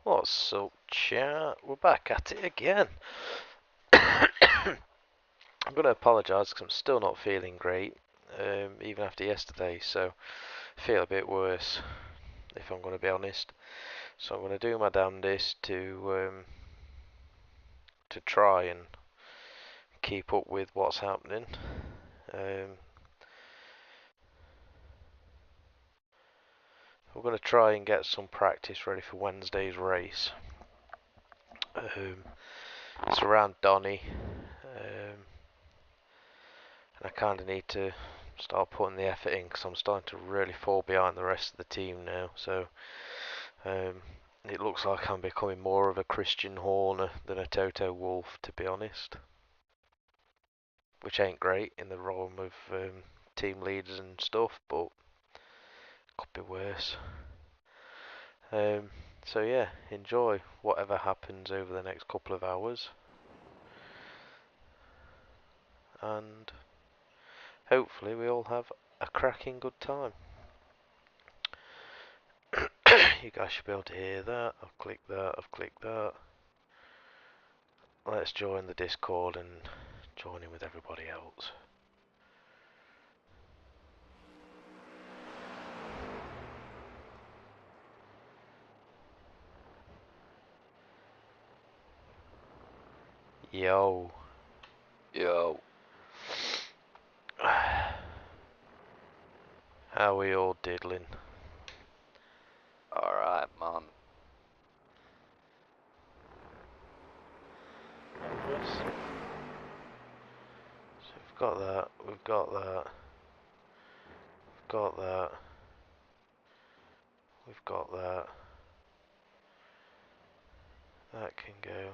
What's up, chat? We're back at it again. I'm going to apologise because I'm still not feeling great, even after yesterday, so I feel a bit worse, if I'm going to be honest. So I'm going to do my damnedest to try and keep up with what's happening. We're going to try and get some practice ready for Wednesday's race. It's around Donny. And I kind of need to start putting the effort in because I'm starting to really fall behind the rest of the team now. So it looks like I'm becoming more of a Christian Horner than a Toto Wolff, to be honest. Which ain't great in the role of team leaders and stuff, but could be worse. So yeah, enjoy whatever happens over the next couple of hours. And hopefully we all have a cracking good time. You guys should be able to hear that. I've clicked that, I've clicked that. Let's join the Discord and join in with everybody else. Yo. Yo. How we all diddling? Alright, man. So we've got that, we've got that, we've got that, we've got that. That can go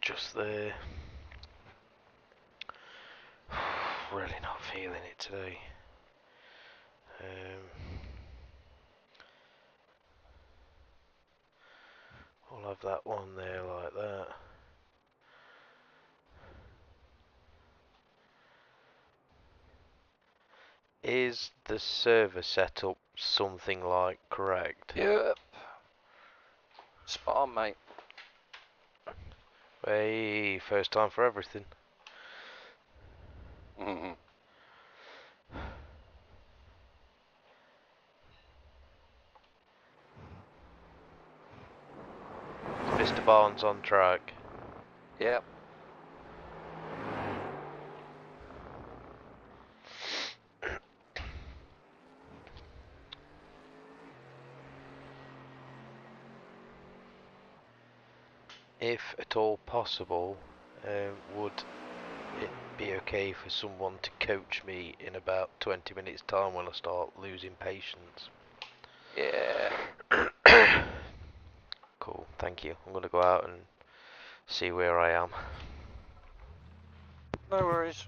just there. Really not feeling it today. I'll have that one there like that. Is the server setup something like correct? Yep. Spot on, mate. Hey, first time for everything. Mr. Barnes on track. Yep. If at all possible, would it be okay for someone to coach me in about 20 minutes time when I start losing patience? Yeah. Cool, thank you. I'm going to go out and see where I am. No worries.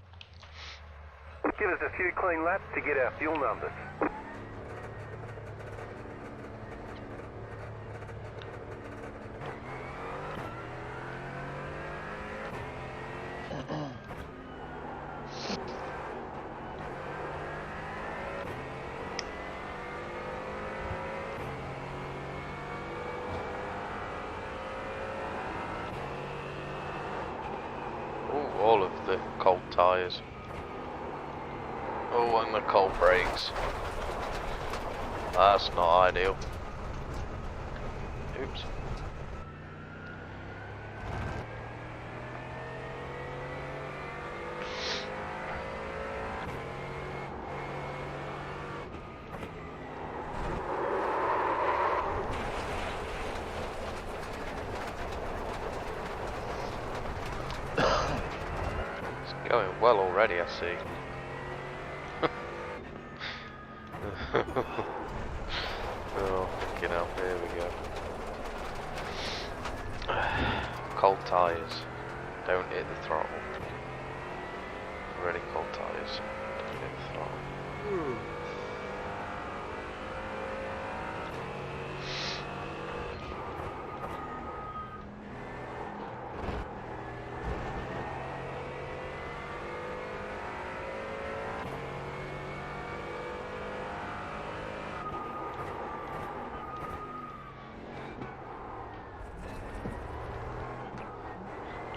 Give us a few clean laps to get our fuel numbers. Ooh, all of the cold tyres. Oh, and the cold brakes. That's not ideal. Oops. It's going well already, I see. Oh, fucking hell, here we go. Cold tyres. Don't hit the throttle. Really cold tyres. Don't hit the throttle.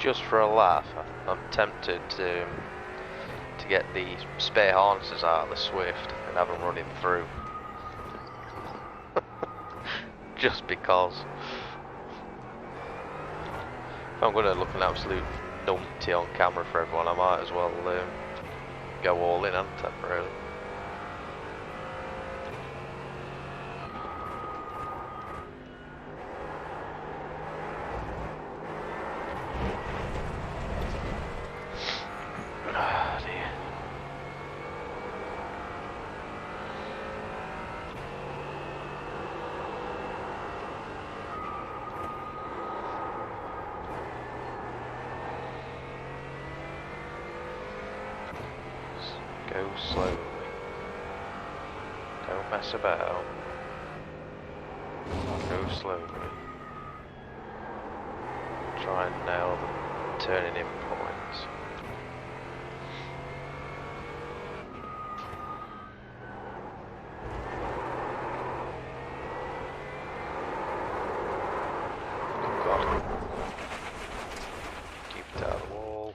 just for a laugh, I'm tempted to get the spare harnesses out of the Swift and have them running through. Just because. If I'm going to look an absolute numpty on camera for everyone, I might as well go all in, hadn't I, really? Ah, dear. Go slowly. Don't mess about. Go slowly. Try and nail the turning in points. God. Keep it out of the wall.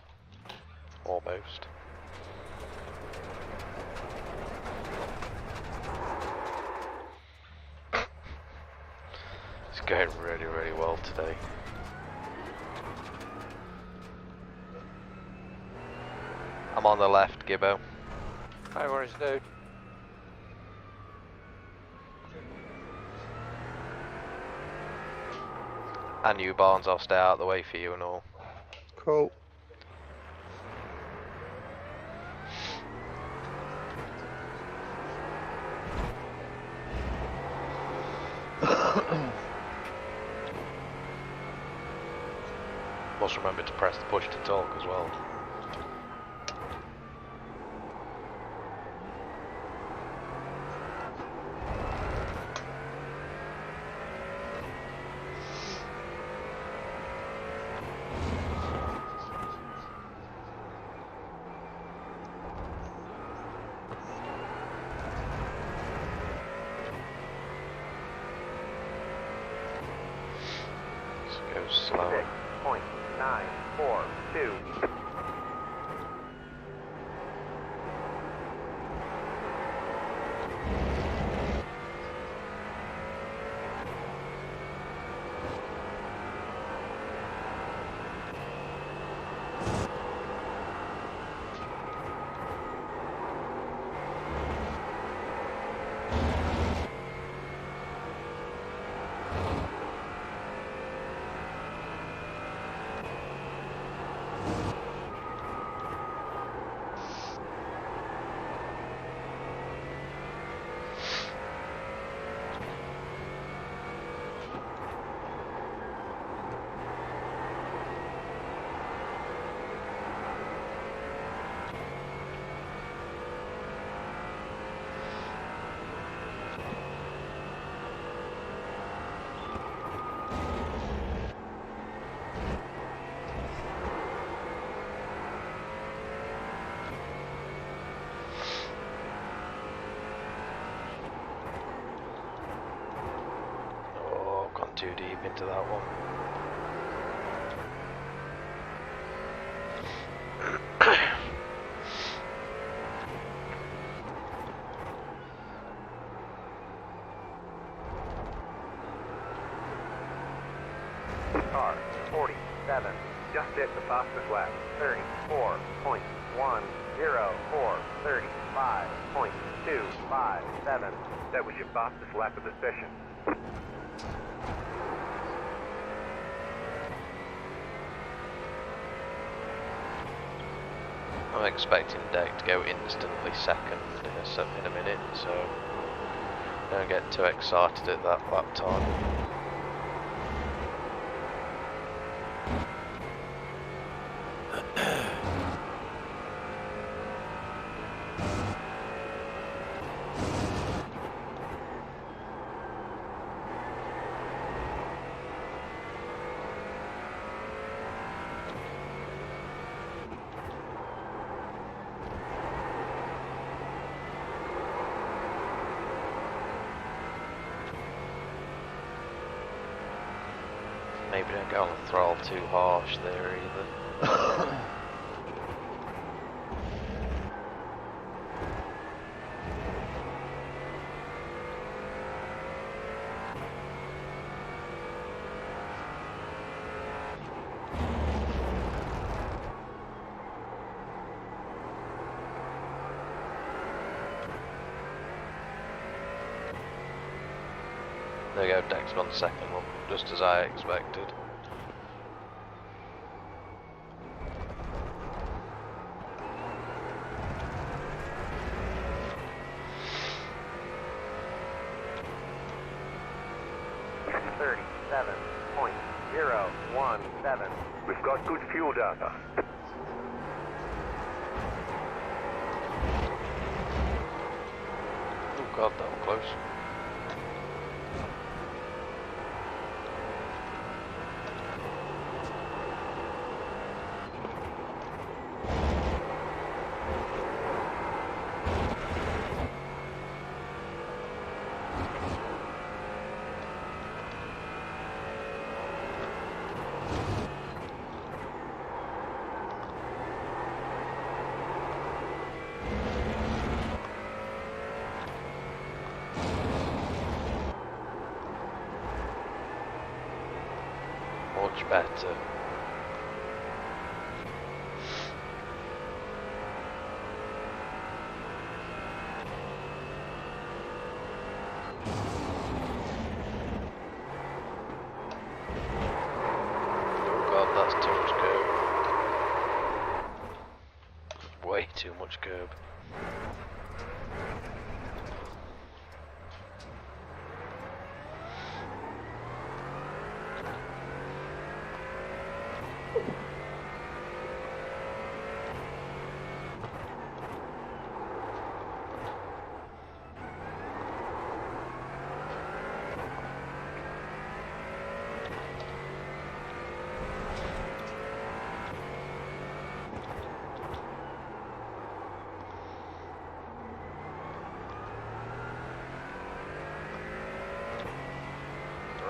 Almost. It's going really, really well today. I'm on the left, Gibbo. No worries, dude. And you, Barnes, I'll stay out of the way for you and all. Cool. Must remember to press the push to talk as well. Let's go slower. 6.942. Too deep into that one. Car 47. Just hit the fastest lap. 34.104. 35.257. That was your fastest lap of the session. I'm expecting Deck to go instantly second in a minute, so don't get too excited at that lap time. Maybe don't go on the throttle too harsh there either. There we go, Dex on the second one, just as I expected. We've got good fuel data. Oh god, that was close. Much better. Oh god, that's too much curb. Way too much curb.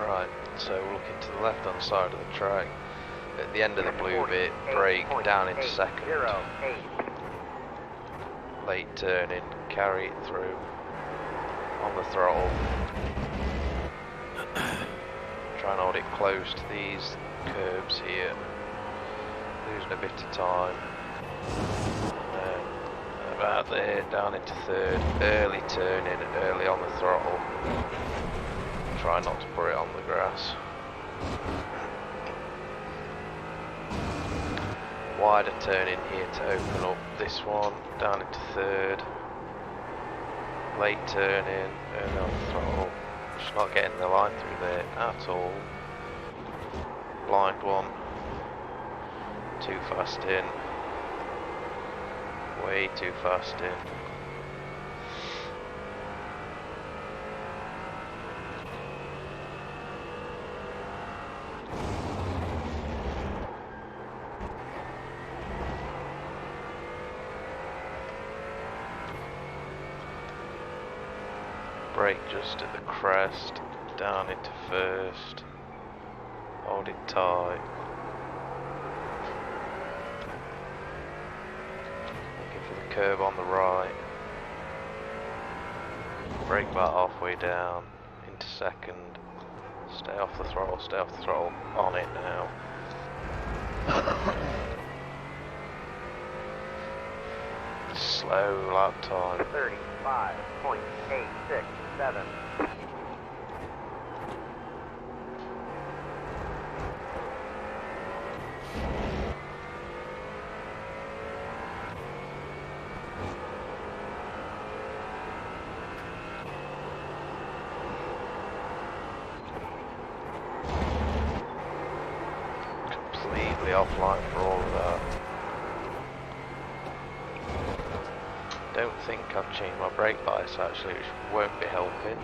Right, so we're looking to the left hand side of the track. At the end of the blue bit, brake down into second. Late turning, carry it through on the throttle. Try and hold it close to these curbs here. Losing a bit of time. About there, down into third. Early turning, early on the throttle. Try not to put it on the grass. Wider turn in here to open up this one, down into third. Late turn in, early on the throttle. Just not getting the line through there at all. Blind one. Too fast in. Way too fast in. Brake just at the crest, down into first, hold it tight. Looking for the curve on the right. Brake about halfway down, into second. Stay off the throttle, on it now. Slow lap time. 35.867. Completely offline for all of that. Don't think I've changed my brake bias actually, which won't be helping.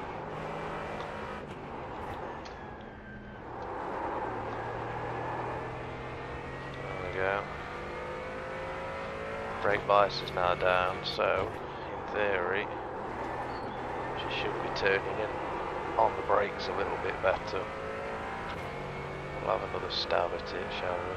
There we go. Brake bias is now down, so in theory she should be turning in on the brakes a little bit better. We'll have another stab at it, shall we?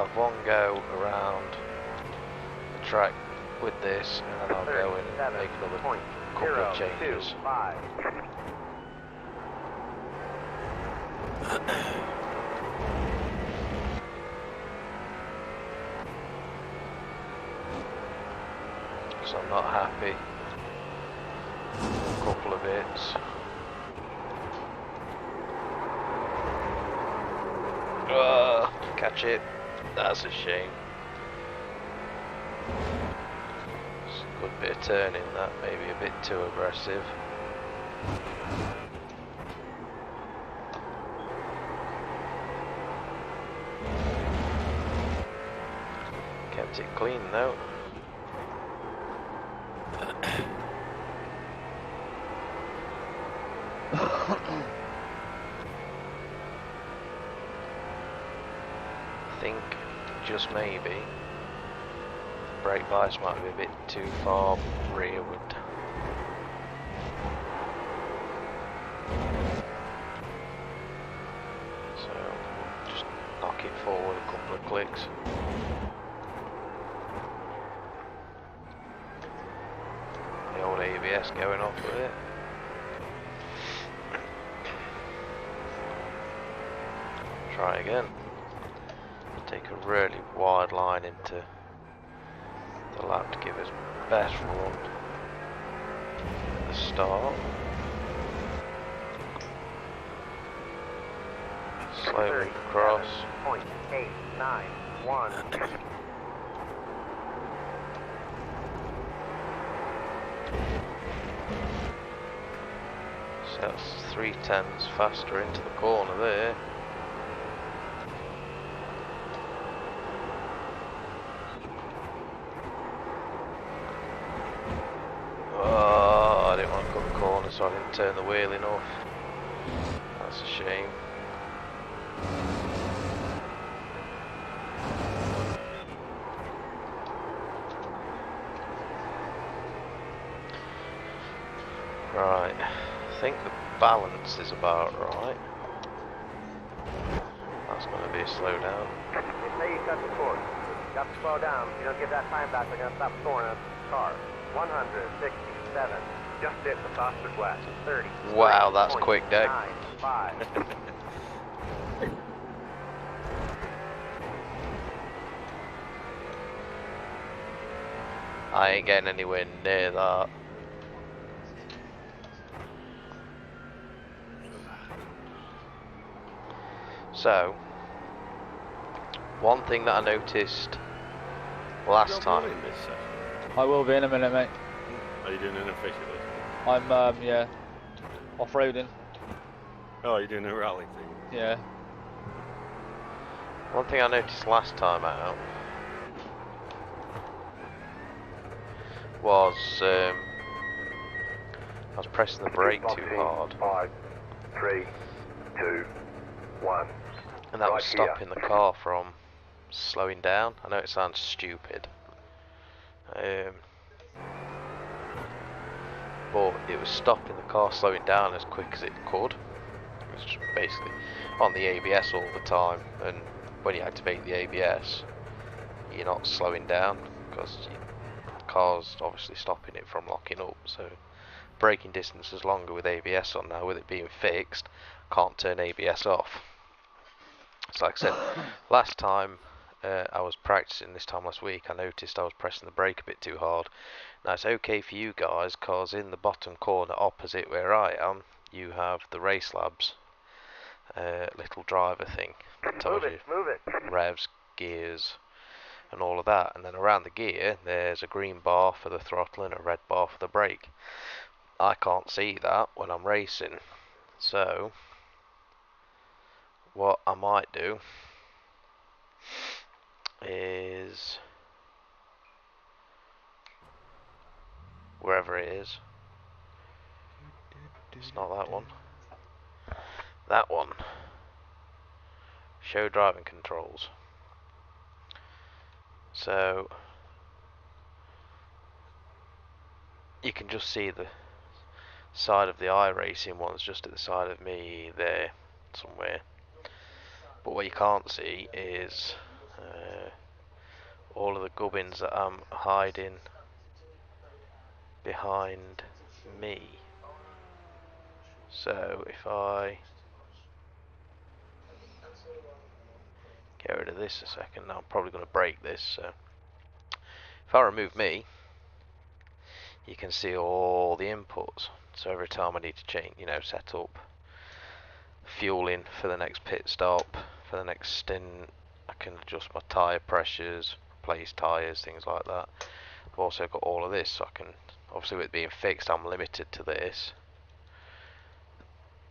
have one go around the track with this, and then I'll go in and make another couple of changes. 37.025. Because I'm not happy. A couple of bits. Catch it. That's a shame. It's a good bit of turning, that maybe a bit too aggressive. Kept it clean though. I think just maybe brake bias might be a bit too far rearward. So just knock it forward a couple of clicks. The old ABS going off with it. Try again. Take a really wide line into the lap to give us best run at the start. Slowly across. 0.891. So that's 3/10 faster into the corner there. Oh, I didn't want to cut the corner, so I didn't turn the wheel enough. That's a shame. Right, I think the balance is about right. That's going to be a slow down. They say you cut the course. You got to slow down. If you don't give that time back, they're going to stop scoring on the car. 167. Just hit the fastest west. 30. Wow, that's quick, Dick. 95. I ain't getting anywhere near that. So, one thing that I noticed last time. I will be in a minute, mate. Are you doing it officially? I'm, yeah, off-roading. Oh, you're doing a rally thing? Yeah. One thing I noticed last time out was I was pressing the brake too hard, 5, 3, 2, 1. and that was Right here. stopping the car from slowing down. I know it sounds stupid, but it was stopping the car slowing down as quick as it could. It was just basically on the ABS all the time, and when you activate the ABS, you're not slowing down because the car's obviously stopping it from locking up. So braking distance is longer with ABS on now. With it being fixed, can't turn ABS off. So like I said, last time I was practicing, this time last week, I noticed I was pressing the brake a bit too hard. Now it's okay for you guys, cause in the bottom corner opposite where I am, you have the Race Labs little driver thing that tells you Move it. revs, gears, and all of that. And then around the gear, there's a green bar for the throttle and a red bar for the brake. I can't see that when I'm racing, so what I might do is, wherever it is, it's not that one, that one, show driving controls. So you can just see the side of the iRacing one's just at the side of me there somewhere, but what you can't see is all of the gubbins that I'm hiding behind me. So if I get rid of this a second, now I'm probably going to break this. So if I remove me, you can see all the inputs. So every time I need to change, set up fueling for the next pit stop, for the next stint, I can adjust my tyre pressures, place tyres, things like that. I've also got all of this, so I can, obviously with it being fixed, I'm limited to this.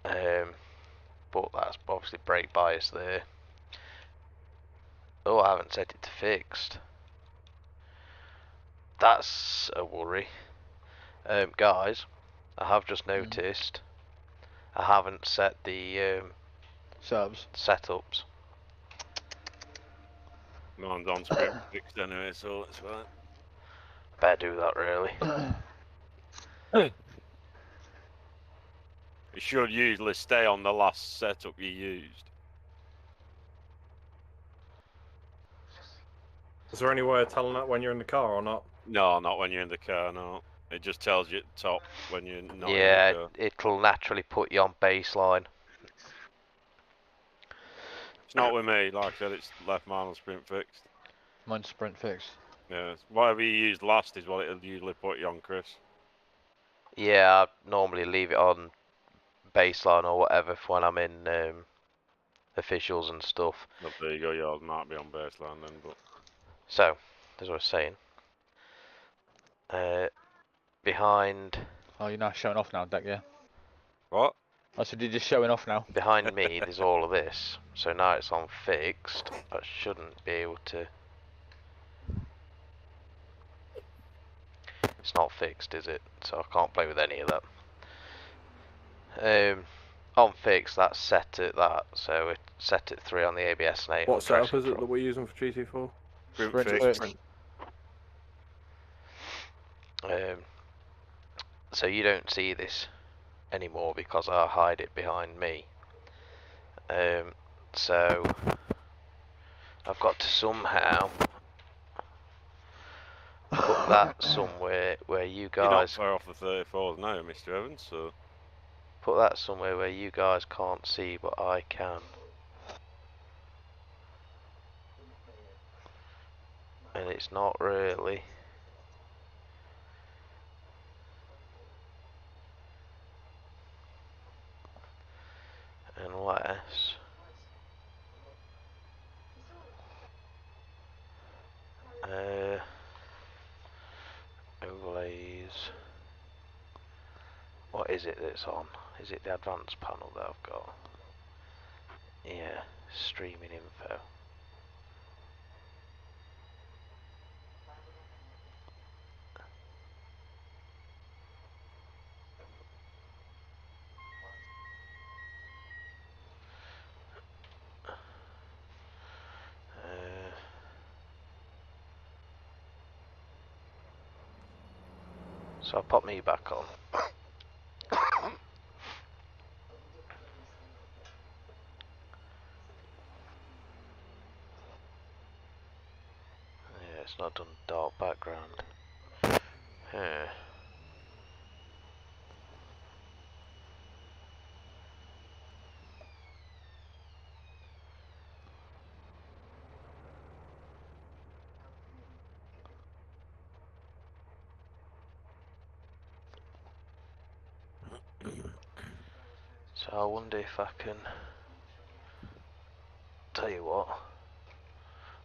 But that's obviously brake bias there. Oh, I haven't set it to fixed. That's a worry. Guys, I have just noticed I haven't set the Subs. setups. Mine's on sprint fixed anyway, so it's fine. Better do that really. It should usually stay on the last setup you used. Is there any way of telling that when you're in the car or not? No, not when you're in the car, no. It just tells you at the top when you're not Yeah, in the car. it'll naturally put you on baseline. It's not with me, like I said, it's left mine on sprint fixed. Mine's sprint fixed. Yeah, whatever you used last is what it'll usually put you on, Chris. Yeah, I normally leave it on baseline or whatever for when I'm in officials and stuff. But there you go, yours might be on baseline then, but... So, as I was saying, behind Oh, you're now showing off now, Deck, yeah? What? I said you're just showing off now. behind me there's all of this. So now it's on fixed. I shouldn't be able to. It's not fixed, is it? So I can't play with any of that. On fixed, that's set at that. So it set at 3 on the ABS and 8 on What setup traction is it that control. we're using for GT4? Sprint fixed. fixed. So you don't see this anymore because I hide it behind me. So I've got to somehow put that somewhere where you You're not guys far off the 34s now, Mr. Evans, so... put that somewhere where you guys can't see but I can. And it's not really. Unless overlays. What is it that's on? Is it the advanced panel that I've got? Yeah, streaming info. So I'll pop me back on. Yeah, it's not done dark background. Huh. So I wonder if I can, tell you what,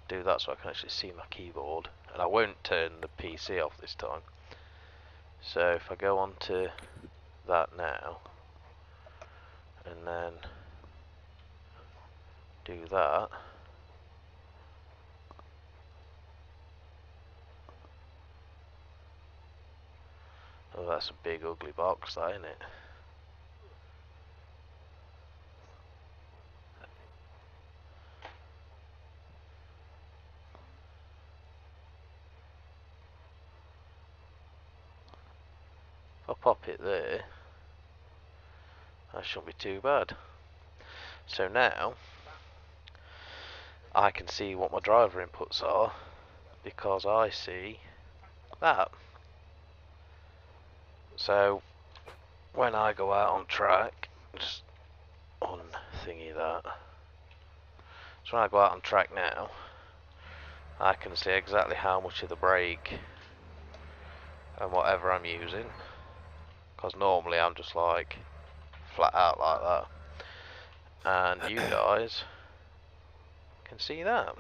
do that so I can actually see my keyboard, and I won't turn the PC off this time. So if I go on to that now, and then do that, oh that's a big ugly box that, isn't it? If I pop it there, that shouldn't be too bad. So now, I can see what my driver inputs are because I see that. So when I go out on track, just unthingy that. So when I go out on track now, I can see exactly how much of the brake and whatever I'm using, because normally I'm just like flat out like that, and you guys can see that.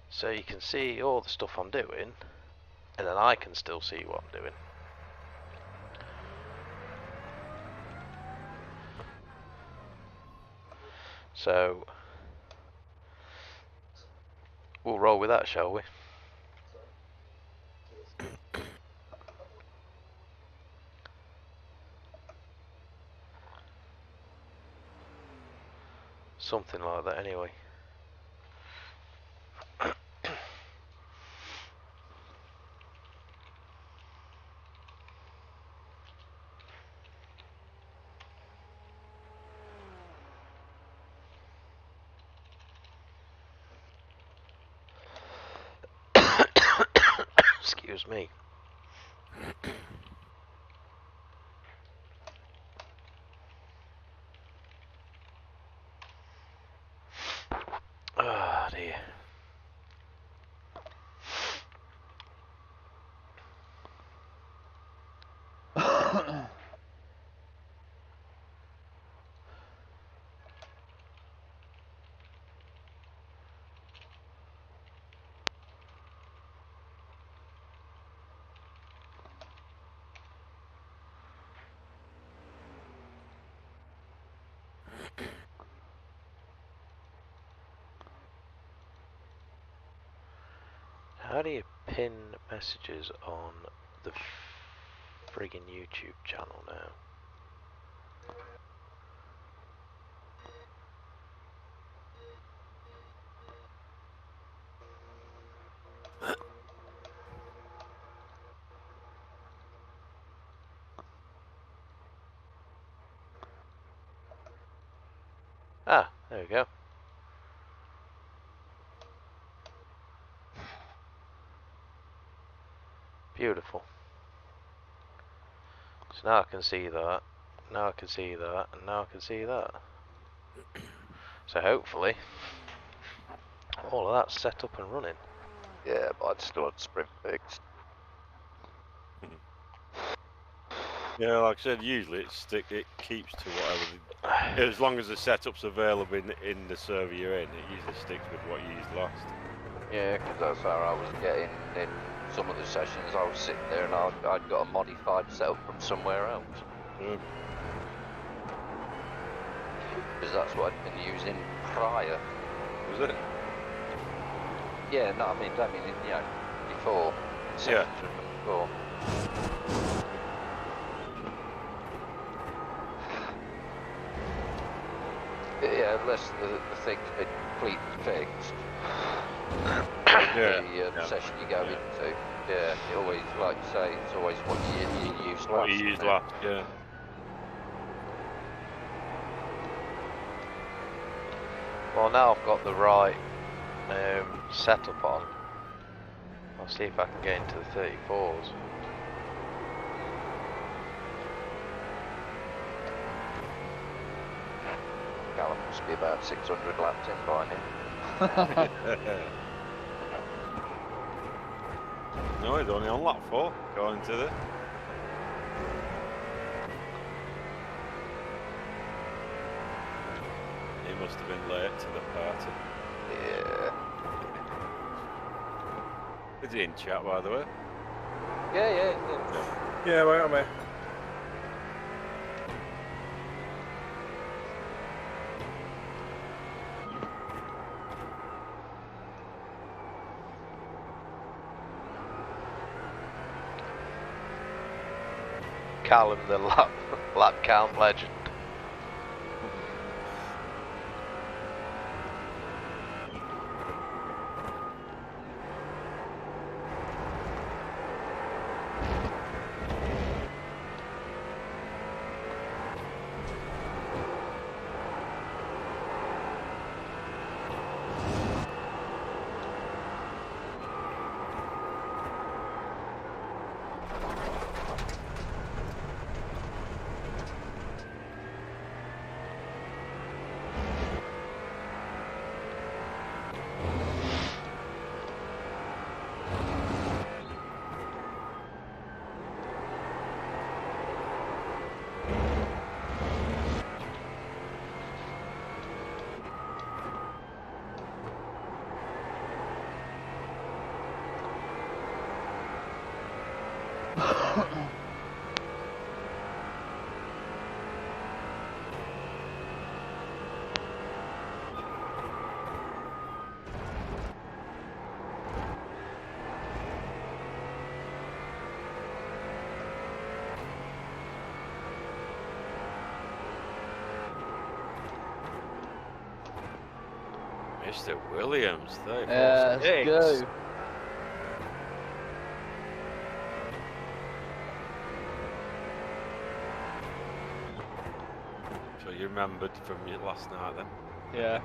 So you can see all the stuff I'm doing, and then I can still see what I'm doing. So we'll roll with that, shall we? Something like that anyway. Excuse me. Ah, dear. How do you pin messages on the friggin' YouTube channel now? Ah, there we go. Beautiful. So now I can see that, now I can see that, and now I can see that. So hopefully, all of that's set up and running. Yeah, but I'd still had sprint fixed. Yeah, like I said, usually it keeps to whatever. As long as the setup's available in the server you're in, it usually sticks with what you used last. Yeah, because that's how I was getting in some of the sessions. I was sitting there and I'd got a modified setup from somewhere else. Because that's what I'd been using prior. Was it? Yeah, no, I mean, you know, before. Yeah. Before. Yeah, unless the thing's been completely fixed. Yeah. The session you go into. Yeah, you always, like you say, it's always what you used last. What you used last, yeah. Well, now I've got the right setup on. I'll see if I can get into the 34s. Callum must be about 600 laps in by now. No, he's only on lap 4, going to the... He must have been late to the party. Yeah. Is he in chat, by the way? Yeah. Yeah, wait on me. Callum, the lap count legend. Mr. Williams, 34 Let's sticks. go. So you remembered from your last night then? Yeah.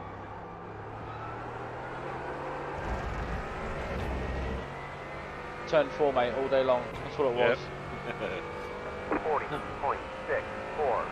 Turn 4, mate, all day long. That's what it was. Yep. 40.644.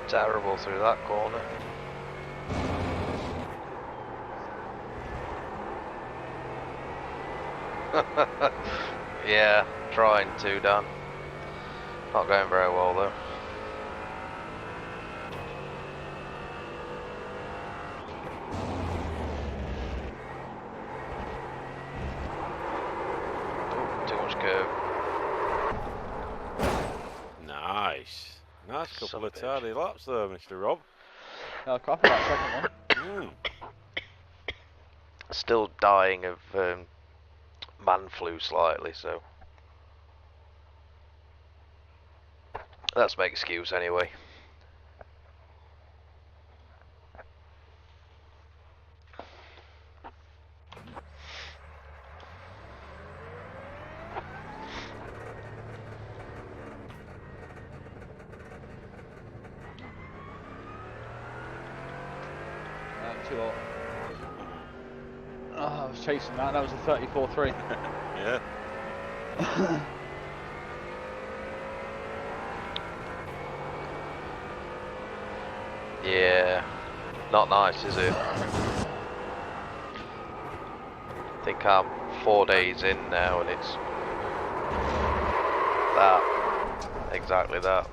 Terrible through that corner. Yeah, trying to, Dan. Not going very well though. Ooh, too much curve. Nice. Nice couple Son of of a bitch. tardy laps there, Mr. Rob. Crap about that second one. Still dying of man flu slightly, so that's my excuse anyway. Too hot. Oh, I was chasing that. That was a 34.3. Yeah. Yeah, not nice, is it? I think I'm 4 days in now and it's that, exactly that.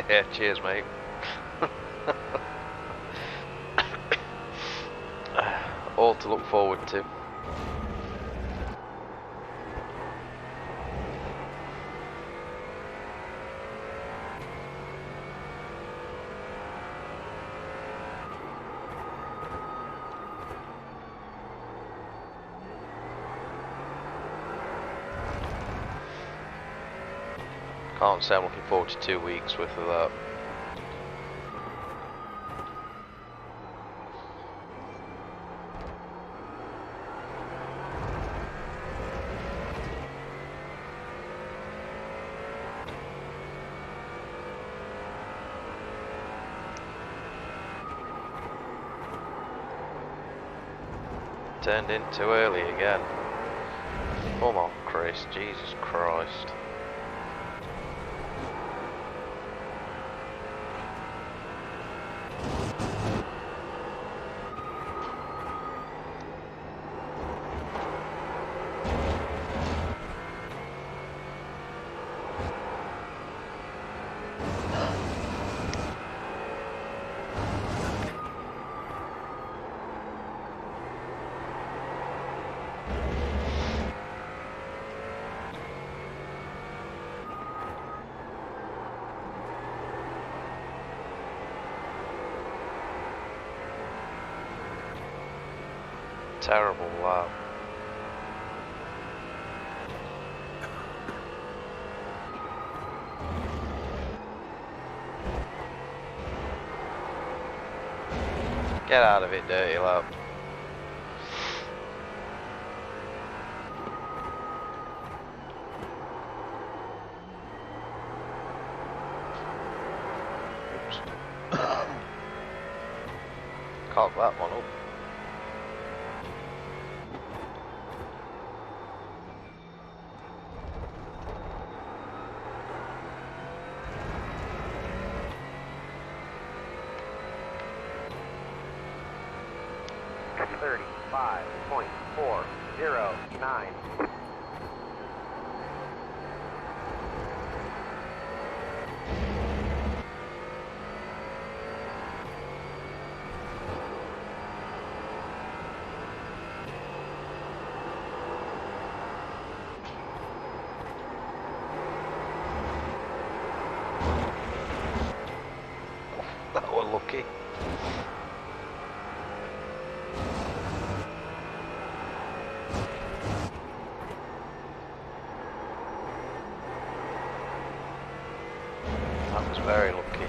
Yeah, cheers, mate. All to look forward to. Can't say I'm looking forward to 2 weeks worth of that. Turned in too early again. Come on, Chris. Jesus Christ. Terrible lap. Get out of it, dirty lap. cock that one up. .409. That was lucky. That was very lucky.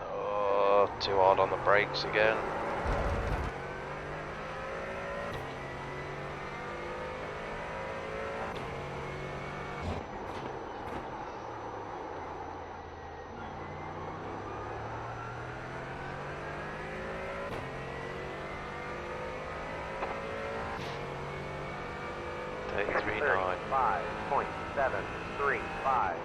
Oh, too hard on the brakes again. Thirty-three nine. 35.735.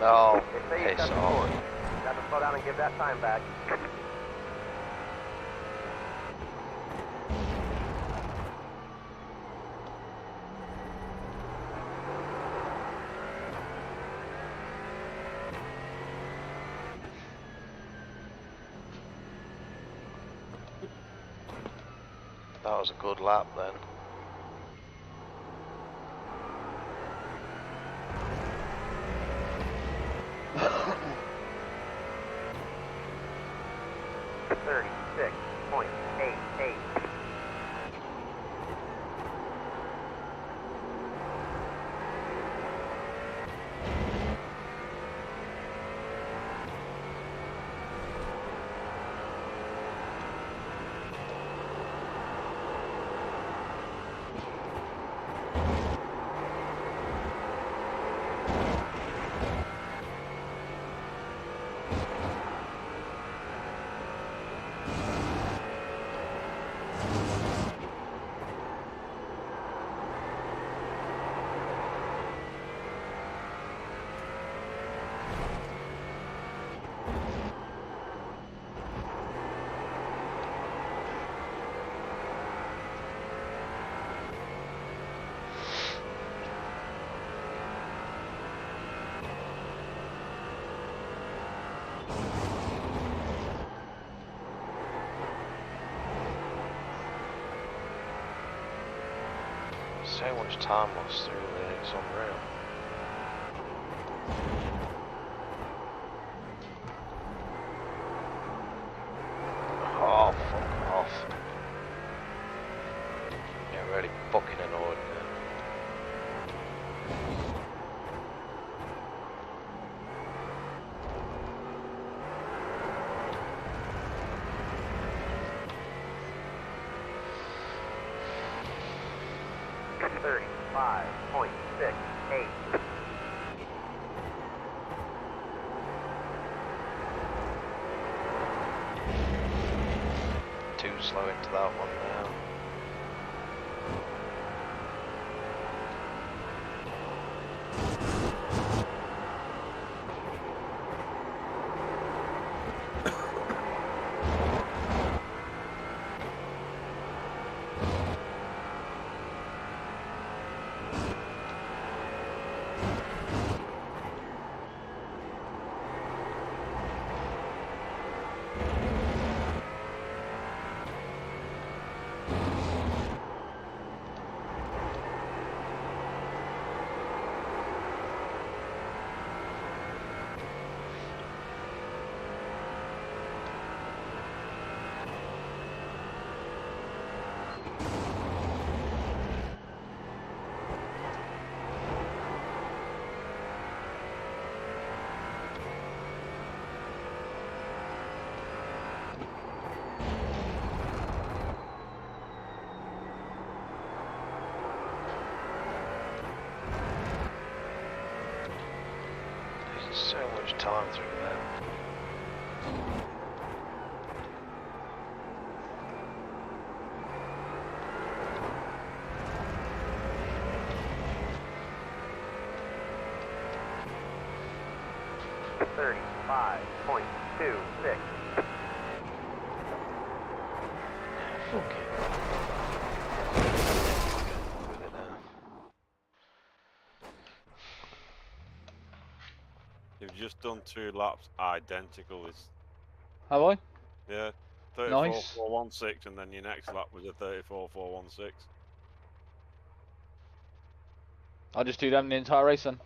Oh, They say you piss cut the off. course. Got to slow down and give that time back. That was a good lap then. .36.88. So much time lost through there, it's unreal. Oh, fuck off. Yeah, really fucking annoyed now. 35.68. Too slow into that one now. So much time through that. $35.26. Okay. With it now. You've just done 2 laps identical. Have I? Yeah, Nice. 34.416, and then your next lap was a 34.416. I'll just do them the entire race then.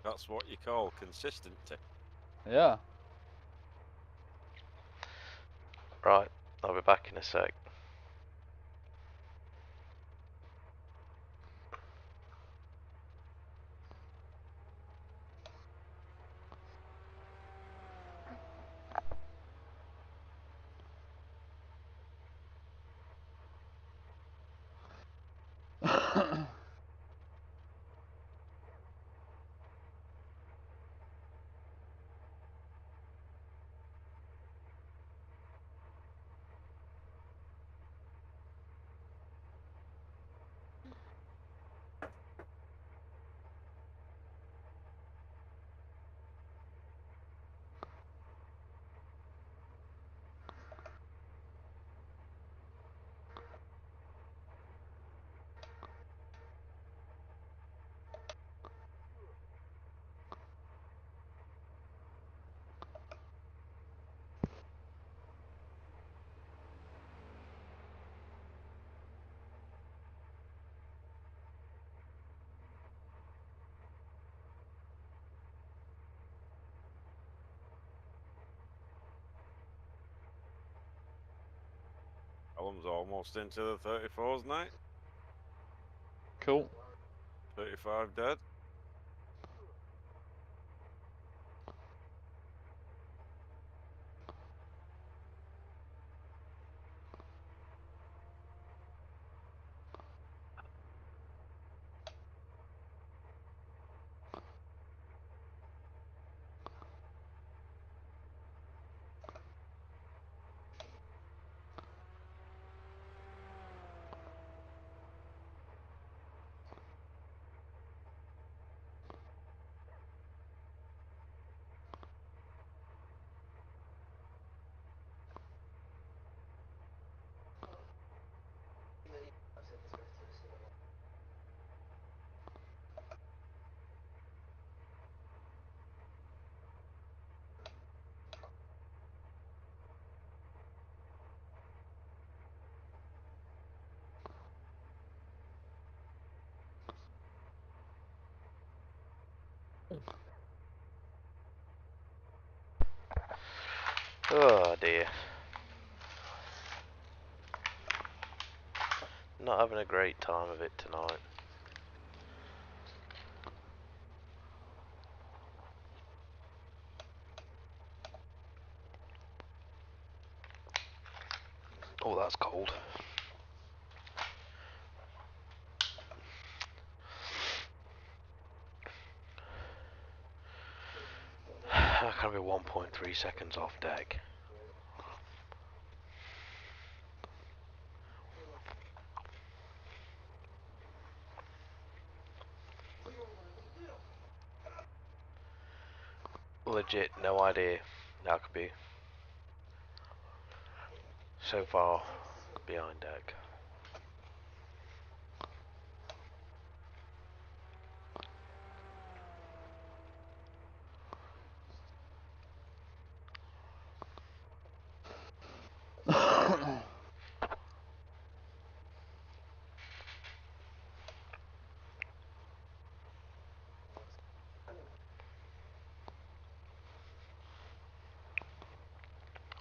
That's what you call consistency. Yeah. Right, I'll be back in a sec. Callum's almost into the 34s now. Cool. 35 dead. Oh dear. Not having a great time of it tonight. Oh, that's cold. How can I be 1.3 seconds off deck? Legit, no idea. That could be so far behind deck.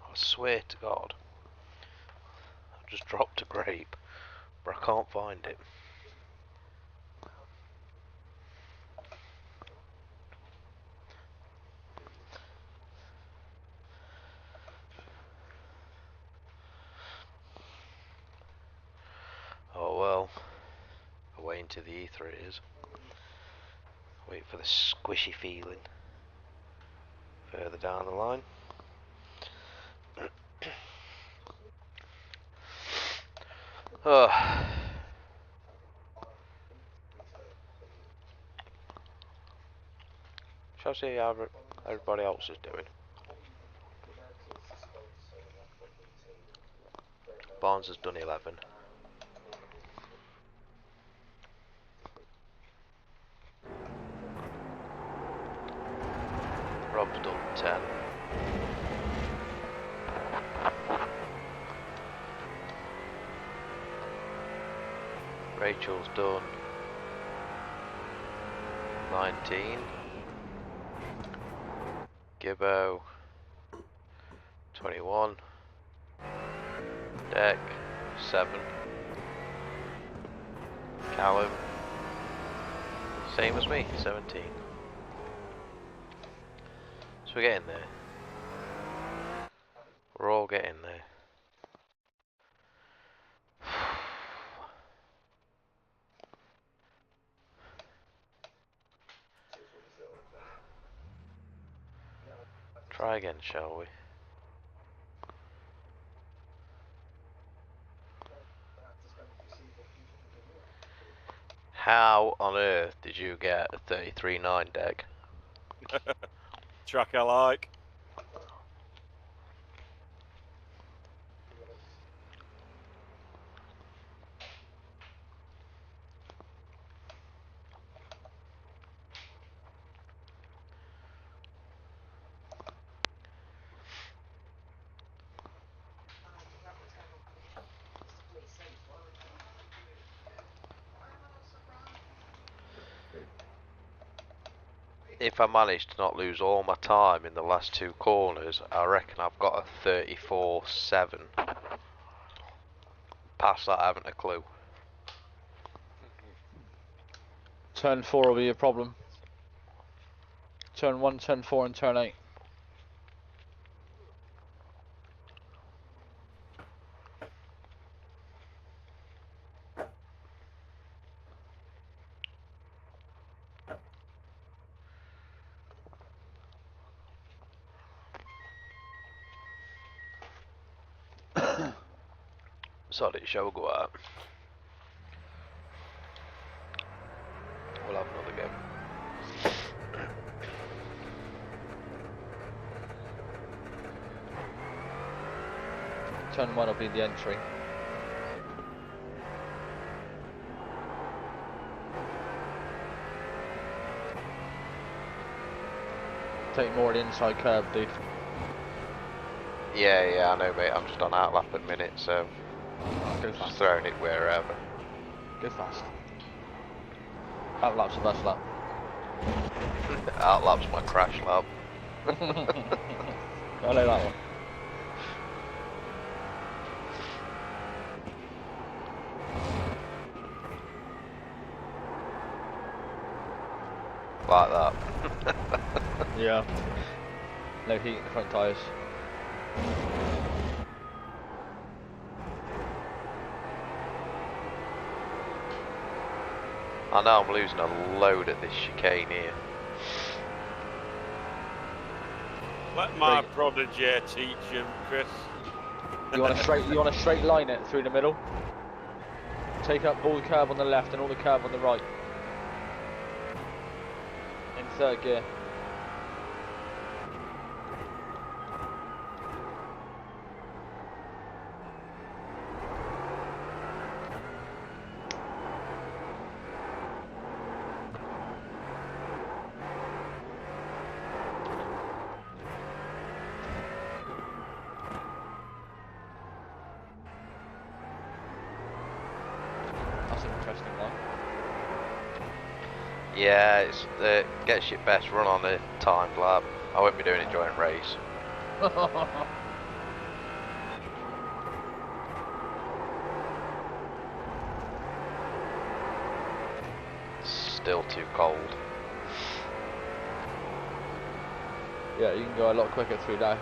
I swear to God, I've just dropped a grape, but I can't find it. Oh well, away into the ether it is. Wait for the squishy feeling further down the line. Oh. Shall I see how everybody else is doing? Barnes has done 11. Rob's done 10. Rachel's done 19. Gibbo 21. Deck 7. Callum same as me, 17. So we're getting there. We're all getting there. Try again, shall we? How on earth did you get a 33.9 deck? Track I like. If I manage to not lose all my time in the last 2 corners, I reckon I've got a 34.7. Past that, I haven't a clue. Turn 4 will be a problem. Turn 1, turn 4 and turn 8. Sorry, shall we go out? We'll have another game. Turn 1 will be the entry. Take more of the inside curve, dude. Yeah, I know, mate. I'm just on outlap at the minute, so Go just fast. throwing it wherever. Go fast. Outlap's the best lap. Outlap's my crash lap. I know that one. Like that. Yeah. No heat in the front tyres. I know I'm losing a load at this chicane here. Let my Right. prodigy teach him, Chris. You want to straight line it through the middle. Take up all the curb on the left and all the curb on the right. In third gear. That's an interesting one. Yeah, it's gets your best run on a timed lap. I won't be doing a joint race. Still too cold. Yeah, you can go a lot quicker through there.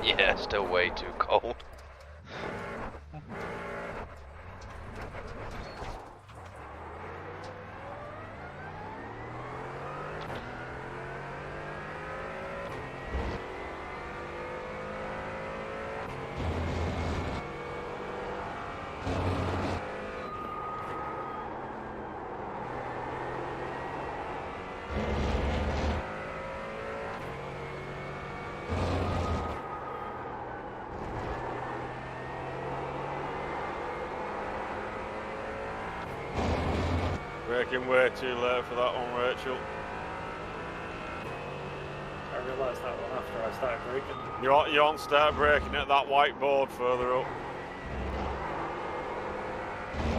Yeah, still way too cold. Braking way too late for that one, Rachel. I realised that one after I started braking. You're on start braking at that whiteboard further up.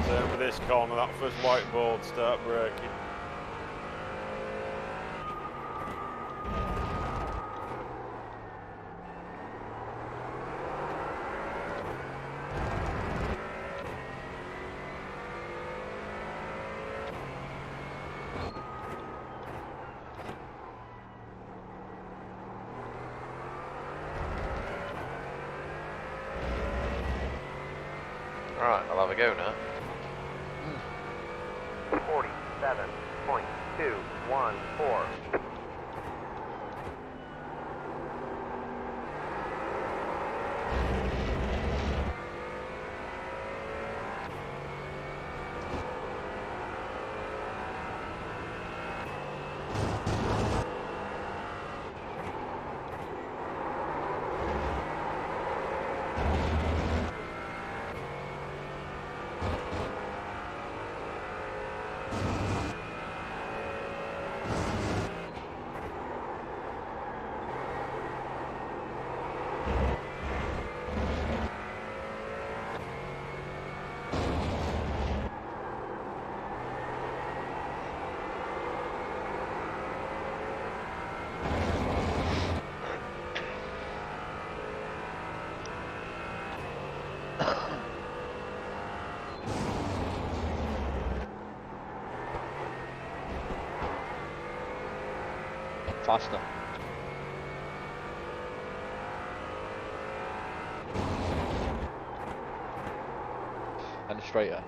Same with this corner, that first whiteboard, start braking. Right, I'll have a go now. 47.214. Faster. And straighter.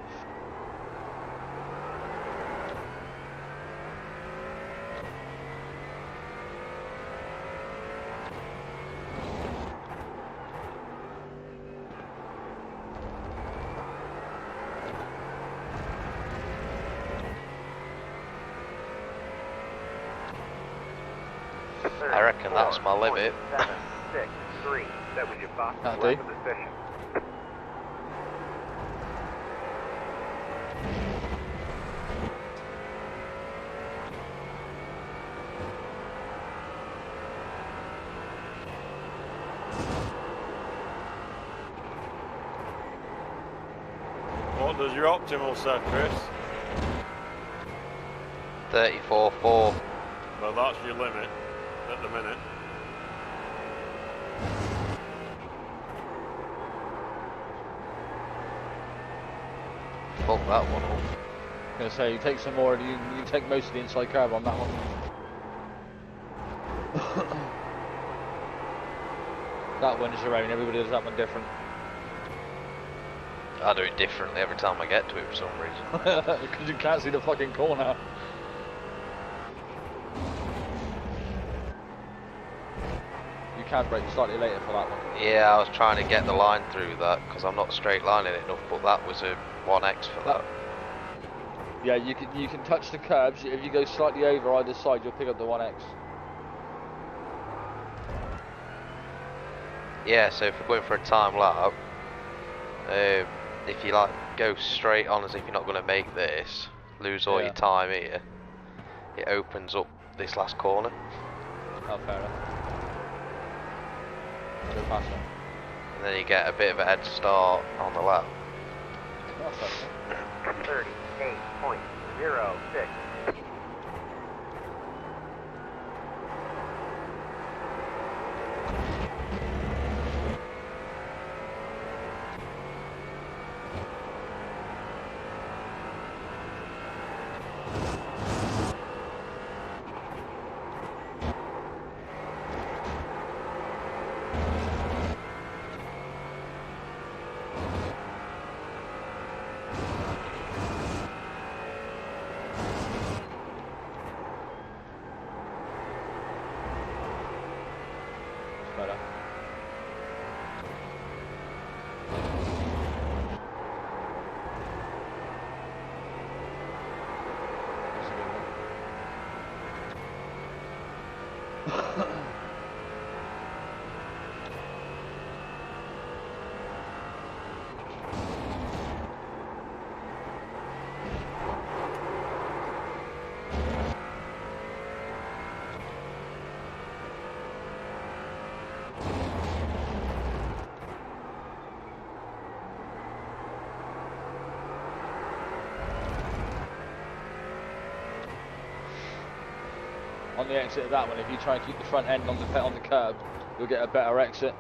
I reckon that's my limit. 763. That was your fastest That'll lap do. of the session. What does your optimal say, Chris? 34.4. Well, that's your limit at the minute. Fuck that one up. I'm gonna say you take some more and you take most of the inside curve on that one. That one is your own, everybody does that one different. I do it differently every time I get to it for some reason. Because you can't see the fucking corner. You can brake slightly later for that one. Yeah, I was trying to get the line through that because I'm not straight lining it enough, but that was a 1x for that. Yeah, you can touch the curbs. If you go slightly over either side, you'll pick up the 1x. Yeah, so if we're going for a time lap, if you like go straight on as if you're not going to make this, lose all your time here, it opens up this last corner. Oh, fair enough. Go faster. And then you get a bit of a head start on the lap. That's fair. 38.06. Better. That's a good one. On the exit of that one, if you try and keep the front end on the curb, you'll get a better exit.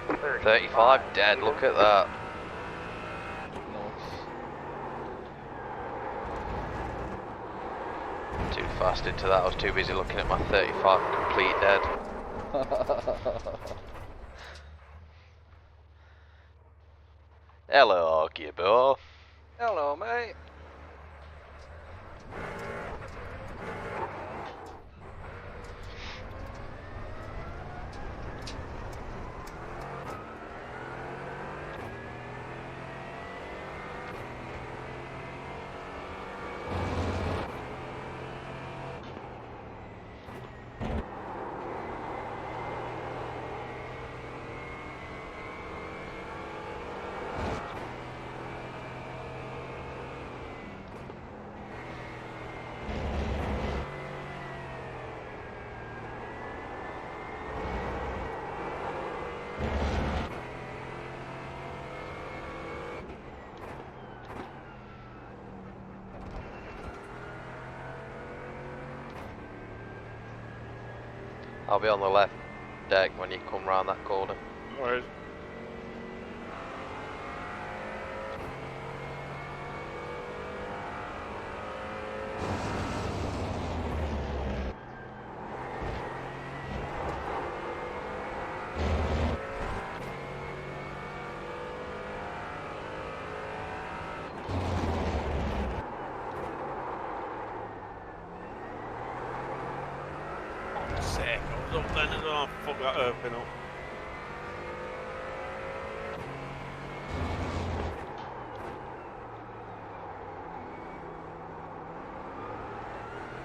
Thirty. 35 dead, look at that. Nice. Too fast into that, I was too busy looking at my 35 complete dead. Hello, Gibbo. Hello, mate. I'll be on the left deck when you come round that corner. Alright. Sick. I was up then and oh, fuck that open up.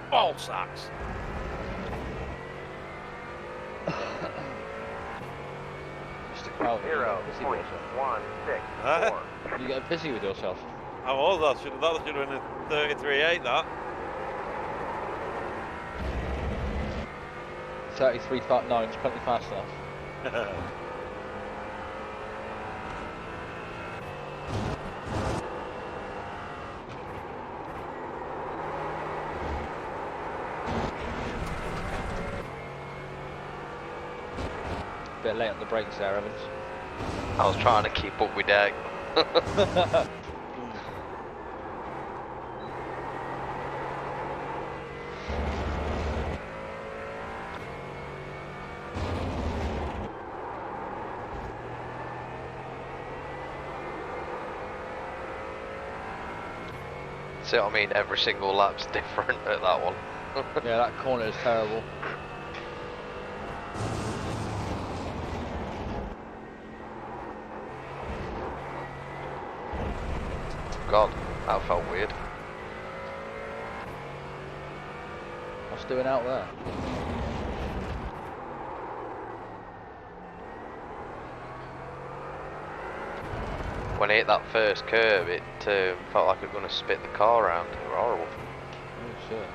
Ball sacks. Mr. Crowley, you get pissy with yourself. 0.164. You get pissy with yourself. I was, that should have been a 33.8 that. 33.9 is plenty fast enough. Bit late on the brakes there, Evans. I was trying to keep up with deck. See what I mean? Every single lap's different at that one. Yeah, that corner is terrible. God, that felt weird. What's doing out there? When I hit that first curve, it felt like it was going to spit the car around. It was horrible. Oh shit.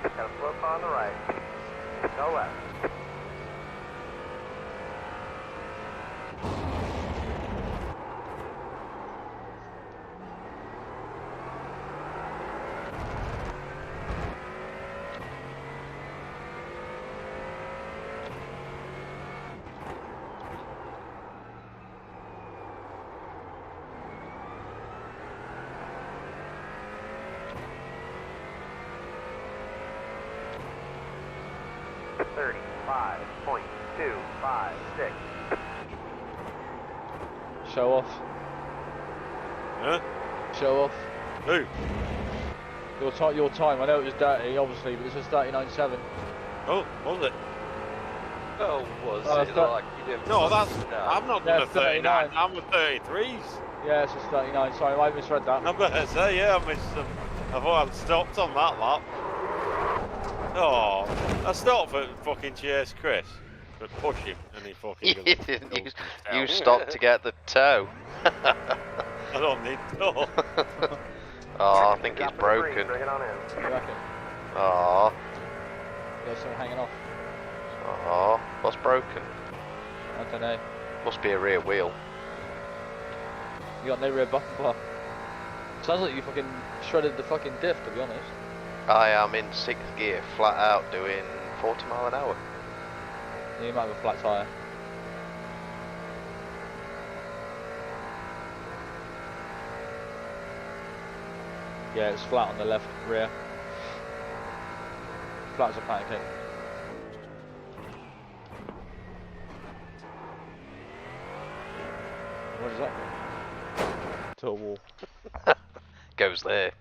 Got a slow car on the right. Go left. Show off. Huh? Show off. Who? Your time. I know it was dirty, obviously, but this was 39.7. Oh, was it? Oh, was Oh, it that- like you didn't? No, that's. No. I'm not Yeah, doing a 39. 39. I'm a 33s. Yeah, it's just 39. Sorry, I misread that. I better say, yeah, I missed them. I thought I'd stopped on that lap. Oh, I stopped for fucking chase Chris, but push him, and he fucking. You goes, didn't. "Go You to stopped to get the tow. hell." I don't need to. Oh, I think he's Drop the green, broken. bring it on in. What do you reckon? Oh, There's something hanging off. oh, what's broken? I don't know. Must be a rear wheel. You got no rear button bar. Sounds like you fucking shredded the fucking diff, to be honest. I am in 6th gear, flat out, doing 40 mile an hour. You might have a flat tyre. Yeah, it's flat on the left rear. Flat as a pancake. What does that go? To a wall. Goes there.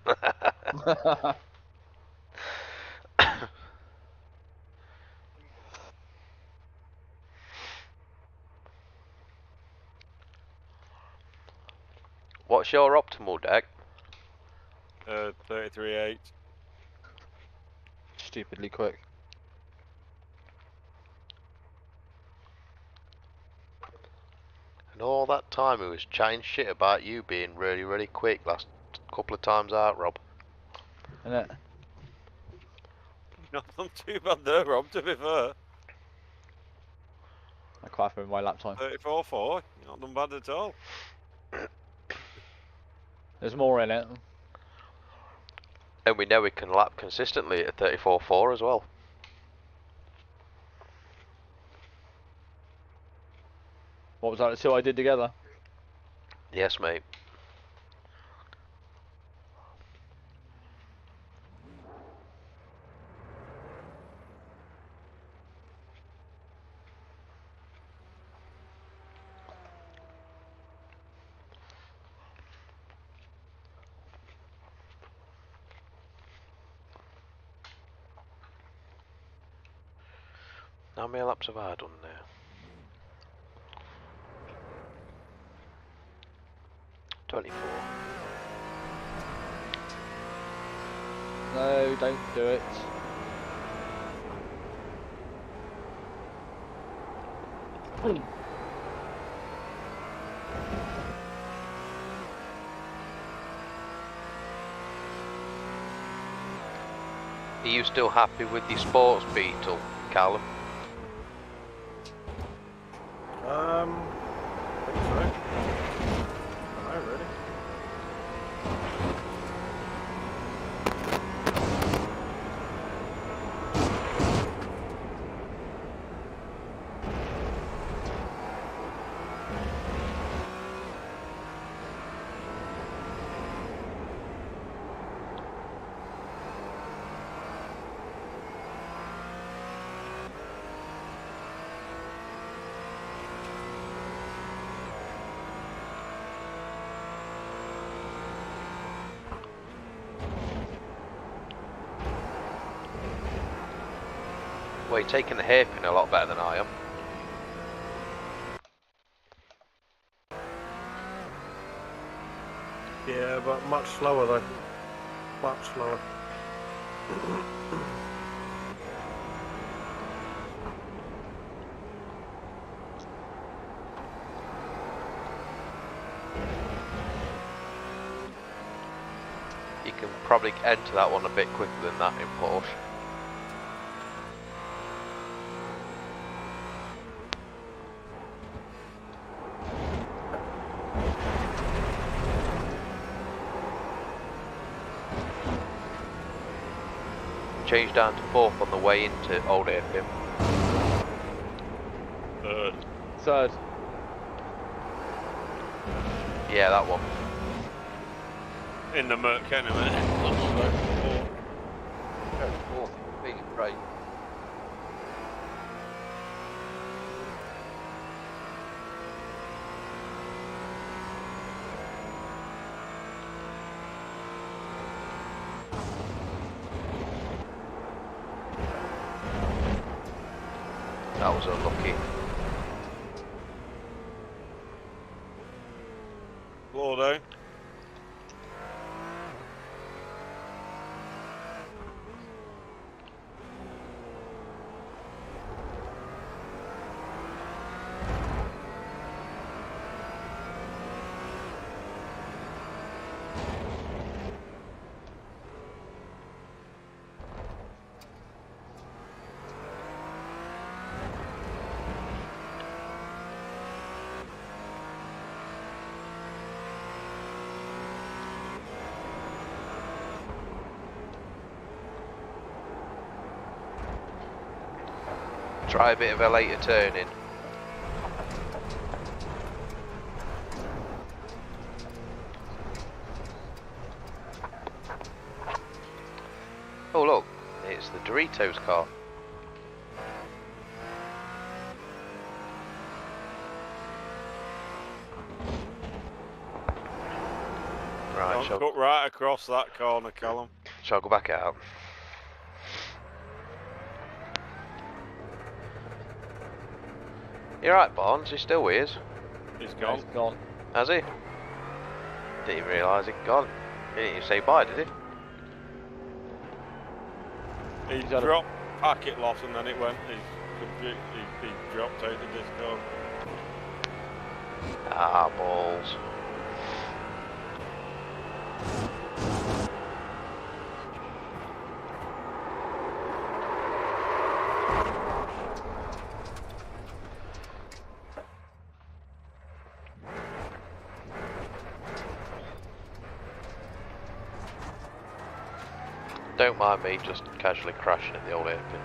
What's your optimal deck? 33.8. Stupidly quick. And all that time it was chatting shit about you being really, really quick last couple of times out, Rob. Innit? Not too bad there, Rob, to be fair. I quite happy with my lap time. 34.4. Not done bad at all. There's more in it. And we know we can lap consistently at 34.4 as well. What was that, the two I did together? Yes, mate. How many laps have I done now? No, don't do it. Are you still happy with the Sports Beetle, Callum? I think so. I don't know, really. Well, you're taking the hairpin a lot better than I am. Yeah, but much slower though. Much slower. You can probably enter that one a bit quicker than that in Porsche. Change down to 4th on the way into Old Airpin. Third. Third. Yeah, that one. In the Merc in a minute. Go fourth, being great. That was unlucky. Slow down. Try a bit of a later turning. Oh look, it's the Doritos car. Right, Don't shall cut right across that corner, Callum. I go back out? You alright, Barnes? He's still with us. He's No, gone. he's gone. Has he? Didn't even realise he'd gone. He didn't even say bye, did he? He He's had a- dropped packet loss and then it went. He dropped out the Discord. Ah, balls. Don't mind me just casually crashing at the old airpin.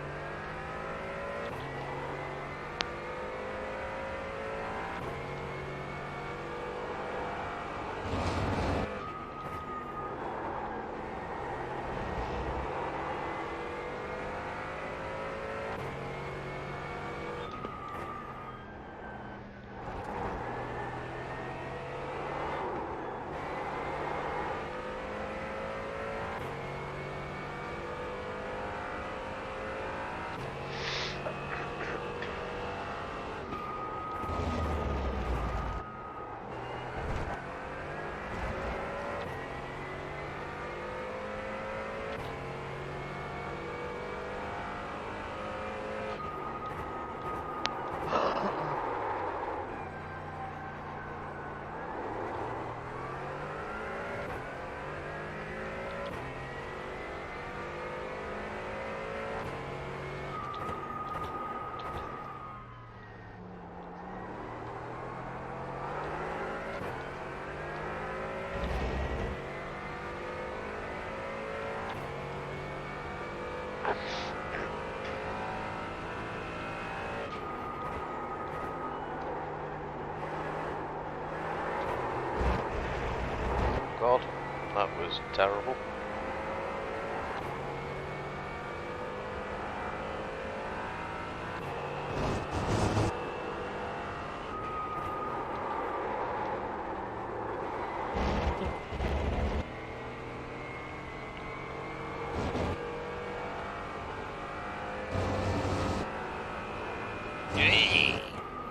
was terrible.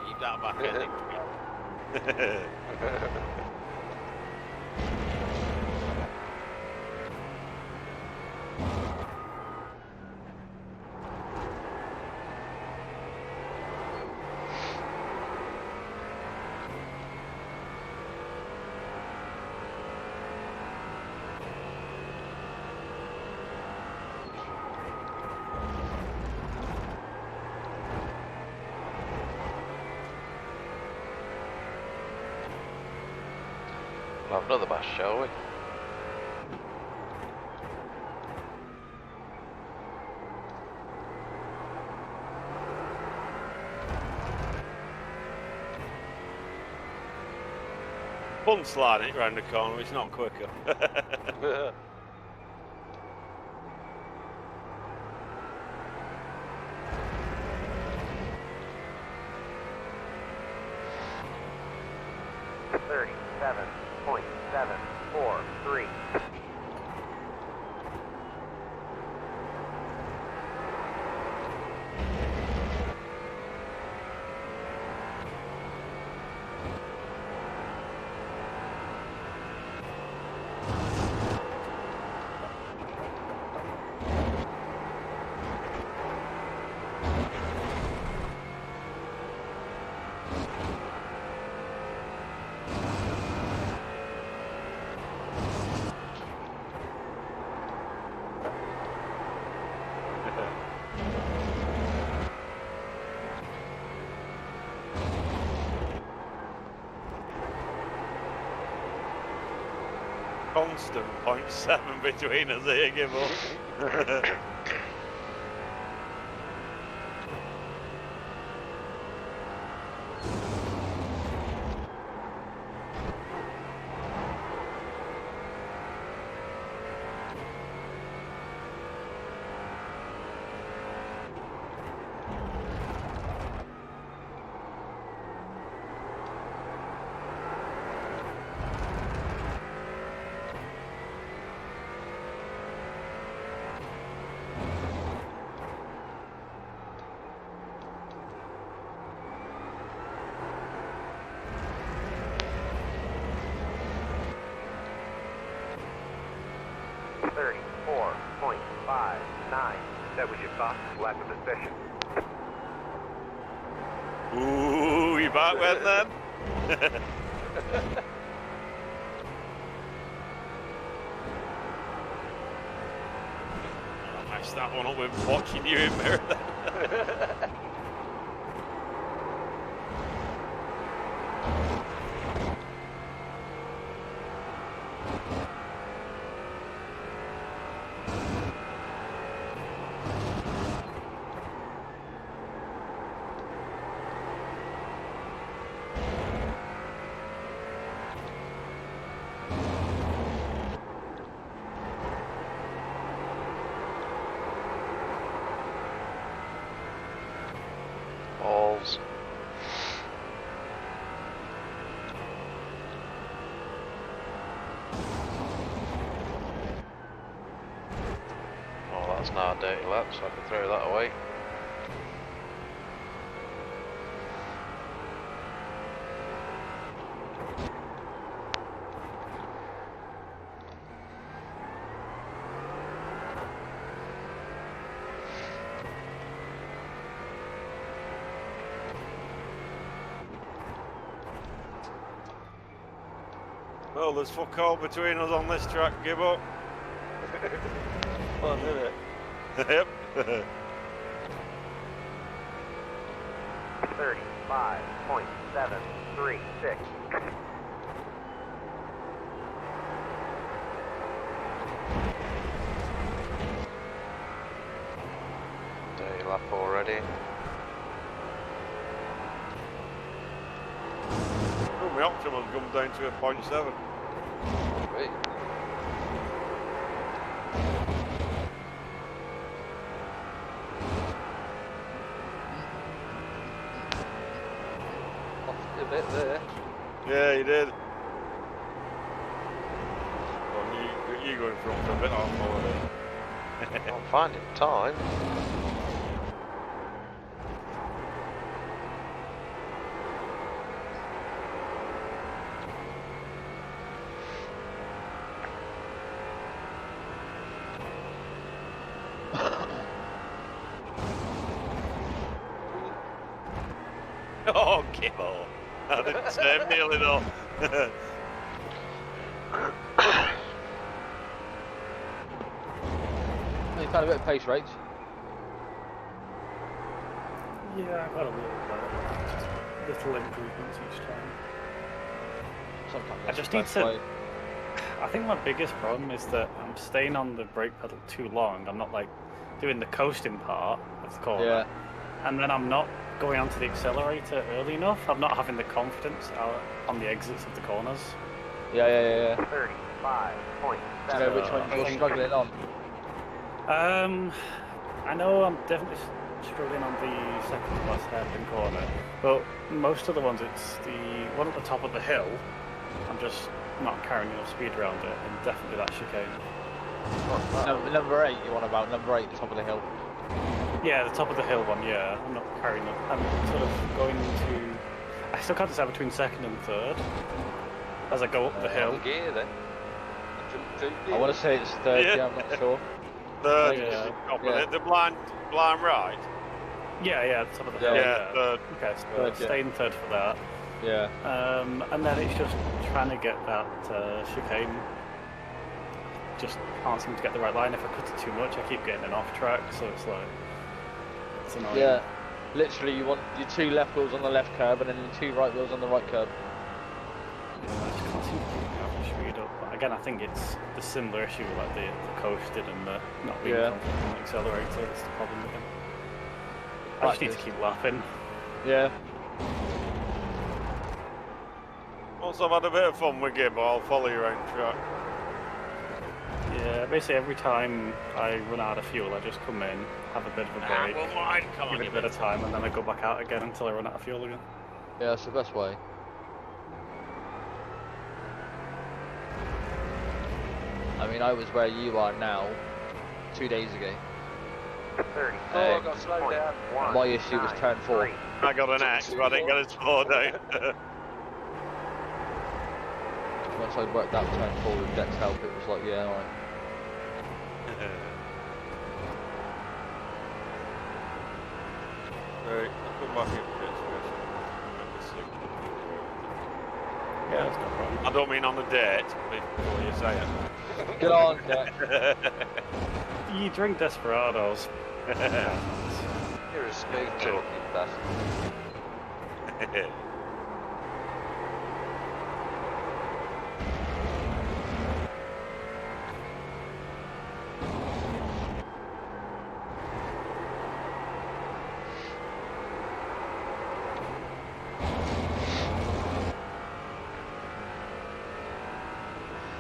Keep that back ending. We'll have another bash, shall we? Fun sliding it round the corner, it's not quicker. .743. Constant 0.7 between us here, give up. That was your fastest lap of the session. Ooh, you back went then? I messed that one up with watching you in mirror then. Balls. Oh, that's not a dirty lap, so I can throw that away. Well, there's fuck all between us on this track, give up. Fun, isn't it? Yep. 35.736. Dirty lap already. Oh, my optimal come down to a 0.7. Great. it there. Yeah, you did. Well, you go in front for a bit, I'll follow it. I'm finding time. Oh, give on. I didn't say nearly though. You found a bit of pace, right? Yeah, I got a little bit. Just little improvements each time. Sometimes I that's just the need best to- way. I think my biggest problem is that I'm staying on the brake pedal too long. I'm not like doing the coasting part of the corner. Yeah. And then I'm not going onto the accelerator early enough. I'm not having the confidence out on the exits of the corners. Yeah. 35.7. Do you know which one I you're think- struggling on? I know I'm definitely struggling on the second to last hairpin corner, but most of the ones, it's the one at the top of the hill. I'm just not carrying enough speed around it, and definitely that chicane. Number 8 you want about, number 8, the top of the hill. Yeah, the top of the hill one, yeah. I'm not carrying it. I'm sort of going to... I still can't decide between second and third as I go up the hill. One gear then. Two I gears. want to say it's third, Yeah. yeah, I'm not sure. Third, Yeah. top of Yeah. it. The blind right. Yeah, the top of the Yeah. hill. Yeah, third. Okay, so Third, yeah. staying third for that. Yeah. And then it's just trying to get that chicane. Just can't seem to get the right line. If I cut it too much, I keep getting an off track, so it's like... It's annoying. Yeah. Literally, you want your 2 left wheels on the left curb and then your 2 right wheels on the right curb. Yeah, I just can't seem to keep the average speed up. But again, I think it's the similar issue with like the coasting and the not being Yeah. confident in the accelerator. It's the problem again. I just need to Practice. keep laughing. Yeah. Once I've had a bit of fun with Gibbo, I'll follow your own track. Yeah, basically every time I run out of fuel, I just come in, have a bit of a break, give it a bit of time, and then I go back out again until I run out of fuel again. Yeah, that's the best way. I mean, I was where you are now 2 days ago. 30. Oh, I got slowed down. My issue was turn 4. I got an X, but I didn't get a slow down. Once I worked out turn 4 with Dex help, it was like, yeah, alright. Right, I'll come back in for this question. Yeah, that's no problem. I don't mean on the date, before you say it. Get on, Dex. You drink Desperados. You're a smooth talking bastard.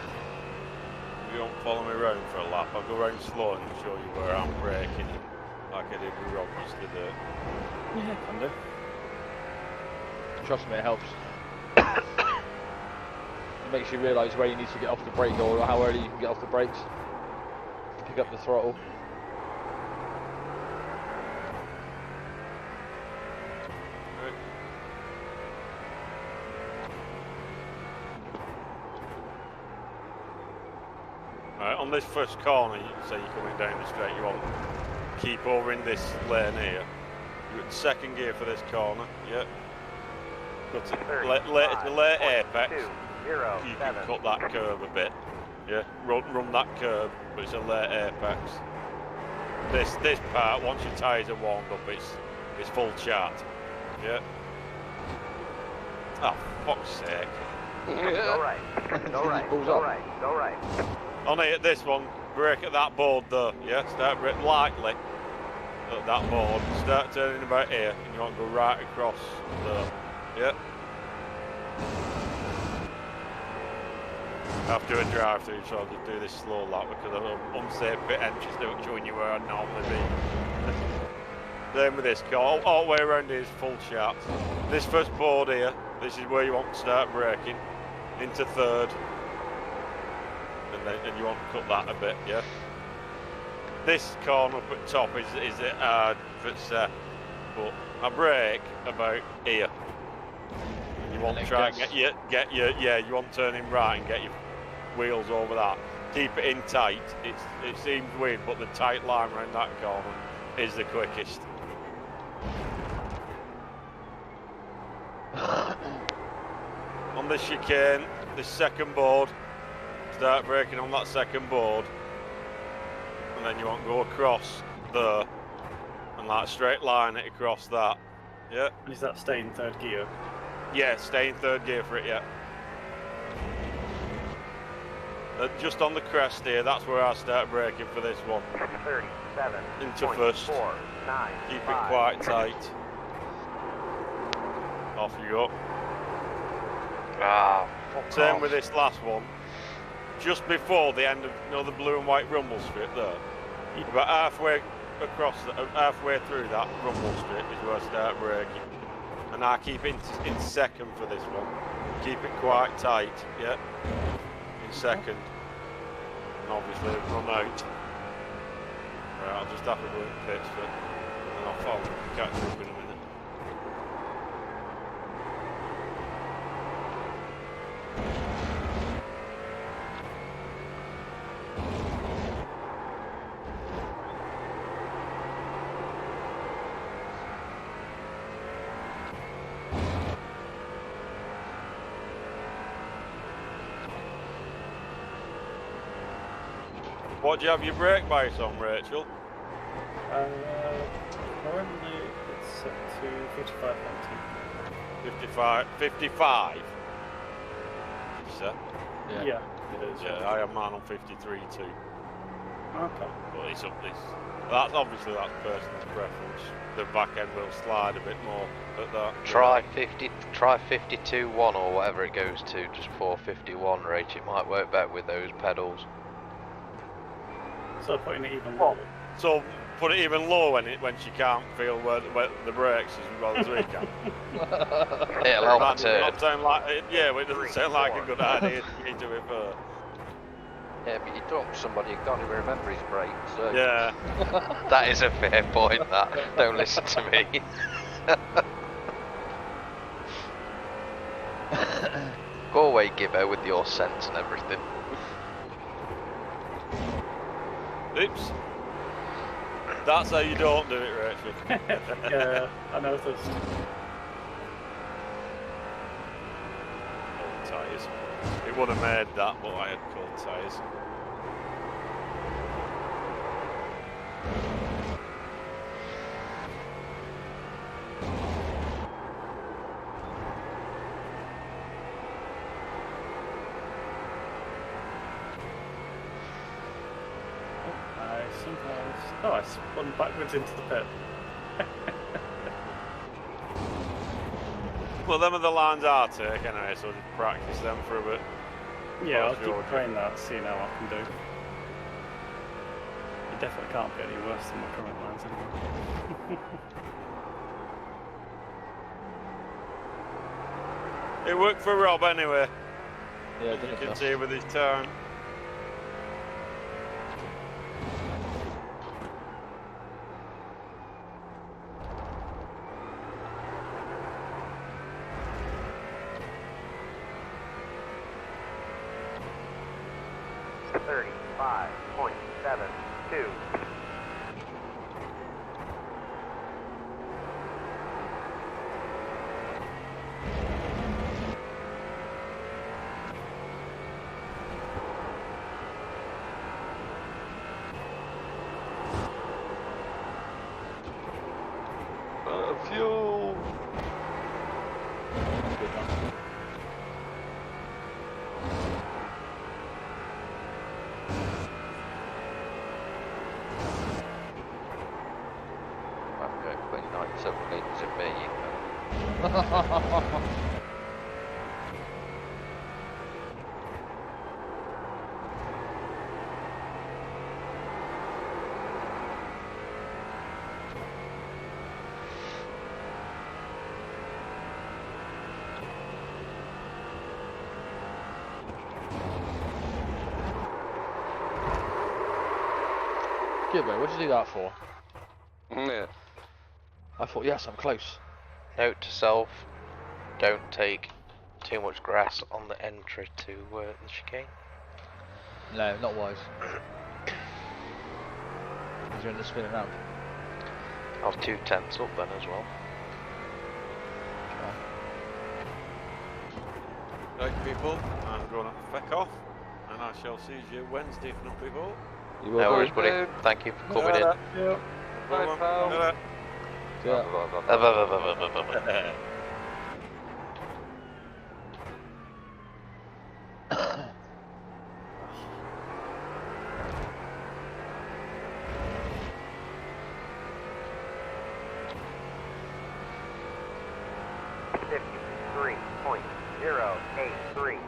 If you don't follow me around for a lap, I'll go around slow and show you where I'm braking, like I did with Rob yesterday. Yeah, can do. Trust me, it helps. It makes you realise where you need to get off the brake or how early you can get off the brakes. Pick up the throttle. Right, on this first corner, you say you're coming down the straight, you want to keep over in this lane here. You're in second gear for this corner, yeah. Got to late apex, you can cut that curve a bit. Yeah, run that curve, but it's a late apex. This part, once your tyres are warmed up, it's full chat. Yeah. Oh, fuck's sake. Go right. Go right. Pulls Go up. right. Go right. Only at this one, brake at that board though, yeah? Start brake lightly at that board, start turning about here, and you want to go right across there, yeah? After a drive through, so I'll just do this slow lap because I'm unsafe bit entries don't showing you where I'd normally be. Same with this car, all the way around here is full chat. This first board here, This is where you want to start braking. Into third. And you want to cut that a bit, yeah? This corner up at top is hard for set, but I brake about here. You want to try and get your you want to turn in right and get your wheels over that. Keep it in tight. It seems weird, but the tight line around that corner is the quickest. On the chicane, this second board, start braking on that second board, and then you want to go across there and like straight line it across that. Yeah. And is that staying third gear? Yeah, stay in third gear for it, yeah. Just on the crest here, that's where I start braking for this one. 37. Into first. 9, Keep it 5. quite tight. Off you go. Ah, Same with this last one. Just before the end of the blue and white rumble strip there. About halfway across, halfway through that rumble strip is where I start braking. And I keep it in second for this one. Keep it quite tight, yeah. In second. And obviously run out. Right, I'll just have to go in pits for it. And I'll catch you up in a minute. What do you have your brake bias on, Rachel? Currently it's set to 55 empty. 55? So, Yeah, it is. yeah, I have mine on 53 too. Okay. But it's up this. That's obviously that's personal preference. The back end will slide a bit more at that. try 52.1 or whatever it goes to, just 451 rate. It might work better with those pedals. So putting it even lower. So put it even lower when she can't feel where the brakes as well as we can. It'll help That the does turn. not sound like yeah, well, it doesn't sound like a good idea to get into it first. Yeah, but you talk to somebody who can't even remember his brakes. So. Yeah. That is a fair point, that. Don't listen to me. Go away, Gibbo, with your sense and everything. Oops. That's how you don't do it, Rachel. Yeah, I noticed. Cold tyres. It would have made that, but I had cold tyres. Oh, I spun backwards into the pit. Well, them are the lines I take anyway, so just practice them for a bit. Yeah, I'll Georgia. keep trying that, see now what I can do. It definitely can't be any worse than my current lines anyway. It worked for Rob anyway. Yeah, You can see with his turn. .72. Fuel! Good one. I'm going to put 97 litres in me. Skipper, what did you do that for? Yeah. I thought, yes, I'm close. Note to self: don't take too much grass on the entry to the chicane. No, not wise. Because you're in the spinning round. I was 2 tenths up then as well. Right, people, I'm going to feck off, and I shall see you Wednesday, if not before. You will No do. worries, buddy. Thank you for coming in. Yeah. Bye, pal. Yeah. Bye, bye, bye, bye. .083.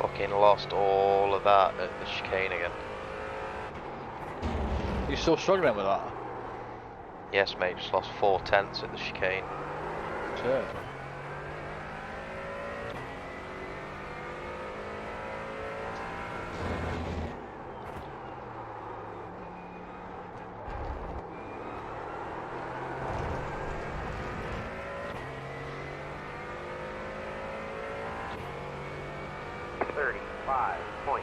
Fucking lost all of that at the chicane again. You still struggling with that? Yes, mate, just lost 4 tenths at the chicane. Sure. .054.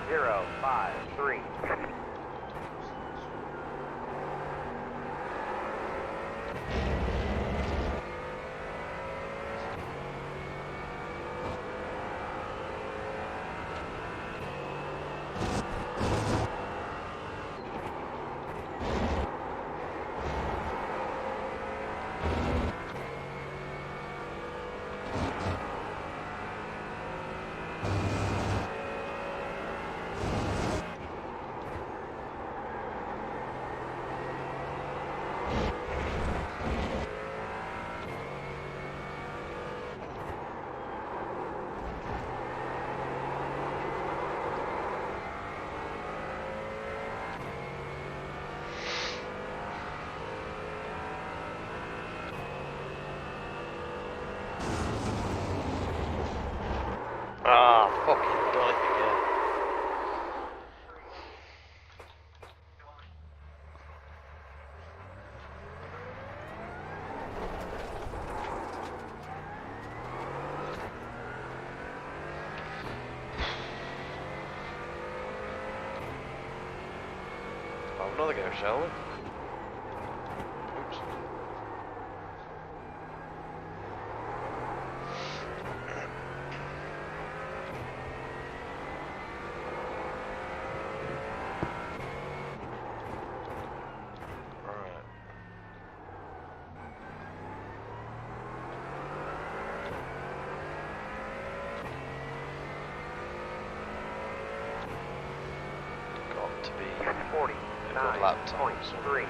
.053. I've fucking done it again. Have another go, shall we? Oops. Alright. Got to be 49.323.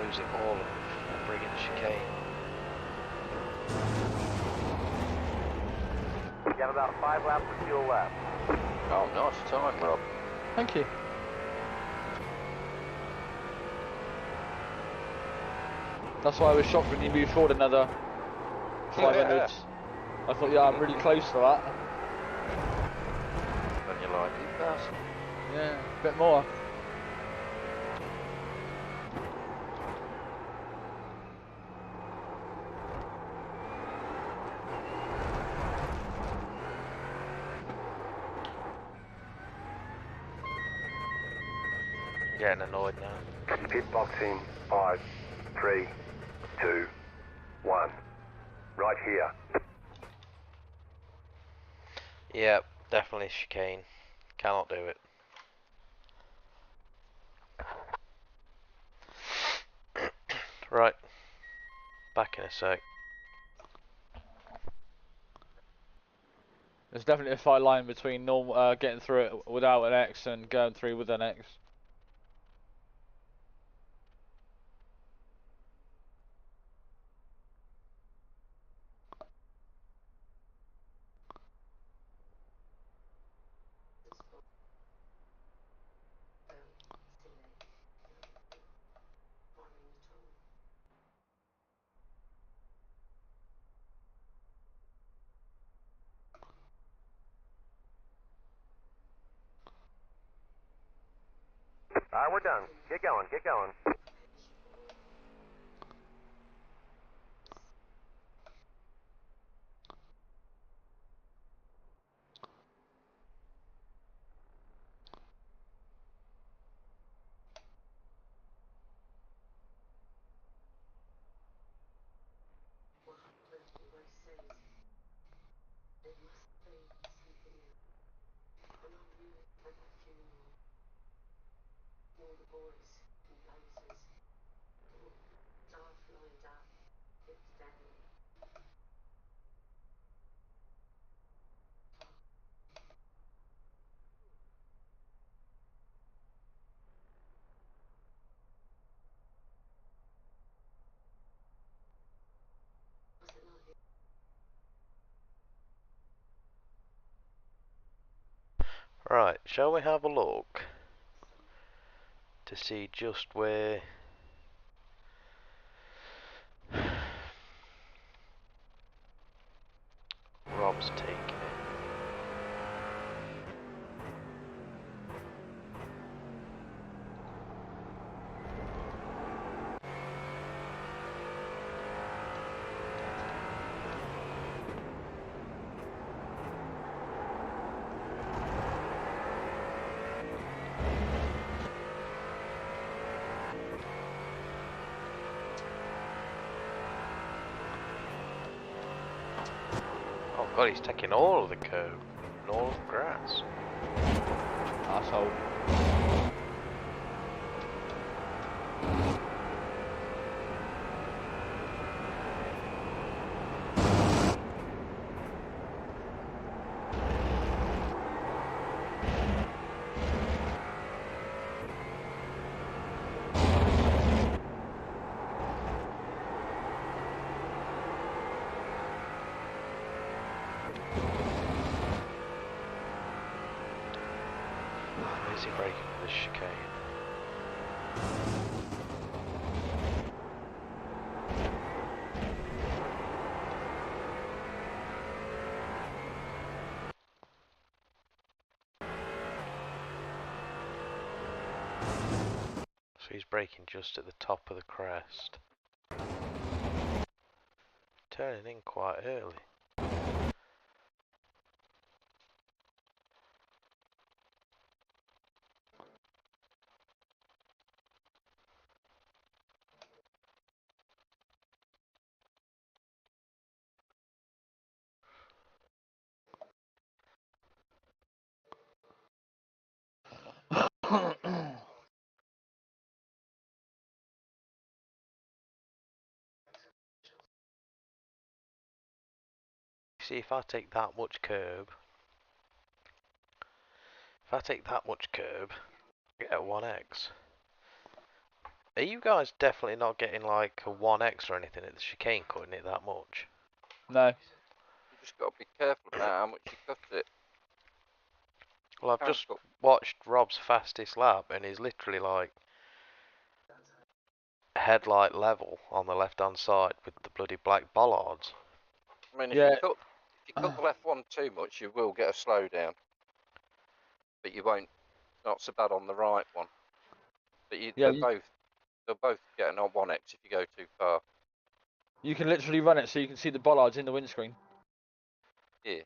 Losing all of friggin' chicane. You have about 5 laps of fuel left. Oh, nice time, Rob. Thank you. That's why I was shocked when you moved forward another 500. I thought, yeah, I'm really close to that. Don't you like it, bastard? Yeah, a bit more. Getting annoyed now. Pit box in 5, 3, 2, 1. Right here. Yep, definitely chicane. Cannot do it. Right. Back in a sec. There's definitely a fine line between normal, getting through it without an X and going through with an X. Alright, we're done. Get going, get going. Right, shall we have a look to see just where Rob's taking it? Well, he's taking all of the curb and all of the grass. Asshole. Where's he braking for this chicane? So he's braking just at the top of the crest. Turning in quite early. See, if I take that much curb, I get a 1x. Are you guys definitely not getting like a 1x or anything at the chicane cutting it that much? No. You just got to be careful about how much you cut it. Well, I've just watched Rob's fastest lap and he's literally like headlight level on the left hand side with the bloody black bollards. I mean, if Yeah. you cut the left one too much, you will get a slowdown. But you won't. Not so bad on the right one. But they'll both get an 1x if you go too far. You can literally run it so you can see the bollards in the windscreen. Yeah.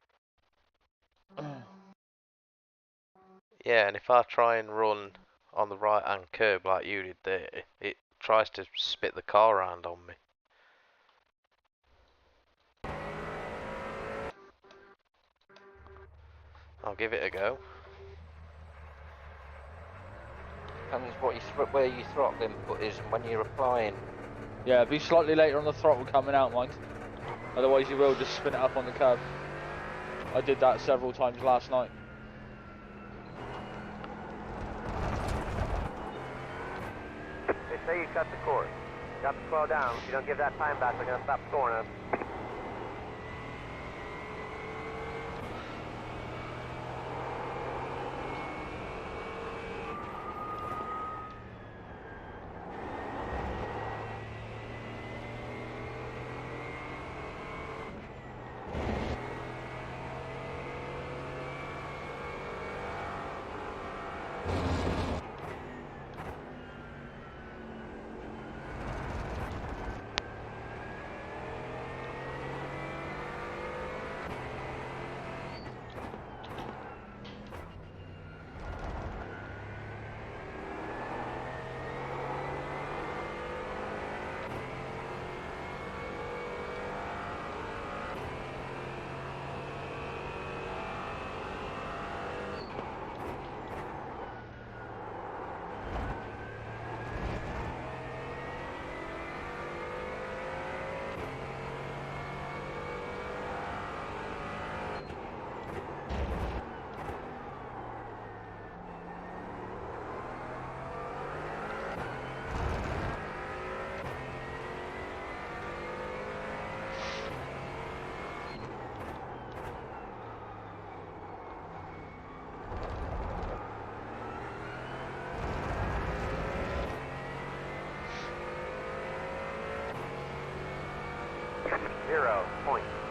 Yeah, and if I try and run on the right hand curb like you did there, it tries to spit the car around on me. I'll give it a go. Depends where your throttle input is and when you're applying. Yeah, be slightly later on the throttle coming out, mind. Otherwise you will just spin it up on the curb. I did that several times last night. They say you cut the course. You got to slow down. If you don't give that time back, they're going to stop scoring us.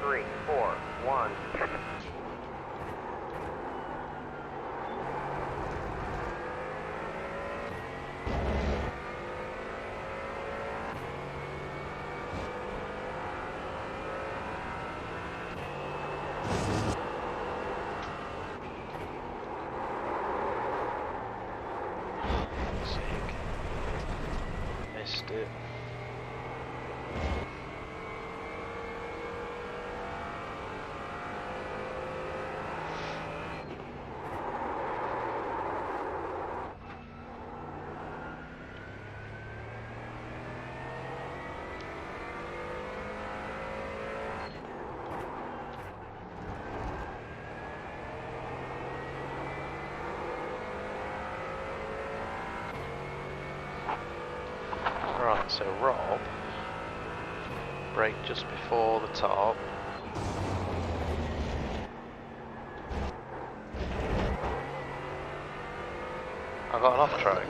.341. Missed it. So Rob, brake just before the top. I got an off track.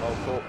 Oh, cool.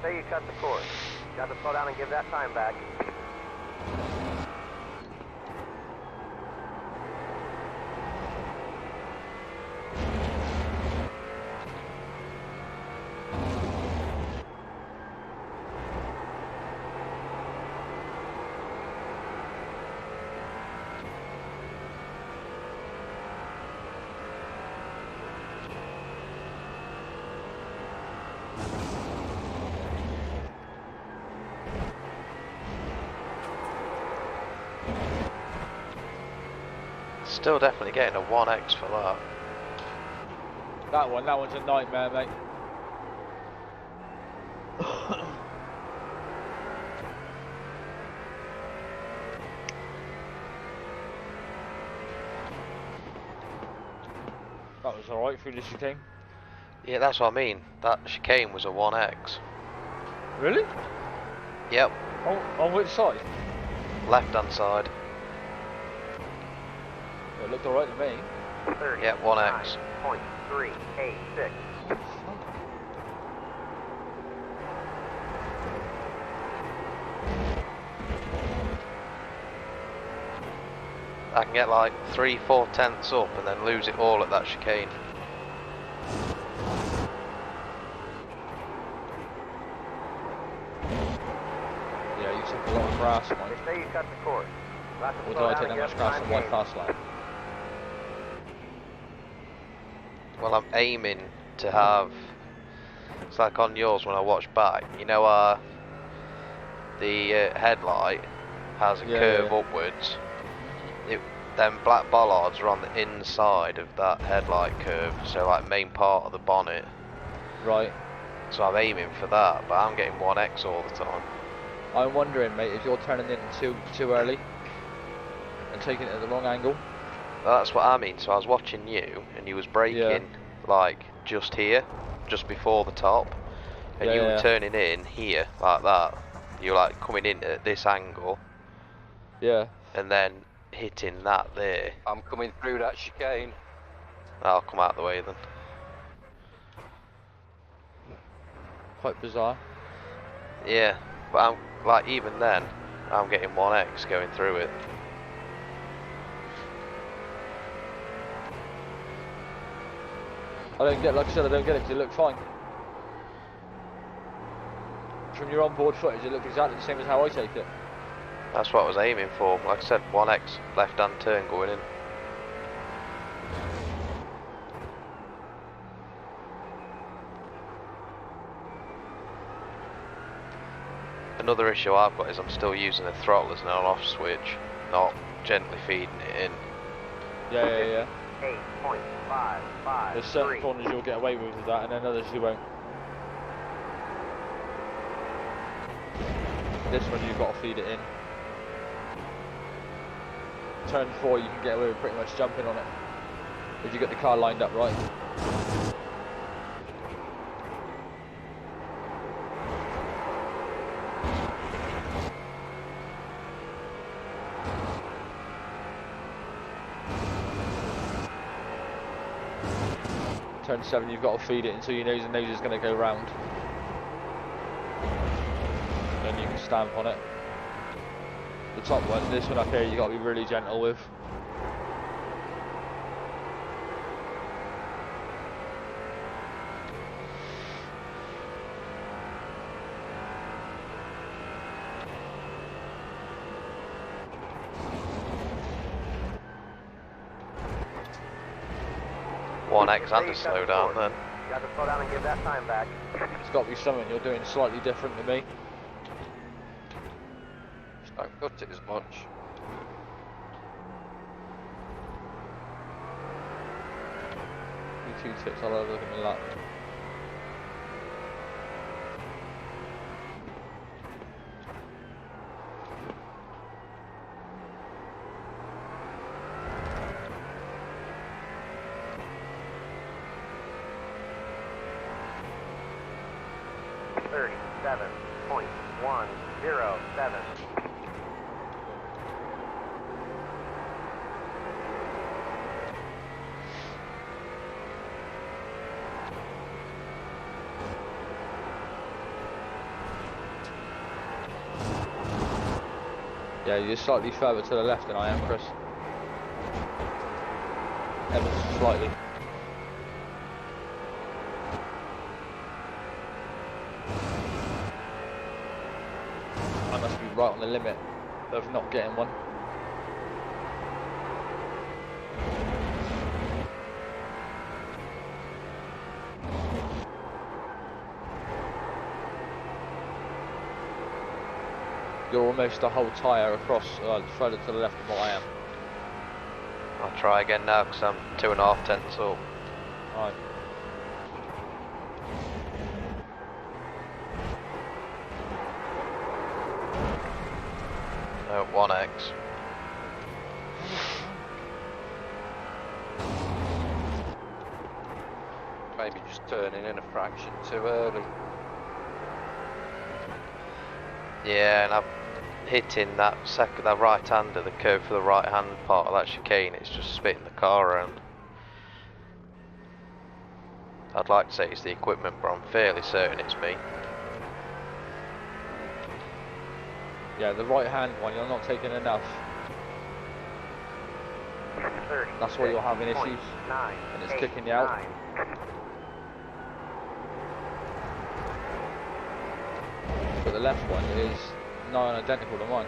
Say you cut the course. You got to slow down and give that time back. Still definitely getting a 1x for that. That one's a nightmare, mate. That was alright through the chicane. Yeah, that's what I mean. That chicane was a 1x. Really? Yep. On which side? Left hand side. It looked alright to me. Yep, 1x. 0.386. I can get like 3-4 tenths up and then lose it all at that chicane. Yeah, you took a lot of grass, Mike. They say you cut the course. Or did I take that much grass on my fast lap? Well, I'm aiming to have. It's like on yours when I watch back. You know, the headlight has a curve upwards. Them black bollards are on the inside of that headlight curve, so like main part of the bonnet. Right. So I'm aiming for that, but I'm getting 1x all the time. I'm wondering, mate, if you're turning in too early and taking it at the wrong angle. That's what I mean. So I was watching you, and you was braking like just here, just before the top, and you were turning in here like that. You were like coming in at this angle. Yeah. And then hitting that there. I'm coming through that chicane. I'll come out the way then. Quite bizarre. Yeah, but I'm like even then, I'm getting 1x going through it. I don't get, like I said, I don't get it because it looked fine. From your onboard footage, it looked exactly the same as how I take it. That's what I was aiming for. Like I said, 1x left hand turn going in. Another issue I've got is I'm still using the throttle as an on-off switch, not gently feeding it in. Yeah. 8.55. There's certain corners you'll get away with that, and then others you won't. This one you've got to feed it in. Turn 4 you can get away with pretty much jumping on it, if you get the car lined up right. Turn 7 you've got to feed it until you know the nose is going to go round. Then you can stamp on it. The top one, this one up here, you've got to be really gentle with. One X and a slow down then. You got to slow down and give that time back. It's got to be something you're doing slightly different to me. Just don't cut it as much. Give me 2 tips, I'll have a look at my lap. Yeah, you're slightly further to the left than I am, Chris. Ever so slightly. I must be right on the limit of not getting one. You're almost a whole tyre across, further to the left than what I am. I'll try again now because I'm 2.5 tenths up. Alright. No, 1x. Maybe just turning in a fraction too early. Yeah, and I'm hitting that right hand of the curve for the right hand part of that chicane. It's just spitting the car around. I'd like to say it's the equipment, but I'm fairly certain it's me. Yeah, the right hand one, you're not taking enough. That's why you're having issues, and it's kicking you out. But the left one is nigh on identical to mine.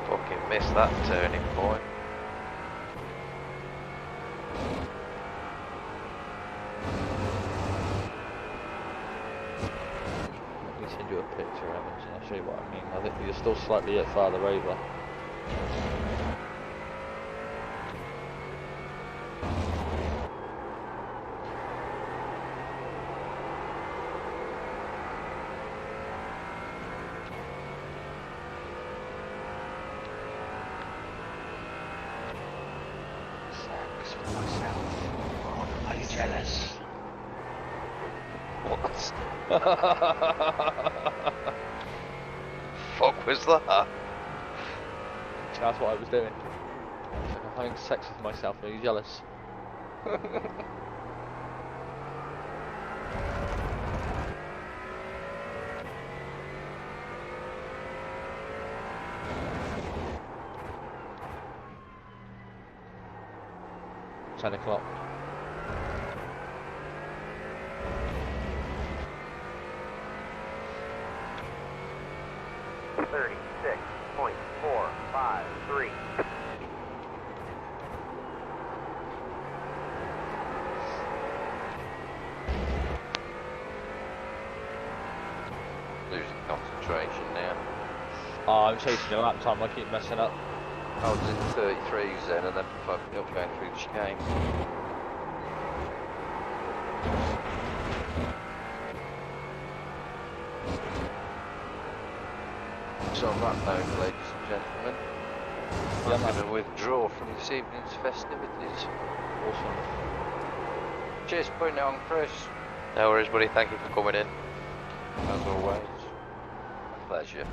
Fucking missed that turning point. Let me send you a picture, Evans, and I'll show you what I mean. I think you're still slightly farther over. sex with myself. Are you jealous? What? Fuck was that? That's what I was doing. It's like I'm having sex with myself. Are you jealous? 10 o'clock. $36.453. Losing concentration now. Oh, I'm chasing the lap time. I keep messing up. I was in 33s then, and then fucked up going through the chicane. So on that note, ladies and gentlemen, I'm going to withdraw from this evening's festivities. Awesome. Cheers for putting it on, Chris. No worries, buddy. Thank you for coming in. As always. A pleasure.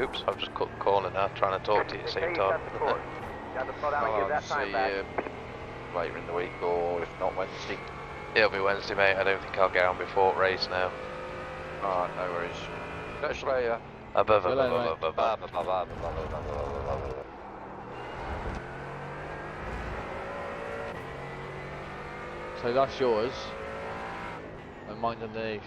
Oops, I've just cut the corner now, trying to talk to you at the same time. Got to slow down and give that See time back. you later in the week, or if not Wednesday. It'll be Wednesday, mate. I don't think I'll get on before race now. Alright, no worries. Catch you later. So that's yours. And mine's underneath.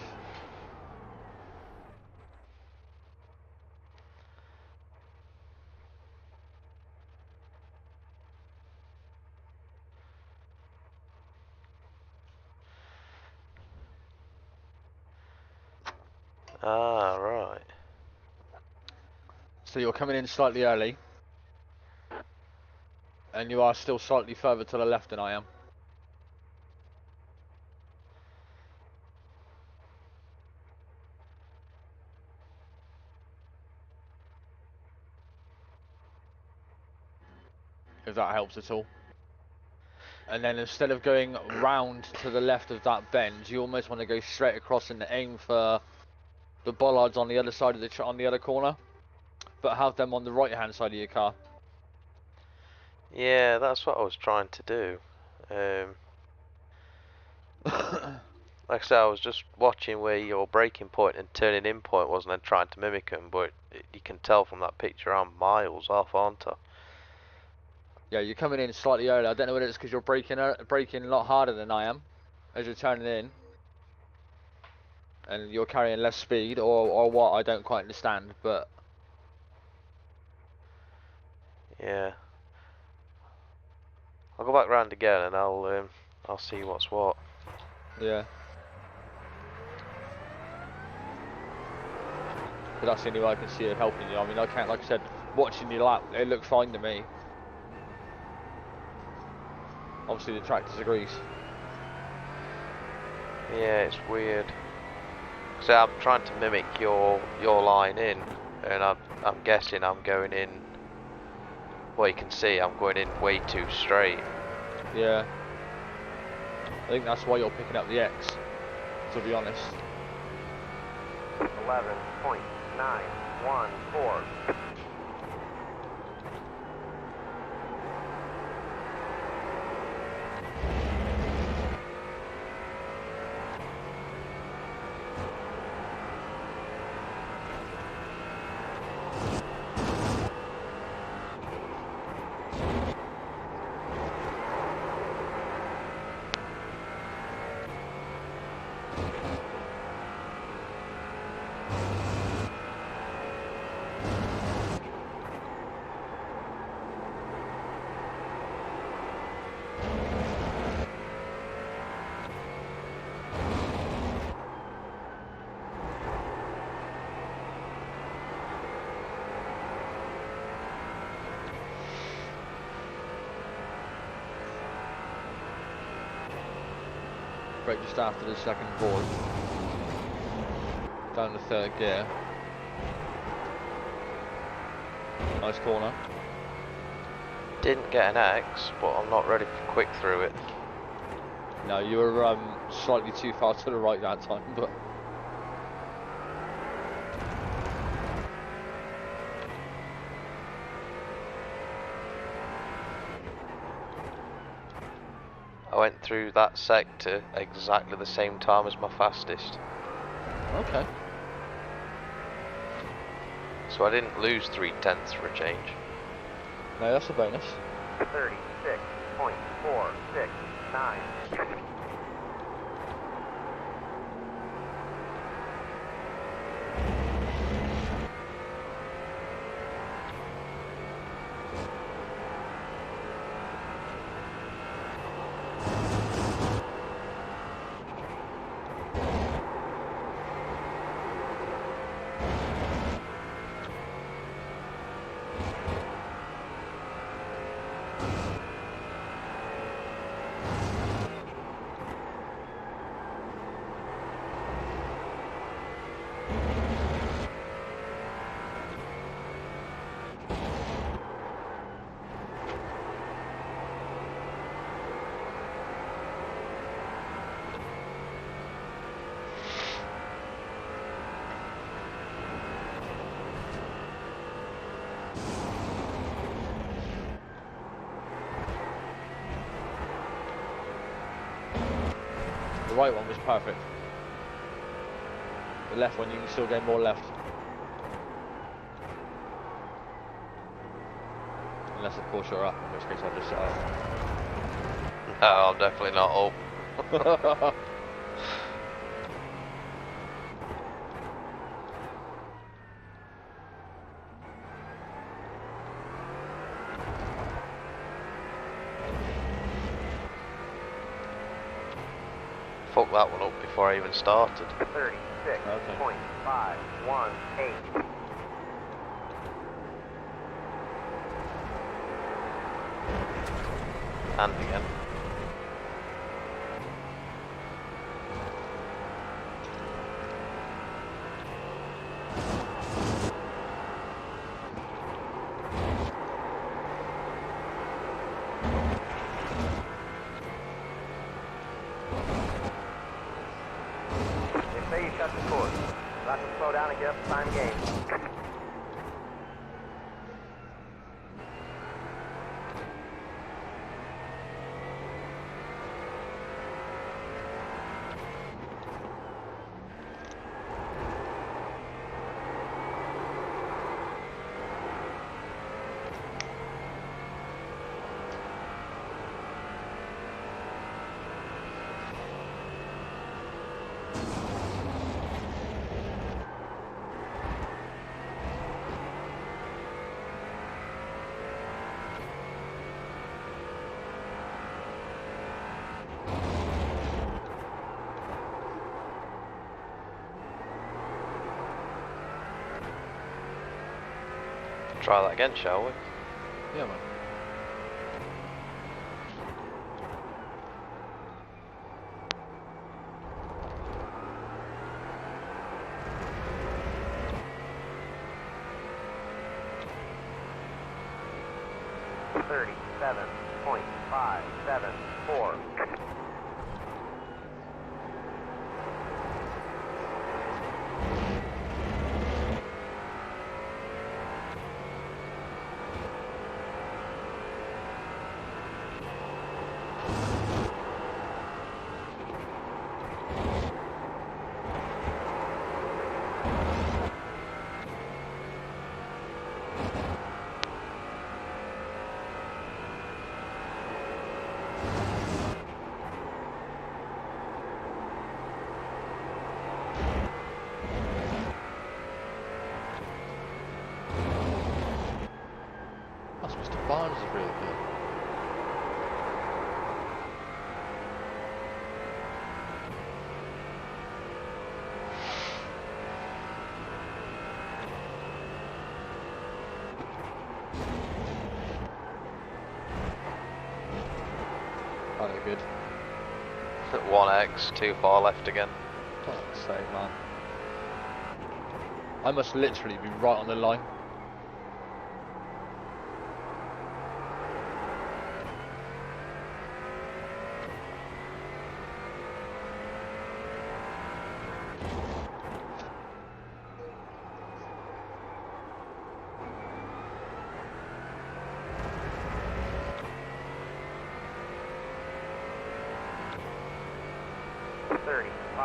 Ah, right. So you're coming in slightly early. And you are still slightly further to the left than I am. If that helps at all. And then instead of going round to the left of that bend, you almost want to go straight across and aim for the bollards on the other side of the on the other corner, but have them on the right hand side of your car. Yeah, that's what I was trying to do. Like I said, I was just watching where your braking point and turning in point was, and then trying to mimic them, but you can tell from that picture I'm miles off, aren't I? Yeah, you're coming in slightly early. I don't know whether it's because you're braking a lot harder than I am as you're turning in, and you're carrying less speed, or what. I don't quite understand, but Yeah. I'll go back round again and I'll see what's what. yeah. But that's the only way I can see it helping you. I mean, I can't, like I said, watching your lap, it looked fine to me. Obviously the track disagrees. Yeah, it's weird. So I'm trying to mimic your line in, and I'm guessing I'm going in. Well, you can see I'm going in way too straight. Yeah. I think that's why you're picking up the X, to be honest. 11.914. Brake just after the second board. Down the third gear. Nice corner. Didn't get an X, but I'm not ready for quick through it. No, you were slightly too far to the right that time, but. I went through that sector exactly the same time as my fastest. Okay. So I didn't lose 3/10 for a change. No, that's a bonus. 36.469. The right one was perfect. The left one, you can still go more left. Unless of course you're up, in which case I'll just set up. No, I'm definitely not up. Fuck that one up before I even started. 36.518. And again. They say you shut the course. Let them slow down and get up the time game. Try that again, shall we? Yeah, man. Thirty-seven point 574. That's Mr. Barnes is really good. Oh, they're good. 1x, too far left again. Fuck's sake, man. I must literally be right on the line.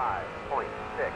35.6.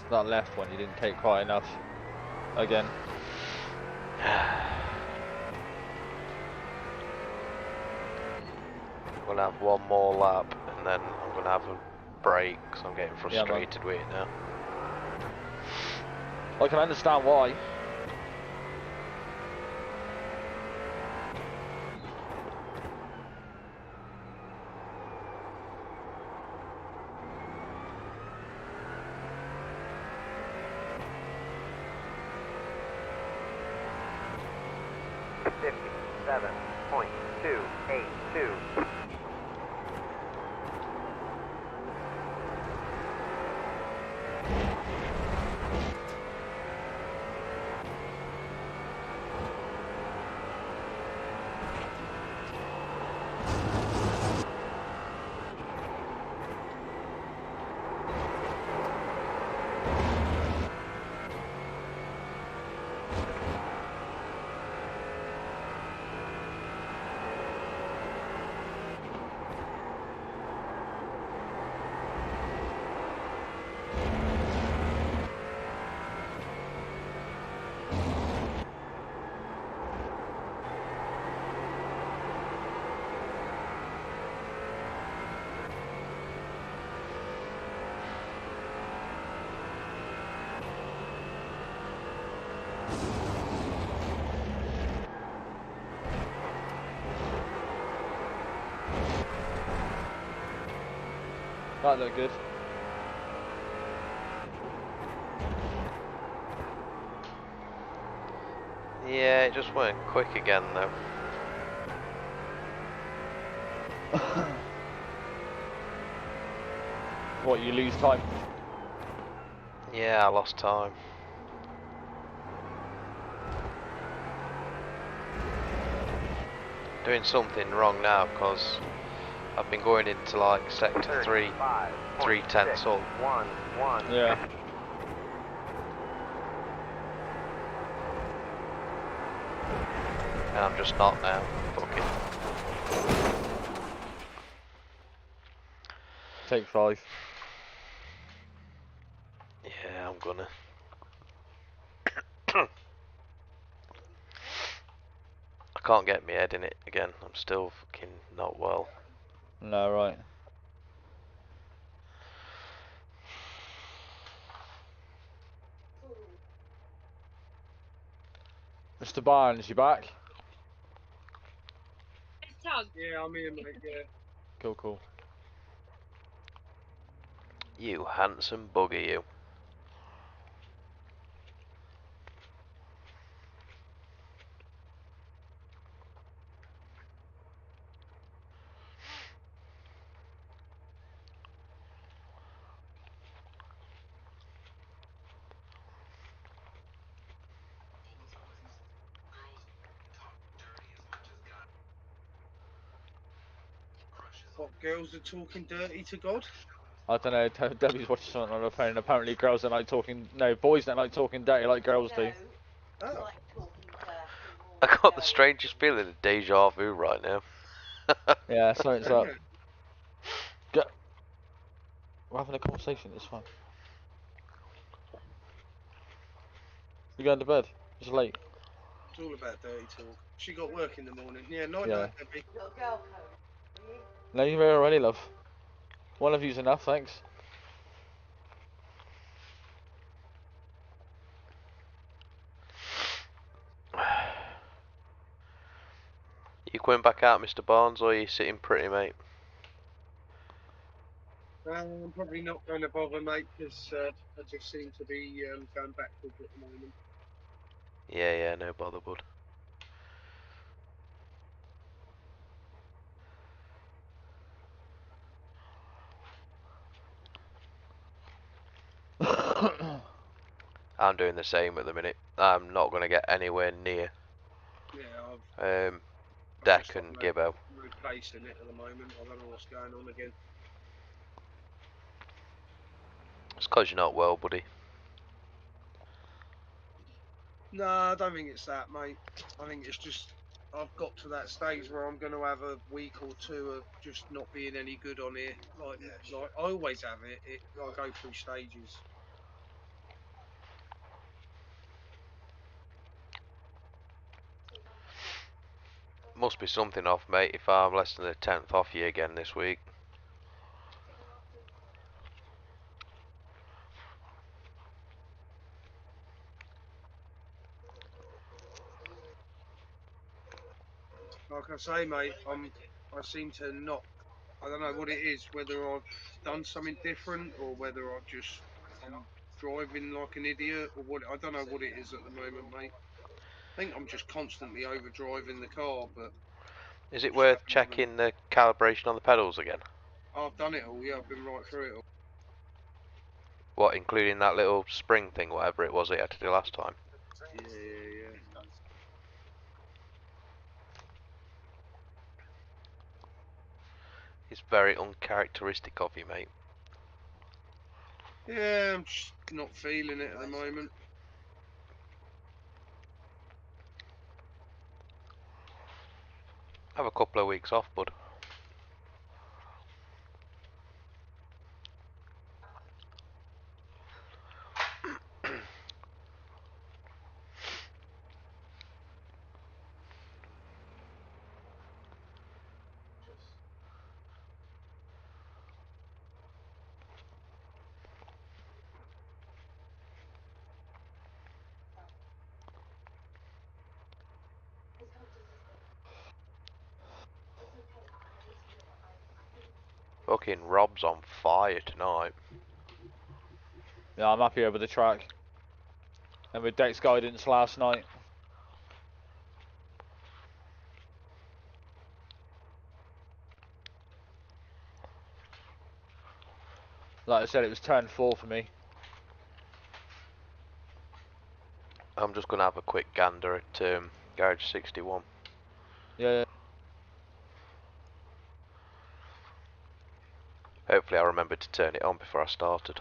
That left one you didn't take quite enough. Again. I'm gonna have one more lap and then I'm gonna have a break because I'm getting frustrated with it now. I can understand why. .282. That looked good. Yeah, it just weren't quick again though. What, you lose time? Yeah, I lost time. Doing something wrong now because I've been going into like sector 3, 3/10 up. Yeah. And I'm just not now. Fuck it. Take 5. Yeah, I'm gonna. I can't get my head in it again. I'm still fucking not well. No, right. Mr. Barnes, you back? Yeah, I'm here, mate, yeah. Cool, cool. You handsome bugger, you. What, girls are talking dirty to God? I don't know, Debbie's watching something on her phone. Apparently girls don't like talking, no, boys don't like talking dirty like girls do. Oh. I got the strangest feeling of deja vu right now. Yeah, something's up. Yeah. We're having a conversation, it's fine. You going to bed? It's late. It's all about dirty talk. She got work in the morning. Yeah, night Yeah. night, Debbie. No, you're very already, love. One of you's enough, thanks. You coming back out, Mr. Barnes, or are you sitting pretty, mate? I'm probably not going to bother, mate, because I just seem to be going backwards at the moment. Yeah, no bother, bud. I'm doing the same at the minute. I'm not going to get anywhere near Yeah, I've Deck just and like Gibbo. replacing it at the moment. I don't know what's going on again. It's 'cause you're not well, buddy. No, I don't think it's that, mate. I think it's just I've got to that stage where I'm going to have a week or two of just not being any good on here. Like I always have it. I go through stages. Must be something off, mate, if I'm less than a tenth off you again this week. Like I say, mate, I seem to not. I don't know what it is. Whether I've done something different or whether I'm driving like an idiot or what. I don't know what it is at the moment, mate. I think I'm just constantly over driving the car, but Is it just worth haven't even. checking the calibration on the pedals again? I've done it all. Yeah, I've been right through it all. What, including that little spring thing, whatever it was that you had to do last time? Yeah. It's very uncharacteristic of you, mate. Yeah, I'm just not feeling it at the moment. Have a couple of weeks off, bud. Fucking Rob's on fire tonight. Yeah, I'm happy over the track. And with Deck's guidance last night. Like I said, it was turn 4 for me. I'm just going to have a quick gander at Garage 61. Yeah. Hopefully I remembered to turn it on before I started.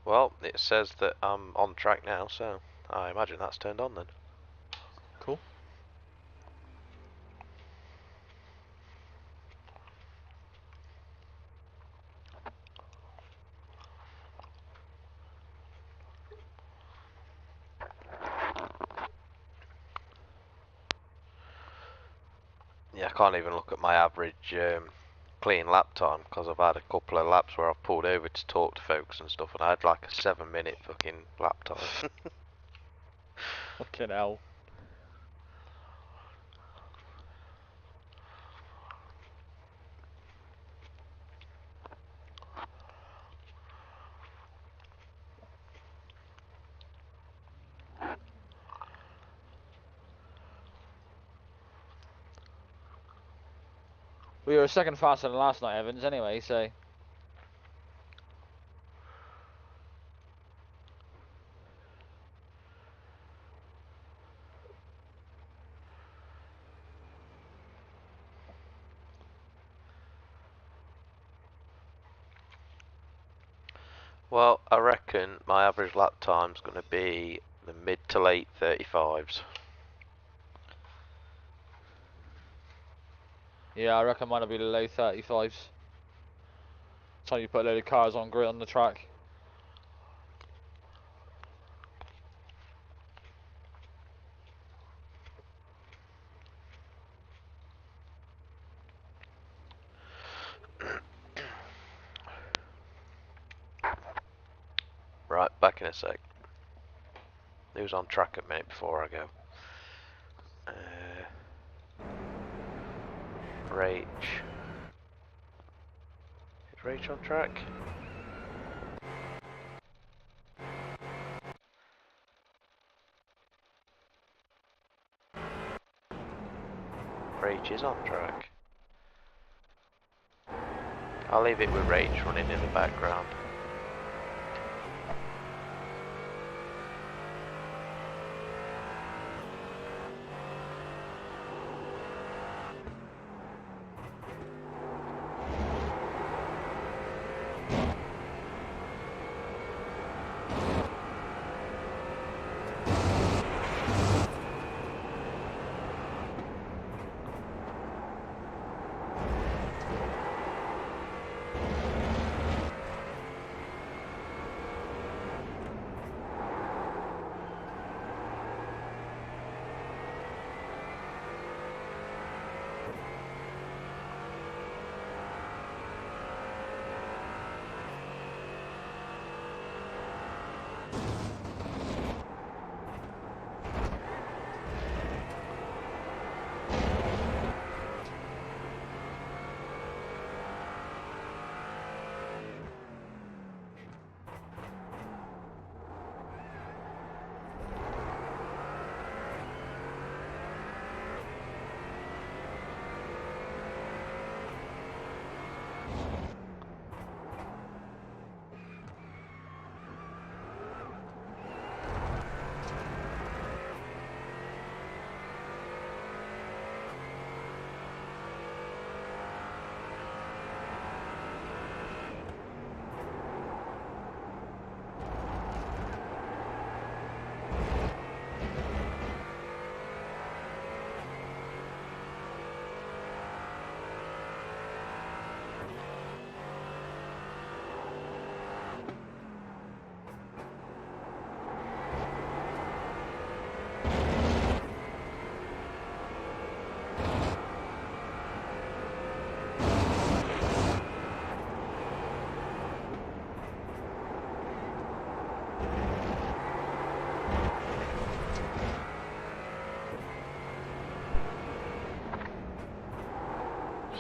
Well, it says that I'm on track now, so I imagine that's turned on then. Cool. Yeah, I can't even look at my average clean lap time because I've had a couple of laps where I've pulled over to talk to folks and stuff, and I had like a 7-minute fucking lap time. Fucking hell. We were a second faster than last night, Evans, anyway, so... Well, I reckon my average lap time's going to be the mid to late 35s. Yeah, I reckon mine will be the low 35s. Time you put a load of cars on grid on the track. Right, back in a sec. Who's on track a minute before I go? Rach. Is Rach on track? Rach is on track. I'll leave it with Rach running in the background.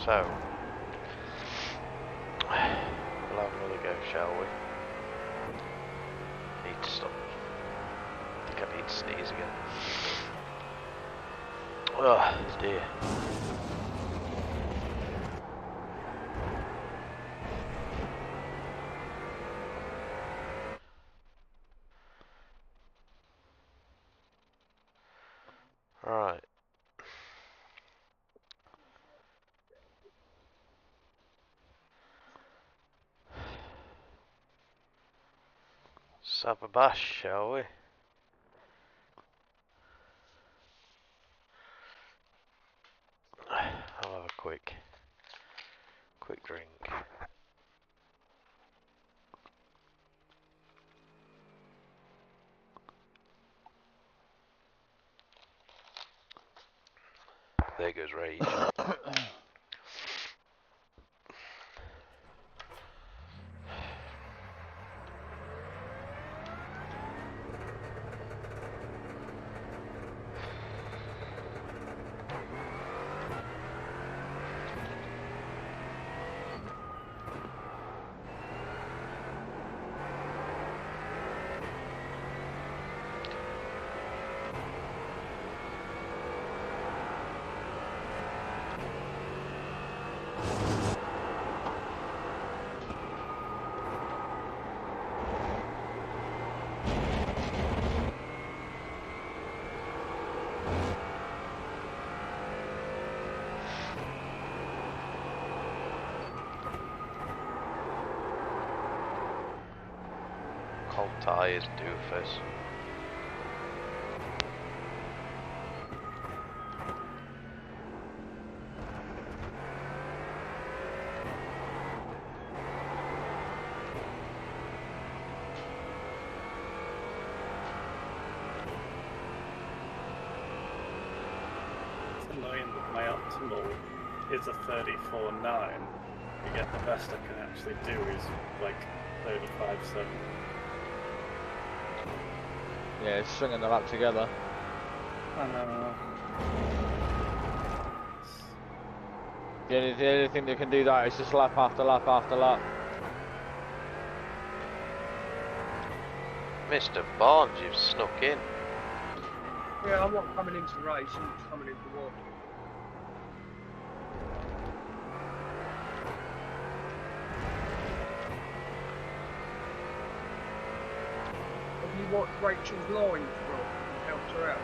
So, we'll have another go, shall we? Need to stop. I think I need to sneeze again. Oh dear. Right. Let's have a bash, shall we? I'll have a quick drink. There goes Rage. Cold tyres, doofus. It's annoying that my optimal is a 34.9. You get the best I can actually do is like 35.7. Yeah, it's stringing the lap together. I know. The only thing that can do that is just lap after lap after lap. Mr. Barnes, you've snuck in. Yeah, I'm not coming into race, I'm just coming into watch. Have you watched Rachel's line, Rob? Helped her out.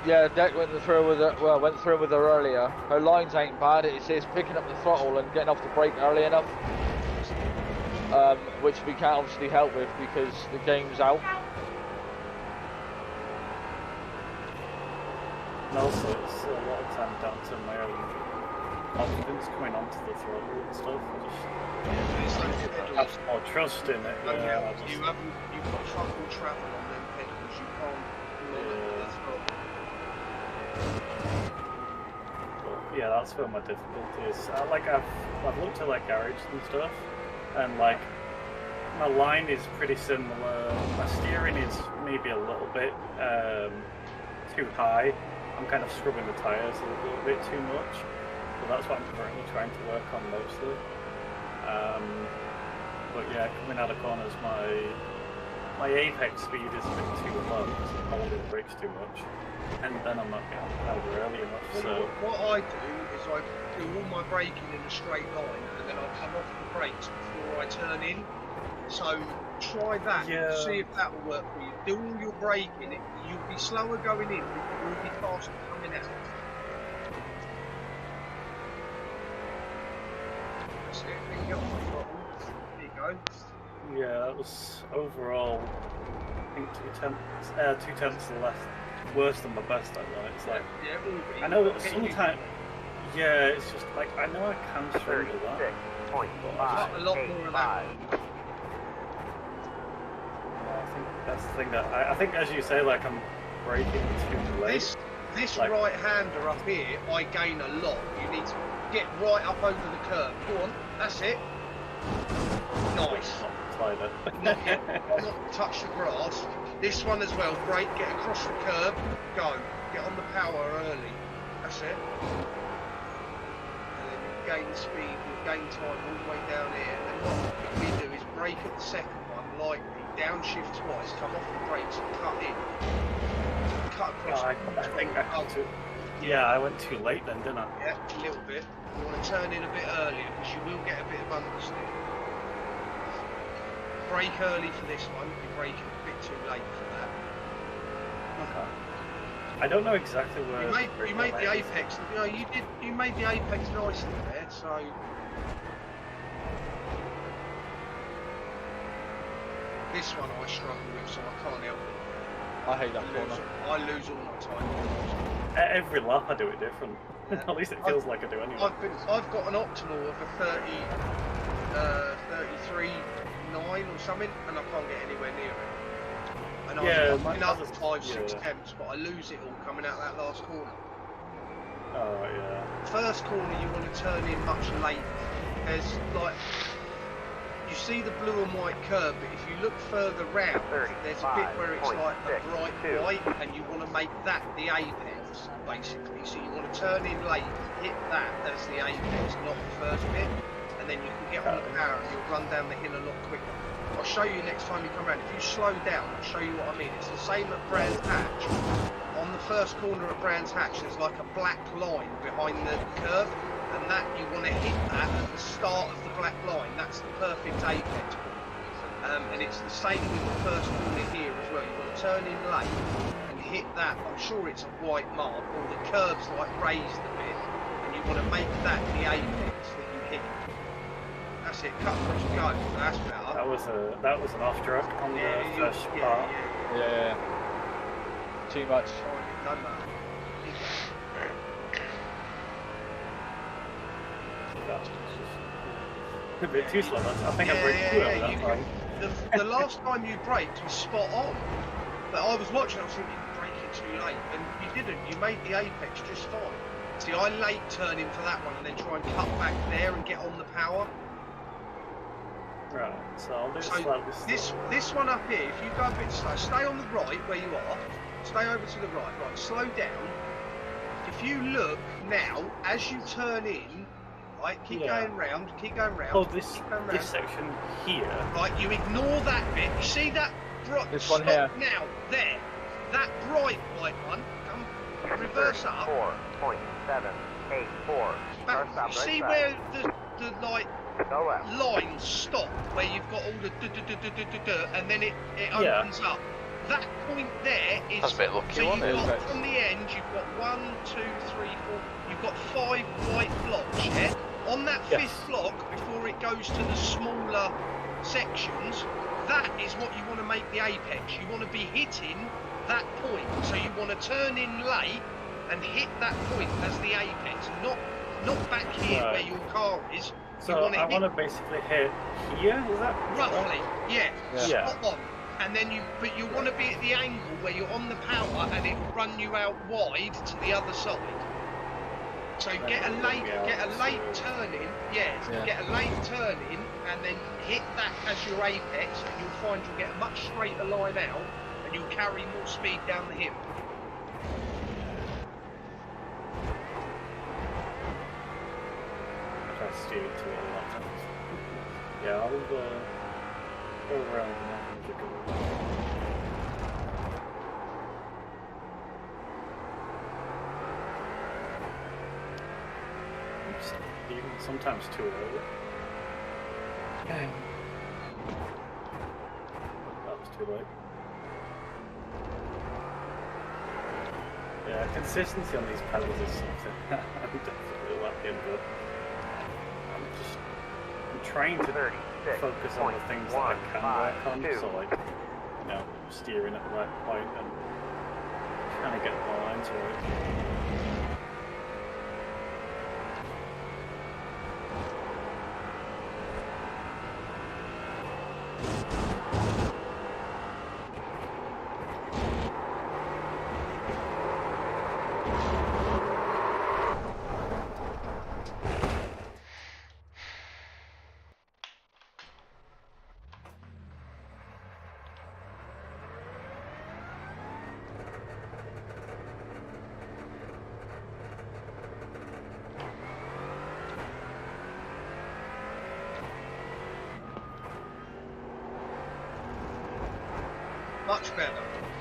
Yeah, Deck went through with her. Went through with her earlier. Her lines ain't bad. It's picking up the throttle and getting off the brake early enough, which we can't obviously help with because the game's out. And also, it's a lot of time down to my own confidence coming onto the throttle and stuff. I just have more trust in it. Yeah, you've got trouble travel on them pedals. You can't lower the throttle. But yeah, that's where my difficulty is. I've looked at like garage and stuff, and like my line is pretty similar. My steering is maybe a little bit too high. I'm kind of scrubbing the tyres a little bit too much, but that's what I'm currently trying to work on mostly. But yeah, coming out of corners, my apex speed is a bit too low because I'm holding the brakes too much, and then I'm not getting out early enough. So what I do is I do all my braking in a straight line, and then I come off the brakes before I turn in. So try that. Yeah. See if that will work for you. Do all your braking. You'll be slower going in, but you'll be faster coming out. That's it. Then get off the throttle. There you go. yeah, that was overall, I think 2/10 less worse than my best. I know it's like Yeah, it will be. I know that I'll get sometimes. Yeah, it's just like I know I can struggle that. 36.5. A lot more of that. I think that's the thing that I think, as you say, like I'm braking too late. This Like- right-hander up here, I gain a lot. You need to get right up over the curb. Go on, that's it. Nice. Slide it. Not touch the grass. This one as well. Brake, get across the curb. Go. Get on the power early. That's it. And then you gain speed, you gain time all the way down here. And then what we do is brake at the second one, lightly, downshift twice, come off the brakes and cut in. Cut across. I think I had to. Yeah, I went too late then, didn't I? Yeah, a little bit. You want to turn in a bit earlier because you will get a bit of understeer. Brake early for this one. You're braking a bit too late for that. Okay. I don't know exactly where. You made the apex. You know, you made the apex nicely there. So this one I struggle with, so I can't help it. I hate that corner. I lose all my time. At every lap I do it different. Yeah. At least it feels like I do anyway. I've got an optimal of a 33.9 or something, and I can't get anywhere near it. And Yeah, I've been up mine's- 5-6 yeah. attempts, but I lose it all coming out that last corner. Oh yeah. First corner you want to turn in much later. There's like, you see the blue and white curb, but if you look further round, there's a bit where it's like a bright white, and you want to make that the apex, basically. So you want to turn in late, hit that as the apex, not the first bit, and then you can get on the power and you'll run down the hill a lot quicker. I'll show you next time you come around. If you slow down, I'll show you what I mean. It's the same at Brands Hatch. On the first corner at Brands Hatch, there's like a black line behind the curve, and that you want to hit that at the start of the black line. That's the perfect apex point. And it's the same with the first corner here as well. You want to turn in late and hit that. I'm sure it's a white mark, or the curve's like raised a bit, and you want to make that the apex that you hit. That's That's it. Cut across the go. That's better. That was an off track on the first part. Yeah. Too much. Oh, you've done that. A bit too slow. I think I braked too early that time. The last time you braked was spot on. But I was watching, I was thinking, you're braking too late. And you didn't. You made the apex just fine. See, I late turn in for that one and then try and cut back there and get on the power. Right, so I'll do this one up here, if you go a bit slow, stay on the right where you are. Stay over to the right. Right, slow down. If you look now, as you turn in, right, keep going round, keep going round. Oh, this section here. Right, you ignore that bit. You see that bright? This one here. Now, there. That bright white one. Come, reverse up. 4.784. Back, you see where the like lines stop, where you've got all the and then it opens up. That point there is. That's a bit lucky, so wasn't you've it? got from the end, you've got 1, 2, 3, 4. You've got 5 white blocks. Yeah. On that fifth block, before it goes to the smaller sections, that is what you want to make the apex. You want to be hitting that point. So you want to turn in late and hit that point as the apex, not back here where your car is. So I want to basically hit here. Is that roughly? Right? Yeah. Spot on. And then you want to be at the angle where you're on the power, and it will run you out wide to the other side. So get a late turn in, get a late turn in, and then hit that as your apex, and you'll find you'll get a much straighter line out, and you'll carry more speed down the hill. I try to steer it to it a lot of times. Yeah, I'll go around and even sometimes too early. That was too late. Yeah, consistency on these pedals is something I'm definitely lacking, but I'm trying to focus on the things that I can work on, so like, steering at the right point and trying to get the lines right.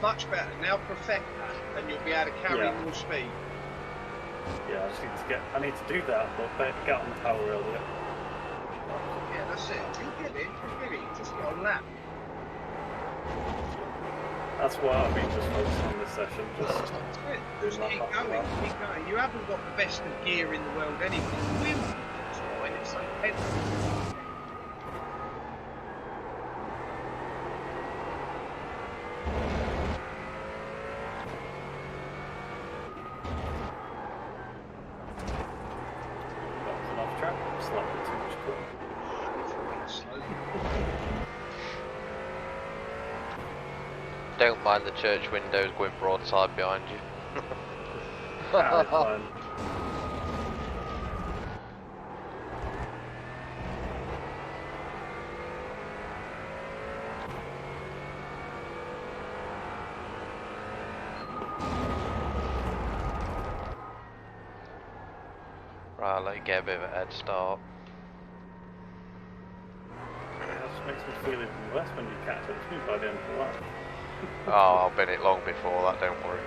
Much better. Now perfect that, and you'll be able to carry more speed. Yeah, I need to do that, but get on the power earlier. Yeah, that's it. You'll get it. You just got a lap. That's what I've been just focusing on this session. Just keep going. You haven't got the best of gear in the world anyway. The wheel is fine. It's so pencil. Don't mind the church windows going broadside behind you. Fine. Right, I'll let you get a bit of a head start. That just makes me feel even worse when you catch up to me by the end of the lap. Oh, I've been it long before that, don't worry.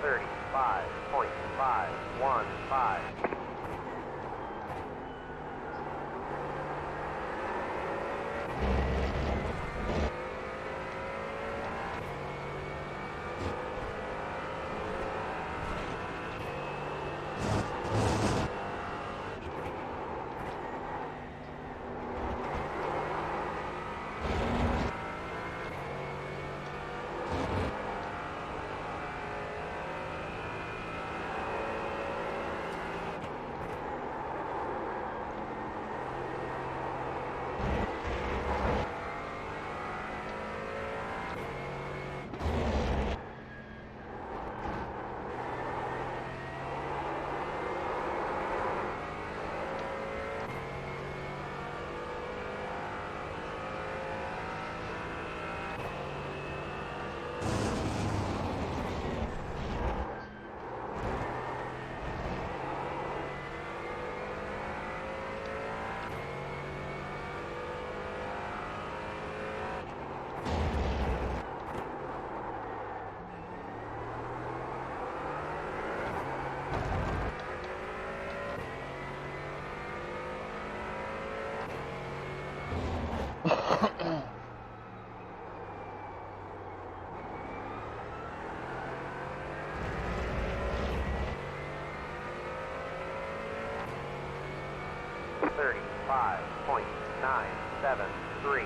35.515. .973.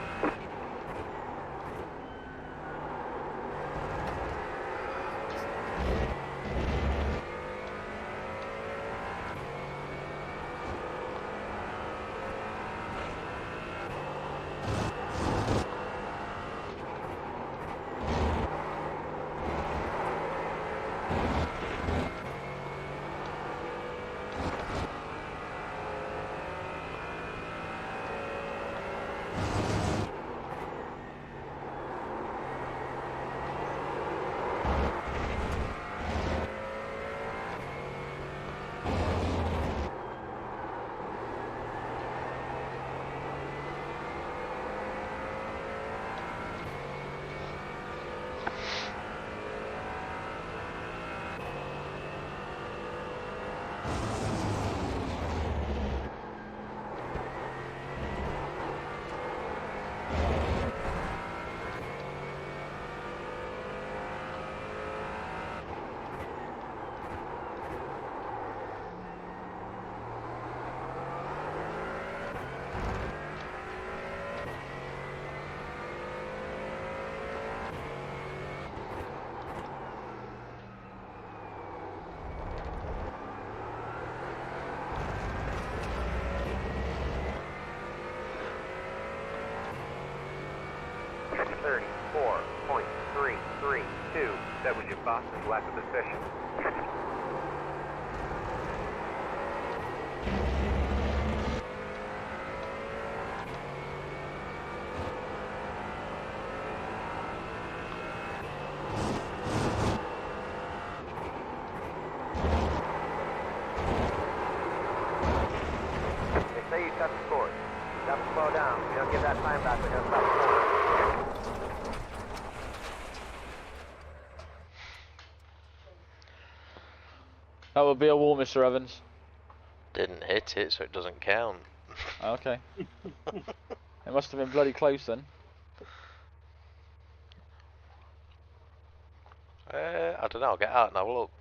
.332. That was your fastest lap of the session. They say you cut the course. You have to slow down. If you don't get that time back, they're going to stop the corner. That would be a wall, Mr. Evans. Didn't hit it, so it doesn't count. Okay. It must have been bloody close then. I don't know, I'll get out and have a look.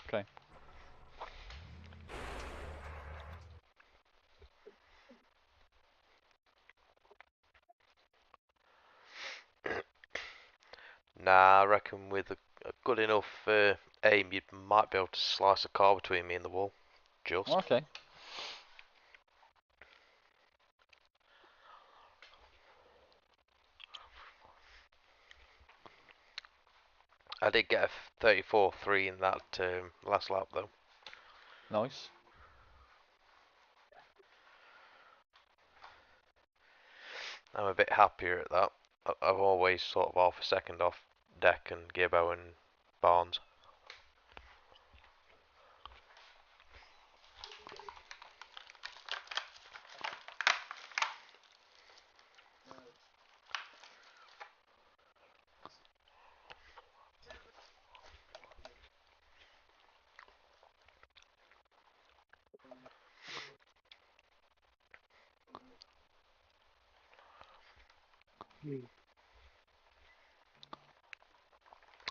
Okay. Nah, I reckon with a good enough aim, you might be able to slice a car between me and the wall. Just. Okay. I did get a 34.3 in that last lap though. Nice. I'm a bit happier at that. I've always sort of half a second off Deck and Gibbo and Barnes.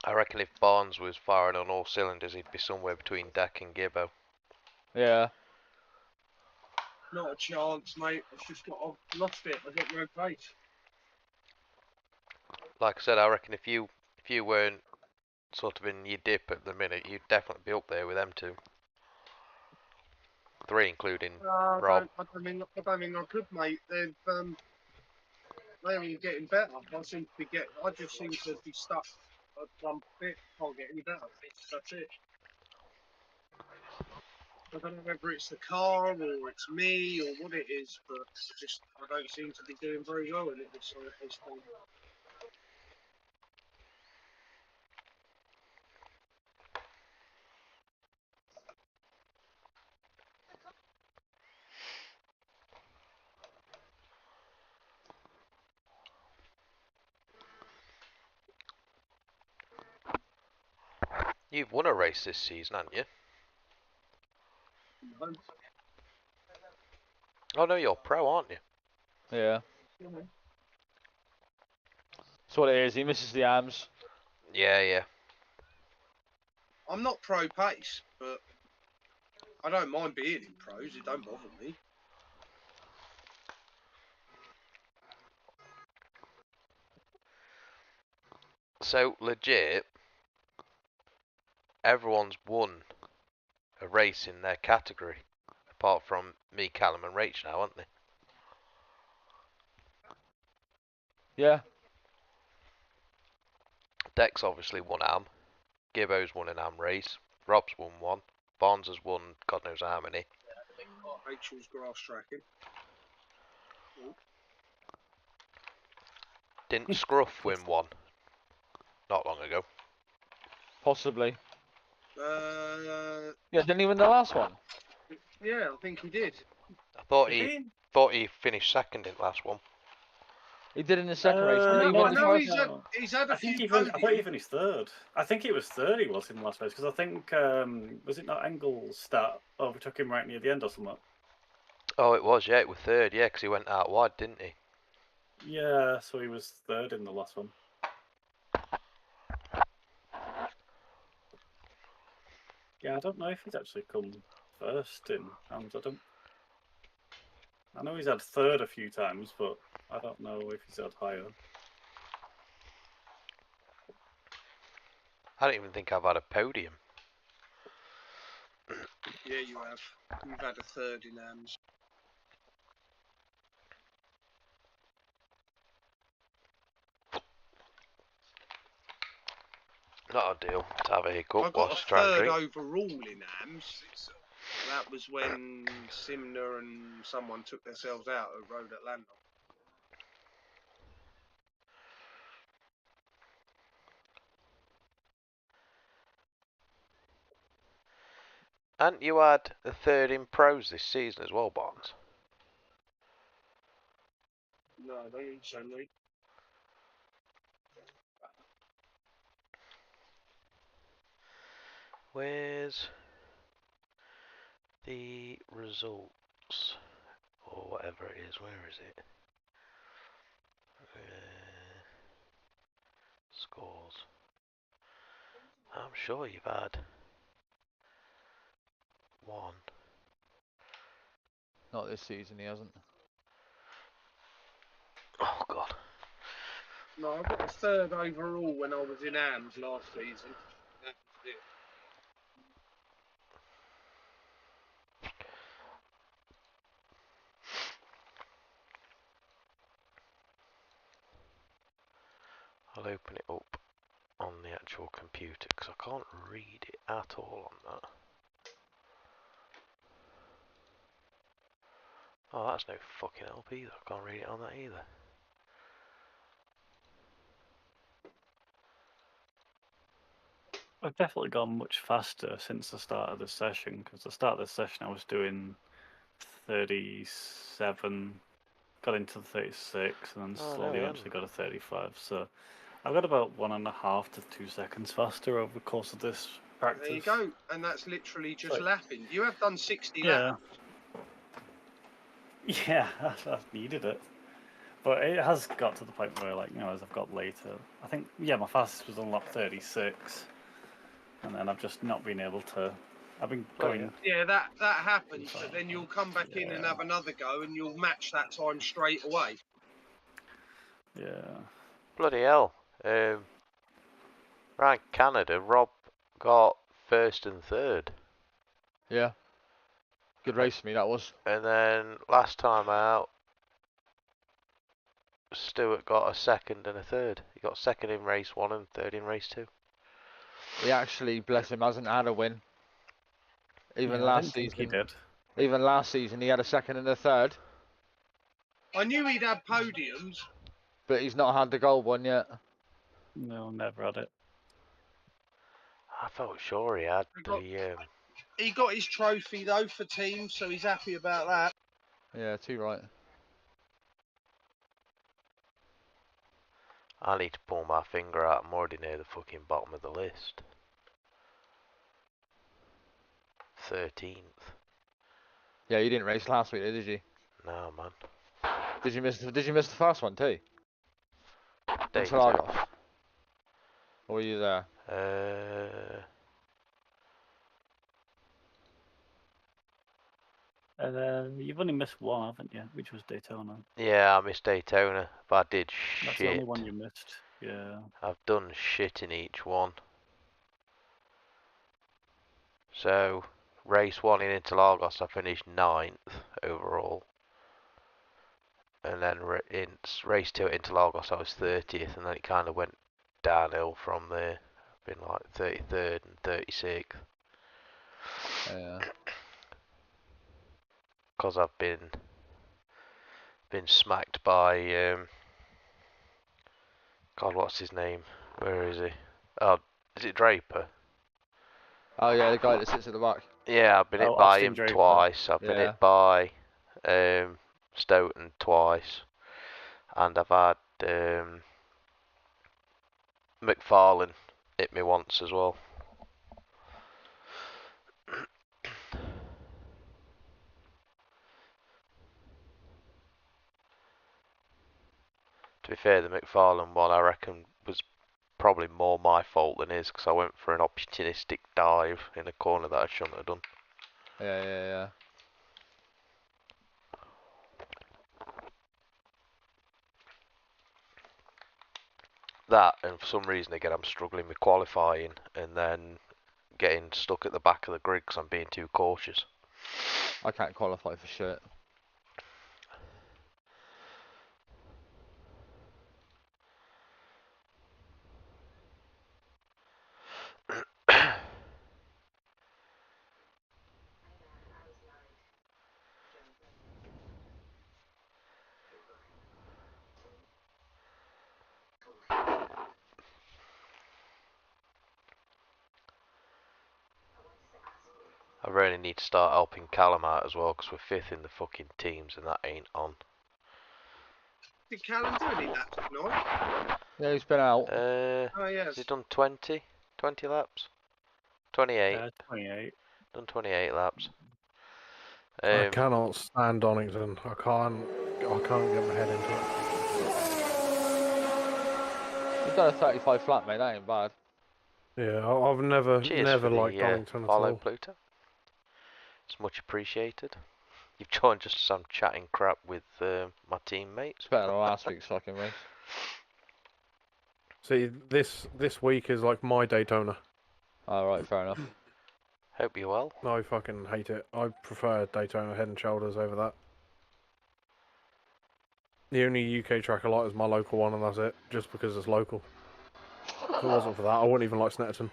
I reckon if Barnes was firing on all cylinders, he'd be somewhere between Deck and Gibbo. Yeah. Not a chance, mate. I've lost it. I've got no pace. Like I said, I reckon if you weren't sort of in your dip at the minute, you'd definitely be up there with them two. 3 including Rob. I don't think I could, mate. They're getting better. I just seem to be stuck at one bit. Can't get any better. That's it. I don't know whether it's the car or it's me or what it is, but I don't seem to be doing very well in it this time. You've won a race this season, haven't you? No. Oh no, you're pro, aren't you? Yeah. That's what it is. He misses the arms. Yeah. I'm not pro pace, but I don't mind being in pros. It don't bother me. So legit, everyone's won a race in their category, apart from me, Callum, and Rach now, haven't they? Yeah. Dex obviously won AM. Gibbo's won an AM race. Rob's won one. Barnes has won God knows how many. Rachel's grass tracking. Didn't Scruff win one? Not long ago. Possibly. Yeah, didn't he win the last one? Yeah, I think he did. I thought he finished second in the last one. He did in the second race. He's had a few. I thought he finished third. I think it was third he was in the last race because I think was it not Engels that overtook him right near the end or something? Oh, it was, yeah, it was third, yeah, because he went out wide, didn't he? Yeah, so he was third in the last one. Yeah, I don't know if he's actually come first in hands. I know he's had third a few times, but I don't know if he's had higher. I don't even think I've had a podium. Yeah, you have. You've had a third in AMS. Not ideal to have a hiccup. I got a third overall in AMS. That was when Simner and someone took themselves out at Road Atlanta. And you had a third in pros this season as well, Barnes? No, they ain't so late. Where's the results? Or whatever it is, where is it? Scores. I'm sure you've had one. Not this season, he hasn't. Oh, God. No, I got a third overall when I was in AMS last season. That was it. I'll open it up on the actual computer because I can't read it at all on that. Oh, that's no fucking help either. I can't read it on that either. I've definitely gone much faster since the start of the session, because the start of the session I was doing 37, got into the 36, and then slowly eventually got to 35. So I've got about 1.5 to 2 seconds faster over the course of this practice. There you go, and that's literally just lapping. You have done 60 yeah. laps. Yeah, I needed it. But it has got to the point where, like, as I've got later, I think, yeah, my fastest was on lap 36, and then I've just not been able to. I've been going. Yeah, that happens, but then you'll come back in and have another go, and you'll match that time straight away. Yeah. Bloody hell. Around Canada, Rob got first and third. Yeah. Good race for me, that was. And then last time out, Stuart got a second and a third. He got second in race 1 and third in race 2. He actually, bless him, hasn't had a win. Even Yeah, last I didn't season. think he did. Even last season, he had a second and a third. I knew he'd have podiums. But he's not had the gold one yet. No, never had it. I felt sure he had He got his trophy though for team, so he's happy about that. Yeah, too right. I need to pull my finger out. I'm already near the fucking bottom of the list. 13th. Yeah, you didn't race last week, did you? No, man. Did you miss the first one too? Daytona. Or were you there? You've only missed one, haven't you? Which was Daytona. Yeah, I missed Daytona, but I did That's the only one you missed. Yeah. I've done shit in each one. So, race 1 in Interlagos, I finished 9th overall. And then in race 2 at Interlagos, I was 30th, and then it kind of went downhill from there. I've been like 33rd and 36th. Yeah. Because I've been smacked by God, what's his name? Where is he? Oh, is it Draper? Oh yeah, the guy that sits at the back. Yeah, I've been hit by him twice. I've been hit by Stoughton twice, and I've had McFarlane hit me once as well. To be fair, the McFarlane one I reckon was probably more my fault than his, because I went for an opportunistic dive in a corner that I shouldn't have done. Yeah. That, and for some reason again I'm struggling with qualifying and then getting stuck at the back of the grid because I'm being too cautious. I can't qualify for shit. I really need to start helping Callum out as well, because we're 5th in the fucking teams and that ain't on. Did Callum do any laps tonight? Yeah, he's been out. Oh, yes. Has he done 20 laps? 28. 28. Done 28 laps. I cannot stand Donington. I can't get my head into it. You've done a 35 flat, mate. That ain't bad. Yeah, I've never liked Donington at all. Pluto. It's much appreciated. You've joined just as I'm chatting crap with my teammates. It's better than last week's fucking race. See, this week is like my Daytona. Alright, fair enough. Hope you're well. I fucking hate it. I prefer Daytona Head and Shoulders over that. The only UK track I like is my local one, and that's it, just because it's local. If it wasn't for that, I wouldn't even like Snetterton.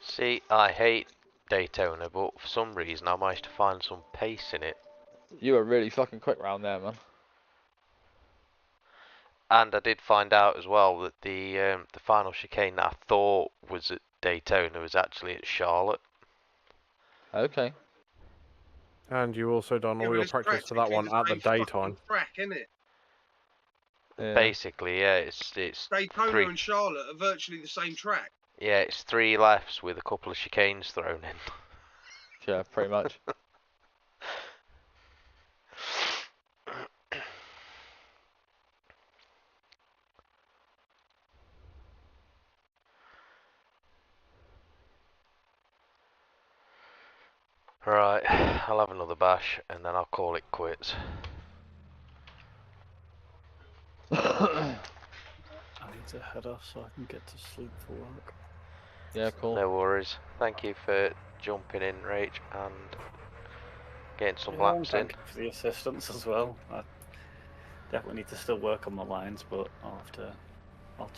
See, I hate Daytona, but for some reason I managed to find some pace in it. You were really fucking quick round there, man. And I did find out as well that the final chicane that I thought was at Daytona was actually at Charlotte. Okay. And you also done all your practice for that one at the daytime. Track, isn't it? Yeah. Basically, yeah, it's Daytona and Charlotte are virtually the same track. Yeah, it's 3 lefts with a couple of chicanes thrown in. Yeah, pretty much. Right, I'll have another bash and then I'll call it quits. I need to head off so I can get to sleep for work. Yeah, cool. No worries. Thank you for jumping in, Rach, and getting some Yeah, laps in. thank you for the assistance as well. I definitely need to still work on my lines, but I'll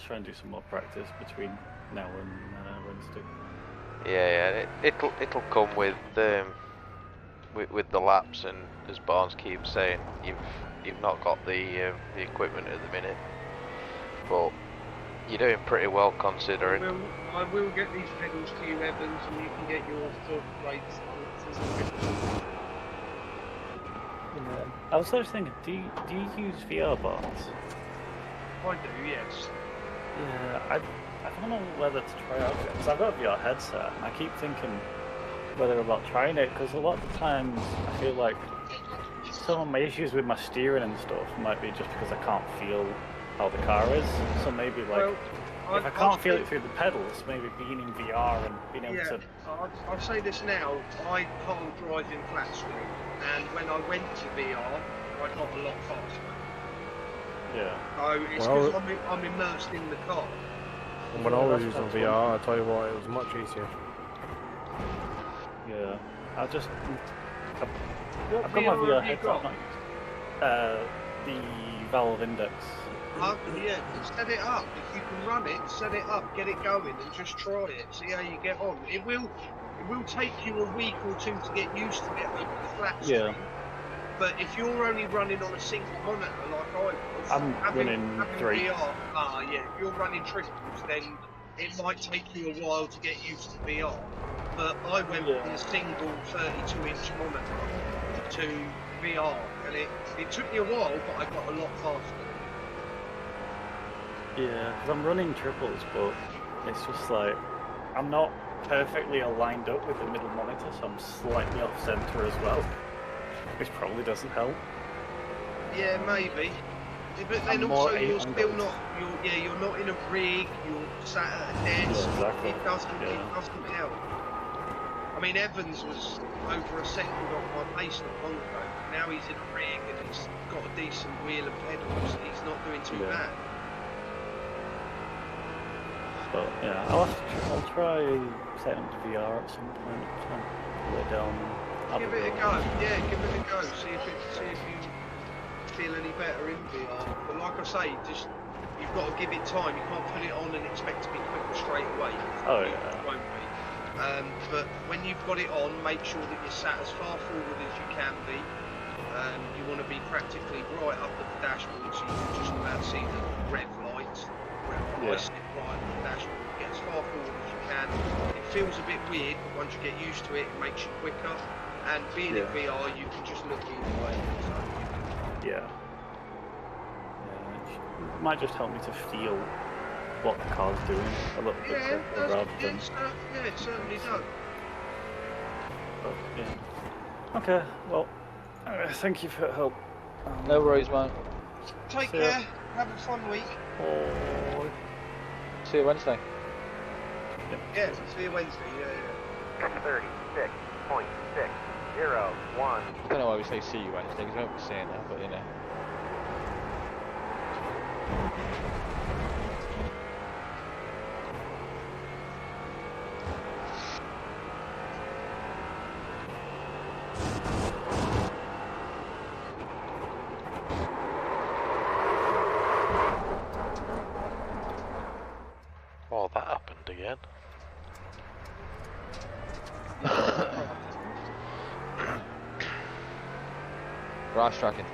try and do some more practice between now and Wednesday. Yeah, it'll come with the laps, and as Barnes keeps saying, you've not got the equipment at the minute, but you're doing pretty well considering. I will get these pedals to you, Evans, and you can get your foot plates. Yeah. I was actually thinking, do you use VR bars? I do, yes. Yeah, I don't know whether to try out it because I've got a VR headset and I keep thinking whether about trying it because a lot of the times I feel like some of my issues with my steering and stuff might be just because I can't feel how the car is. So maybe like if I can't feel it through the pedals, maybe being in VR and being able to. I'll say this now. I can't drive in flat screen, and when I went to VR, I got a lot faster. Yeah. So it's because I'm immersed in the car. And when I was using VR, I tell you what, it was much easier. Yeah. I've got my VR headset. The Valve Index. Yeah, set it up. If you can run it, set it up, get it going, and just try it. See how you get on. It will take you a week or two to get used to it over the flat screen. Yeah. But if you're only running on a single monitor like I was, having three. VR, if you're running triples, then it might take you a while to get used to VR. But I went from a single 32-inch monitor to VR, and it took me a while, but I got a lot faster. Yeah, because I'm running triples, but it's just like I'm not perfectly aligned up with the middle monitor, so I'm slightly off center as well, which probably doesn't help. Yeah, maybe. But then also you're still not. You're not in a rig. You're sat at a desk. Yeah, exactly. It doesn't help. I mean, Evans was over a second off my pace not long ago. Now he's in a rig and he's got a decent wheel and pedals. He's not doing too bad. But yeah, I'll try setting up the VR at some point. Lay down and give it a go. Yeah, give it a go. See if you feel any better in VR. But like I say, just you've got to give it time. You can't put it on and expect to be quick straight away. Oh yeah. It won't be. But when you've got it on, make sure that you're sat as far forward as you can be. You want to be practically right up at the dashboard, so you can just about see the red lights. I sit right at the dashboard. Get as far forward as you can. It feels a bit weird, but once you get used to it, it makes you quicker. And being in VR, you can just look either way. So. Yeah. It might just help me to feel what the car's doing a little bit quicker rather than. Yeah, it certainly does. But, yeah. Okay, well, thank you for your help. No worries, man. Take care. Have a fun week. Bye. See you Wednesday. Yeah, see you Wednesday. Yeah. 36.601. I don't know why we say see you Wednesday, because we won't be saying that, but you know. Oh, that happened again. Rash tracking.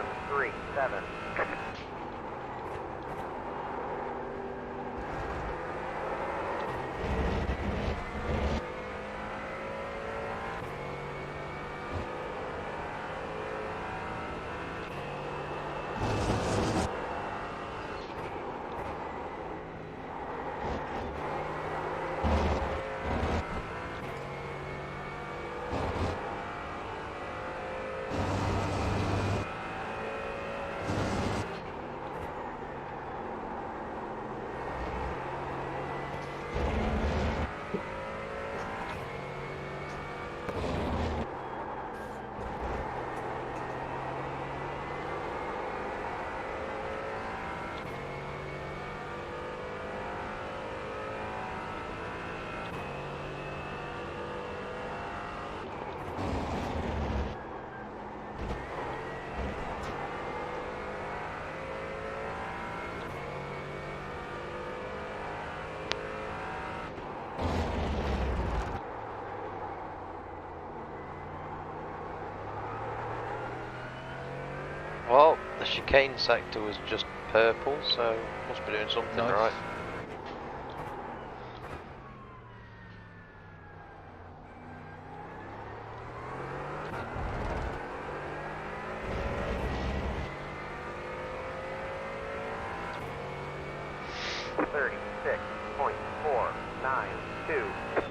137. Well, the chicane sector was just purple, so must be doing something Nice. right. .492.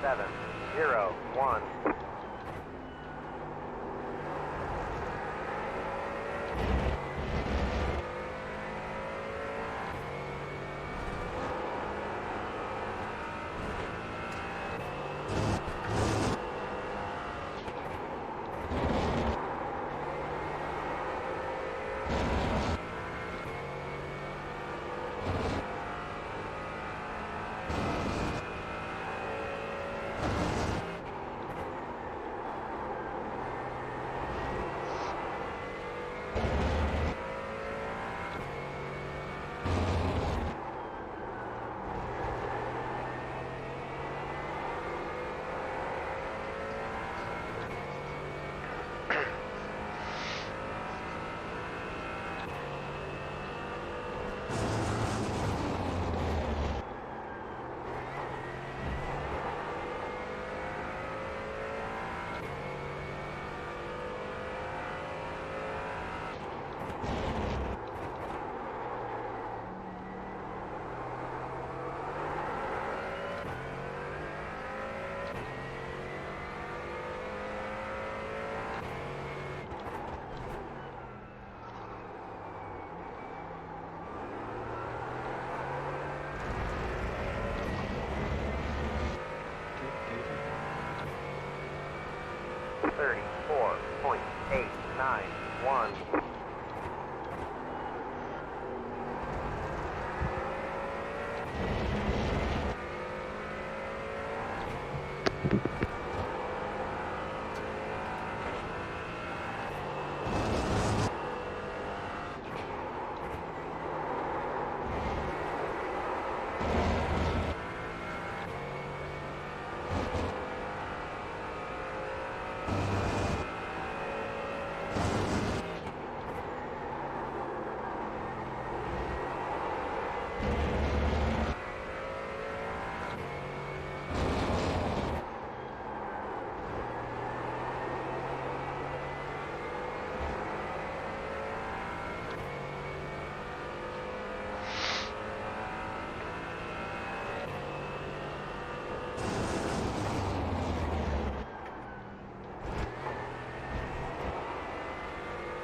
.701. .891.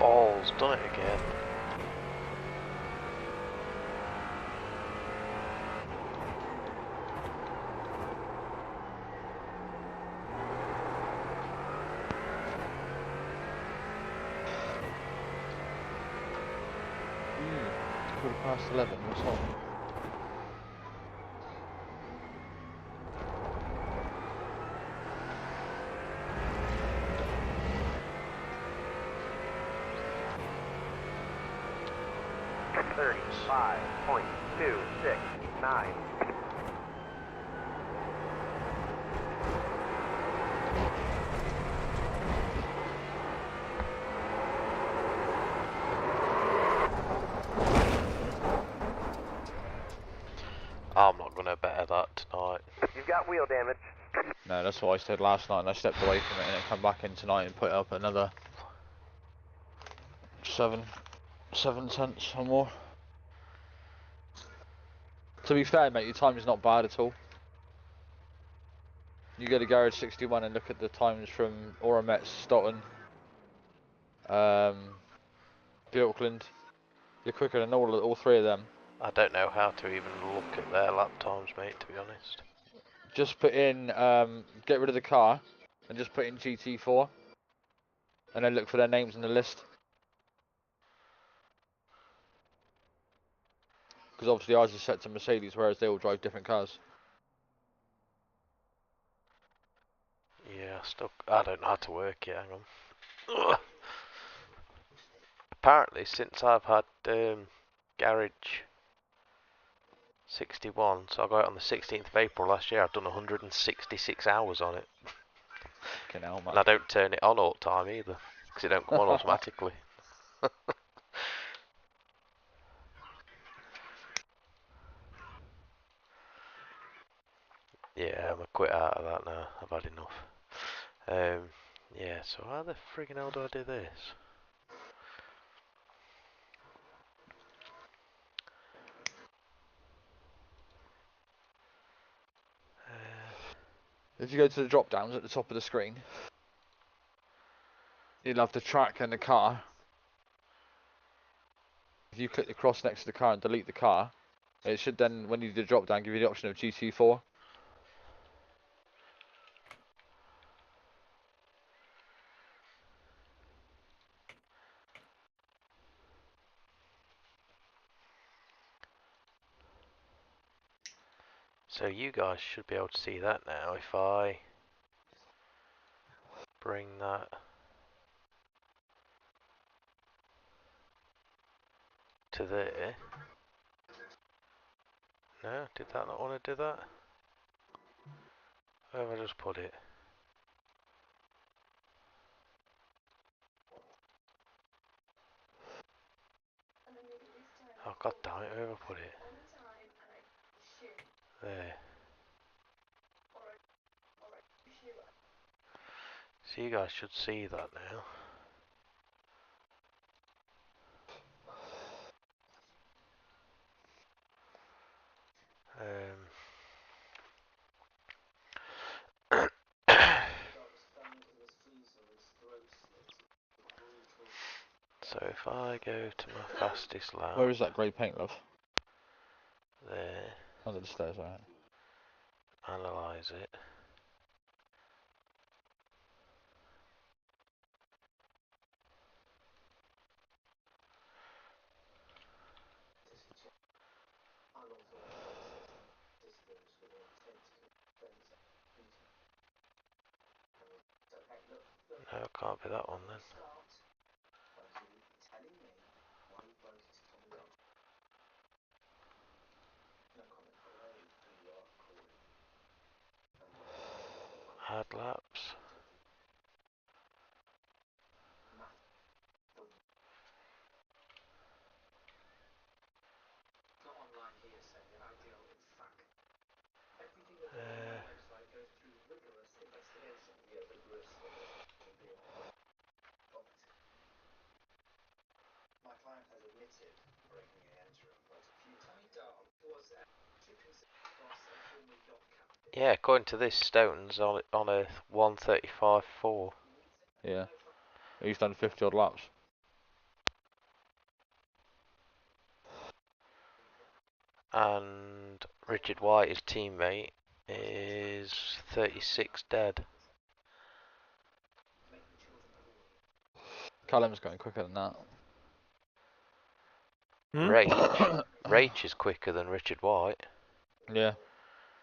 balls, done it again. Past 11, what's on? $35.269. I'm not going to better that tonight. You've got wheel damage. No, that's what I said last night, and I stepped away from it and then come back in tonight and put up another 7 cents or more. To be fair, mate, your time is not bad at all. You go to Garage 61 and look at the times from Oramet, Stoughton, Auckland. You're quicker than all three of them. I don't know how to even look at their lap times, mate, to be honest. Just put in, get rid of the car, and just put in GT4, and then look for their names in the list. Because obviously ours is set to Mercedes, whereas they all drive different cars. Yeah, I don't know how to work it, hang on. Ugh. Apparently, since I've had Garage 61, so I got it on the 16th of April last year, I've done 166 hours on it. Fucking hell, man. And I don't turn it on all the time either, because it don't come on automatically. Yeah, I'm a quit out of that now, I've had enough. Yeah, so how the friggin' hell do I do this? If you go to the drop downs at the top of the screen, you'll have the track and the car. If you click the cross next to the car and delete the car, it should then, when you do the drop down, give you the option of GT4. So you guys should be able to see that now if I bring that to there. No, did that not want to do that? Where have I just put it? Oh god damn it, where have I put it? There. So you guys should see that now. So if I go to my fastest lap. Where is that grey paint, love? There. Under the stairs, alright. Analyze it. No, it can't be that one then. Add laps. Yeah, according to this, Stoughton's on a 1:35.4. Yeah. He's done 50 odd laps. and Richard White, his teammate, is 36 dead. Callum's going quicker than that. Rach is quicker than Richard White. Yeah.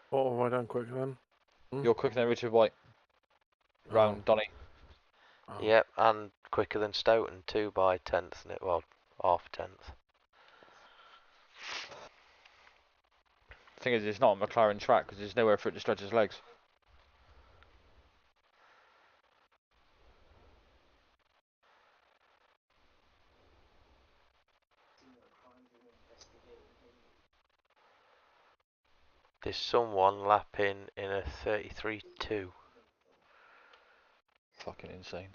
What have I done quicker then? You're quicker than Richard White. Round Donny. Oh. Yep, and quicker than Stoughton too by 10th, well, half 10th. Thing is, it's not a McLaren track because there's nowhere for it to stretch his legs. There's someone lapping in a 33.2. Fucking insane.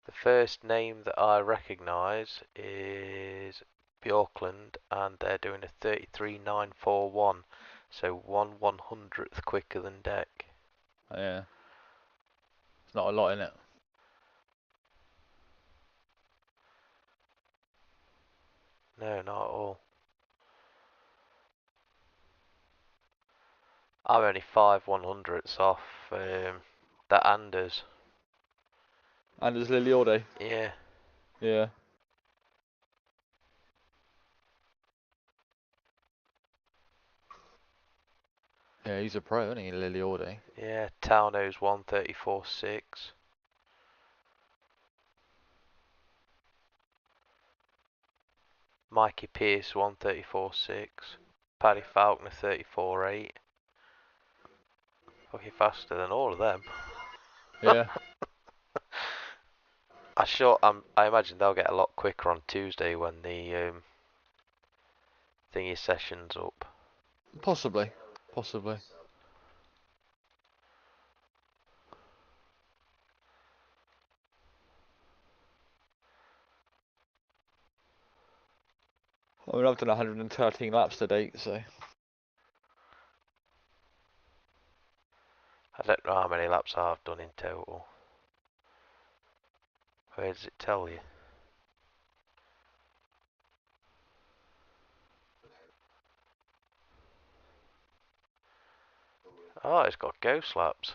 The first name that I recognise is Bjorkland, and they're doing a 33.941, so 1/100th quicker than Deck. Yeah. It's not a lot in it. No, not at all. I'm only 5/100ths off that Anders. Anders Liliorde. Yeah. Yeah. Yeah, he's a pro, isn't he, Liliorde? Yeah, Tauno's 1:34.6. Mikey Pierce 1:34.6. Paddy Falconer 34.8. Fucking faster than all of them. Yeah. I imagine they'll get a lot quicker on Tuesday when the thingy session's up. Possibly. Possibly. I mean, I've done 113 laps to date, so. I don't know how many laps I've done in total. Where does it tell you? Oh, it's got ghost laps.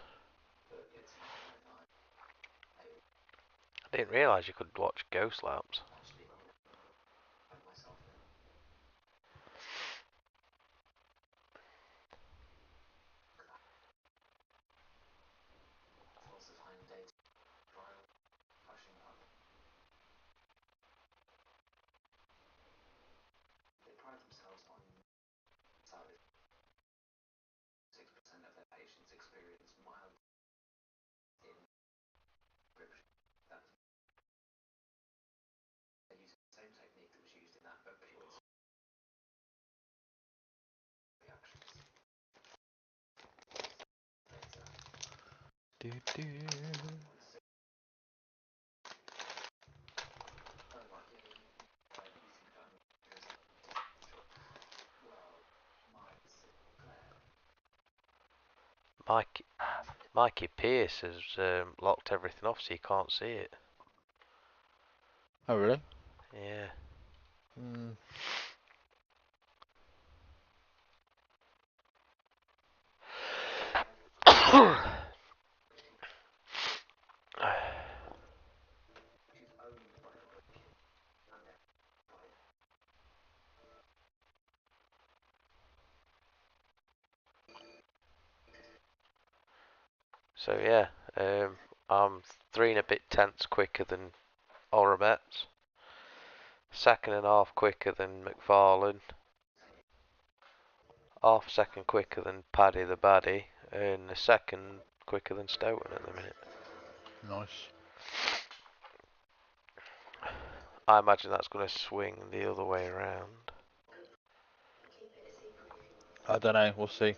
I didn't realise you could watch ghost laps. Mikey Pierce has locked everything off so you can't see it. Oh, really? Yeah. So yeah, I'm 3 and a bit tenths quicker than Oromets, 2.5 quicker than McFarlane, half a second quicker than Paddy the Baddie, and a second quicker than Stoughton at the minute. Nice. I imagine that's going to swing the other way around. I don't know, we'll see.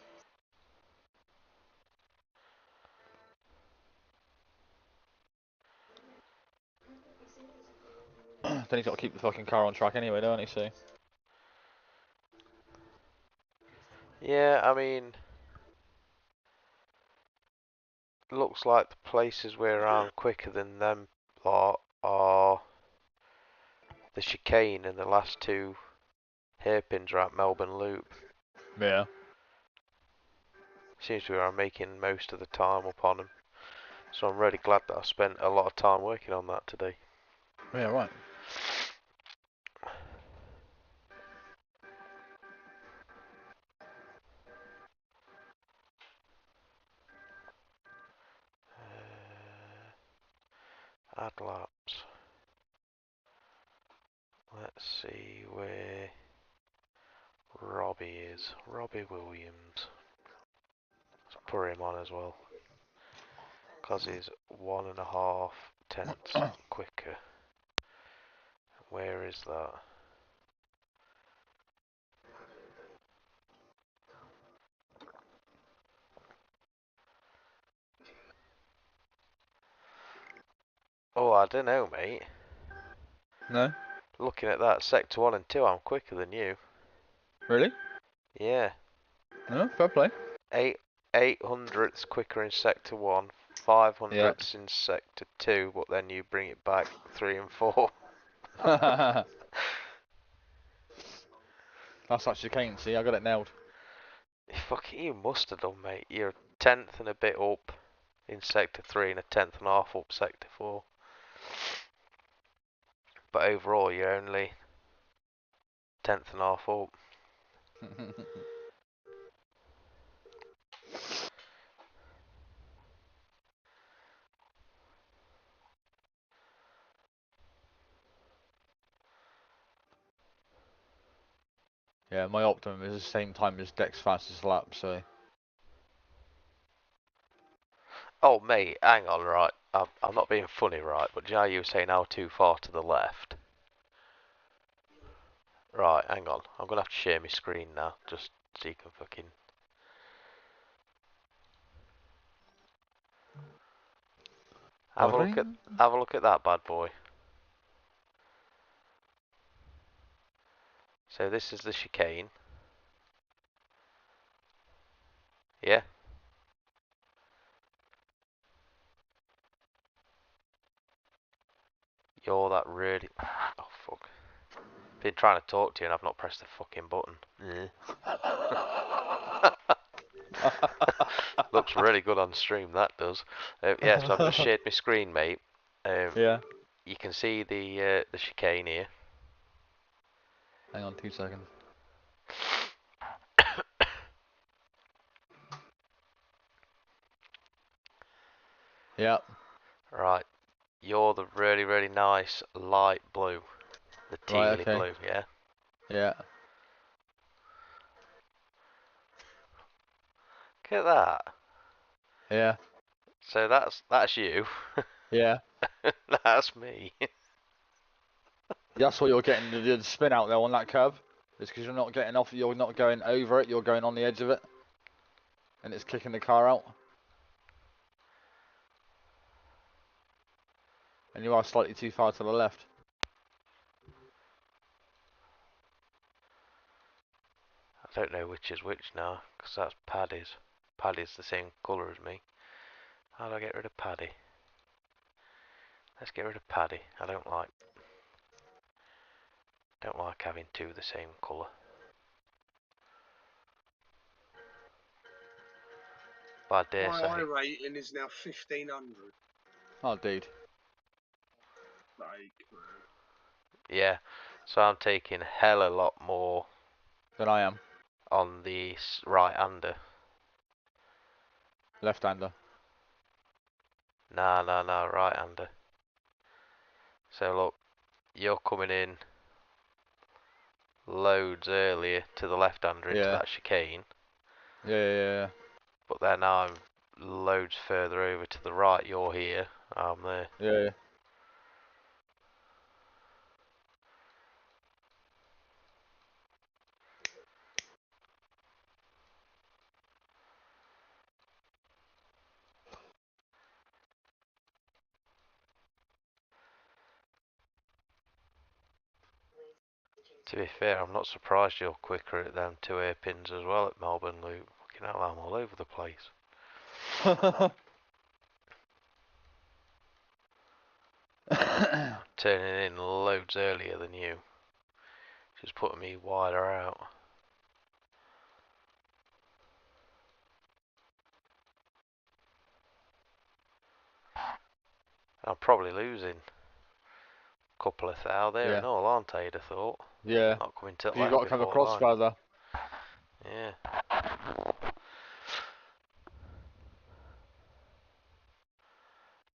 Then he's got to keep the fucking car on track anyway, don't he? So. Yeah, I mean, looks like the places we're around quicker than them lot are the chicane and the last two hairpins are at Melbourne Loop. Yeah. Seems we are making most of the time up on them. So I'm really glad that I spent a lot of time working on that today. Yeah, right. Add laps. Let's see where Robbie is. Robbie Williams. Let's put him on as well. Because he's 1.5 tenths quicker. Where is that? Oh, I don't know, mate. No? Looking at that, sector 1 and 2, I'm quicker than you. Really? Yeah. No, fair play. 800ths quicker in sector 1, 500ths in sector 2, but then you bring it back 3 and 4. That's actually chicane, see, I got it nailed. Fuck it, you must have done, mate. You're a tenth and a bit up in sector 3 and a tenth and a half up sector 4. But overall, you're only tenth and a half up. Yeah, my optimum is the same time as Deck's fastest lap, so. Oh, mate, hang on, right. I'm not being funny, right, but do you know how you were saying how too far to the left? Right, hang on. I'm going to have to share my screen now, just so you can fucking... Have a look at that bad boy. So this is the chicane. Yeah? You're that really... Oh, fuck. Been trying to talk to you and I've not pressed the fucking button. Looks really good on stream, that does. Yeah, so I've just shared my screen, mate. Yeah. You can see the chicane here. Hang on 2 seconds. Yep. Right. You're the really, really nice light blue. The tealy blue, yeah? Yeah. Look at that. Yeah. So that's you. Yeah. That's me. That's what you're getting the spin out there on that curve. It's because you're not getting off, you're not going over it, you're going on the edge of it. And it's kicking the car out. And you are slightly too far to the left. I don't know which is which now, because that's Paddy's. Paddy's the same colour as me. How do I get rid of Paddy? Let's get rid of Paddy. I don't like having two the same colour. But I dare say. My I rating is now 1500. Oh, dude. Like, Yeah, so I'm taking hell a lot more Than I am. on the right-hander. Left-hander. Nah, right-hander. So look, you're coming in loads earlier to the left-hander into that chicane. Yeah. But then I'm loads further over to the right. You're here, I'm there. Yeah. To be fair, I'm not surprised you're quicker at them two hairpins as well at Melbourne Loop. Fucking hell, I'm all over the place. Turning in loads earlier than you. Just putting me wider out. I'm probably losing a couple of thou there and all, aren't I? You'd have thought. Yeah. Not coming till You've got to come across further. Yeah.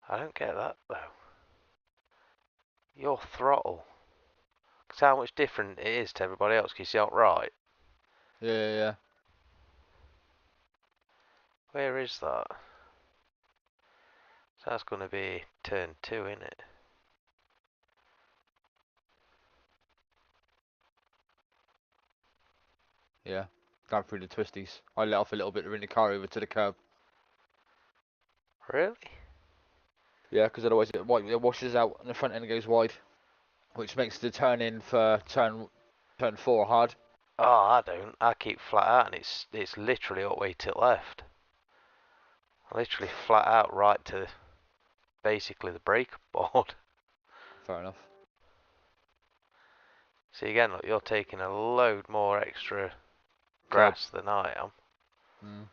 I don't get that though. Your throttle. Cause how much different it is to everybody else. Can you see out right? Yeah. Where is that? So that's going to be turn 2, isn't it? Yeah. Going through the twisties. I let off a little bit to bring the car over to the curb. Really? Yeah, because otherwise it washes out and the front end goes wide, which makes the turn in for turn 4 hard. Oh, I don't. I keep flat out, and it's literally all the way to the left. Literally flat out right to basically the brake board. Fair enough. See again, look, you're taking a load more extra grass than I am.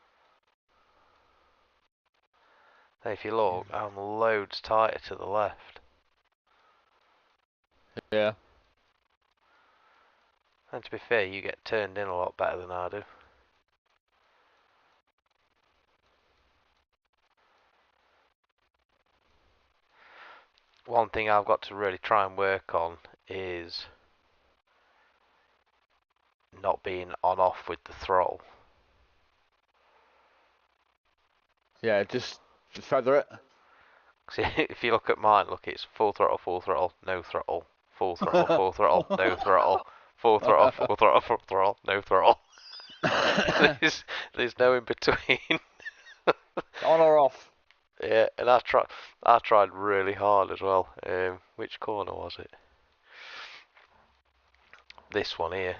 If you look, I'm loads tighter to the left. Yeah. And to be fair, you get turned in a lot better than I do. One thing I've got to really try and work on is not being on off with the throttle. Yeah, just feather it. See, if you look at mine, look, it's full throttle, no throttle, full throttle, full throttle, no throttle, full throttle, full throttle, full throttle, no throttle. There's no in between. On or off? Yeah, and I tried really hard as well. Which corner was it? This one here.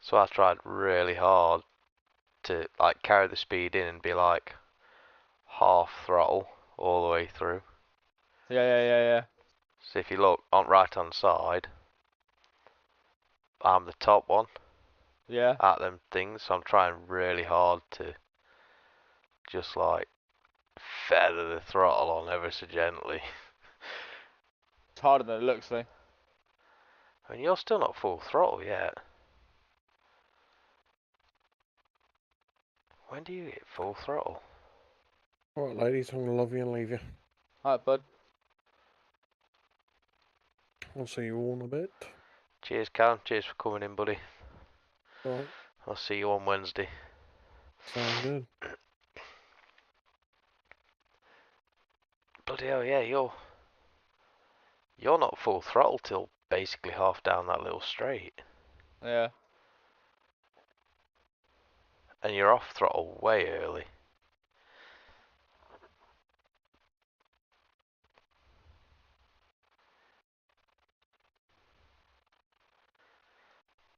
So I tried really hard to like carry the speed in and be like half throttle all the way through. Yeah. So if you look on right hand side, I'm the top one. Yeah. At them things, so I'm trying really hard to just like feather the throttle on ever so gently. It's harder than it looks, though. I mean, you're still not full throttle yet. When do you get full throttle? Alright, ladies, I'm gonna love you and leave you. Alright, bud. I'll see you all in a bit. Cheers, Callum. Cheers for coming in, buddy. Alright. I'll see you on Wednesday. Sounds good. Bloody hell, yeah, you're not full throttle till basically half down that little straight. Yeah. And you're off throttle way early.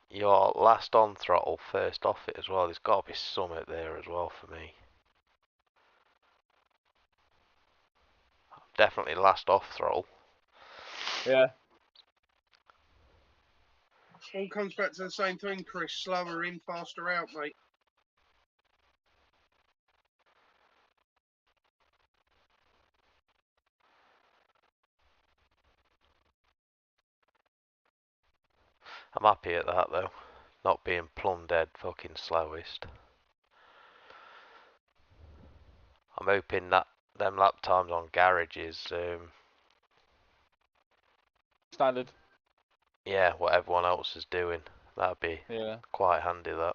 You're last on throttle, first off it as well. There's got to be something there as well for me. Definitely last off throttle. Yeah. All comes back to the same thing, Chris. Slower in, faster out, mate. I'm happy at that though. Not being plumb dead fucking slowest. I'm hoping that them lap times on garage is Standard. yeah, what everyone else is doing. That'd be quite handy, that.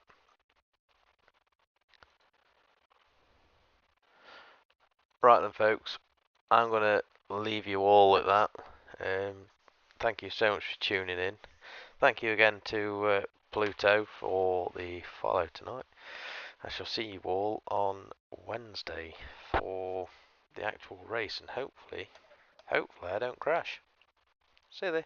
Right then, folks, I'm going to leave you all at that. Thank you so much for tuning in. Thank you again to Pluto for the follow tonight. I shall see you all on Wednesday for the actual race, and hopefully I don't crash. See you there.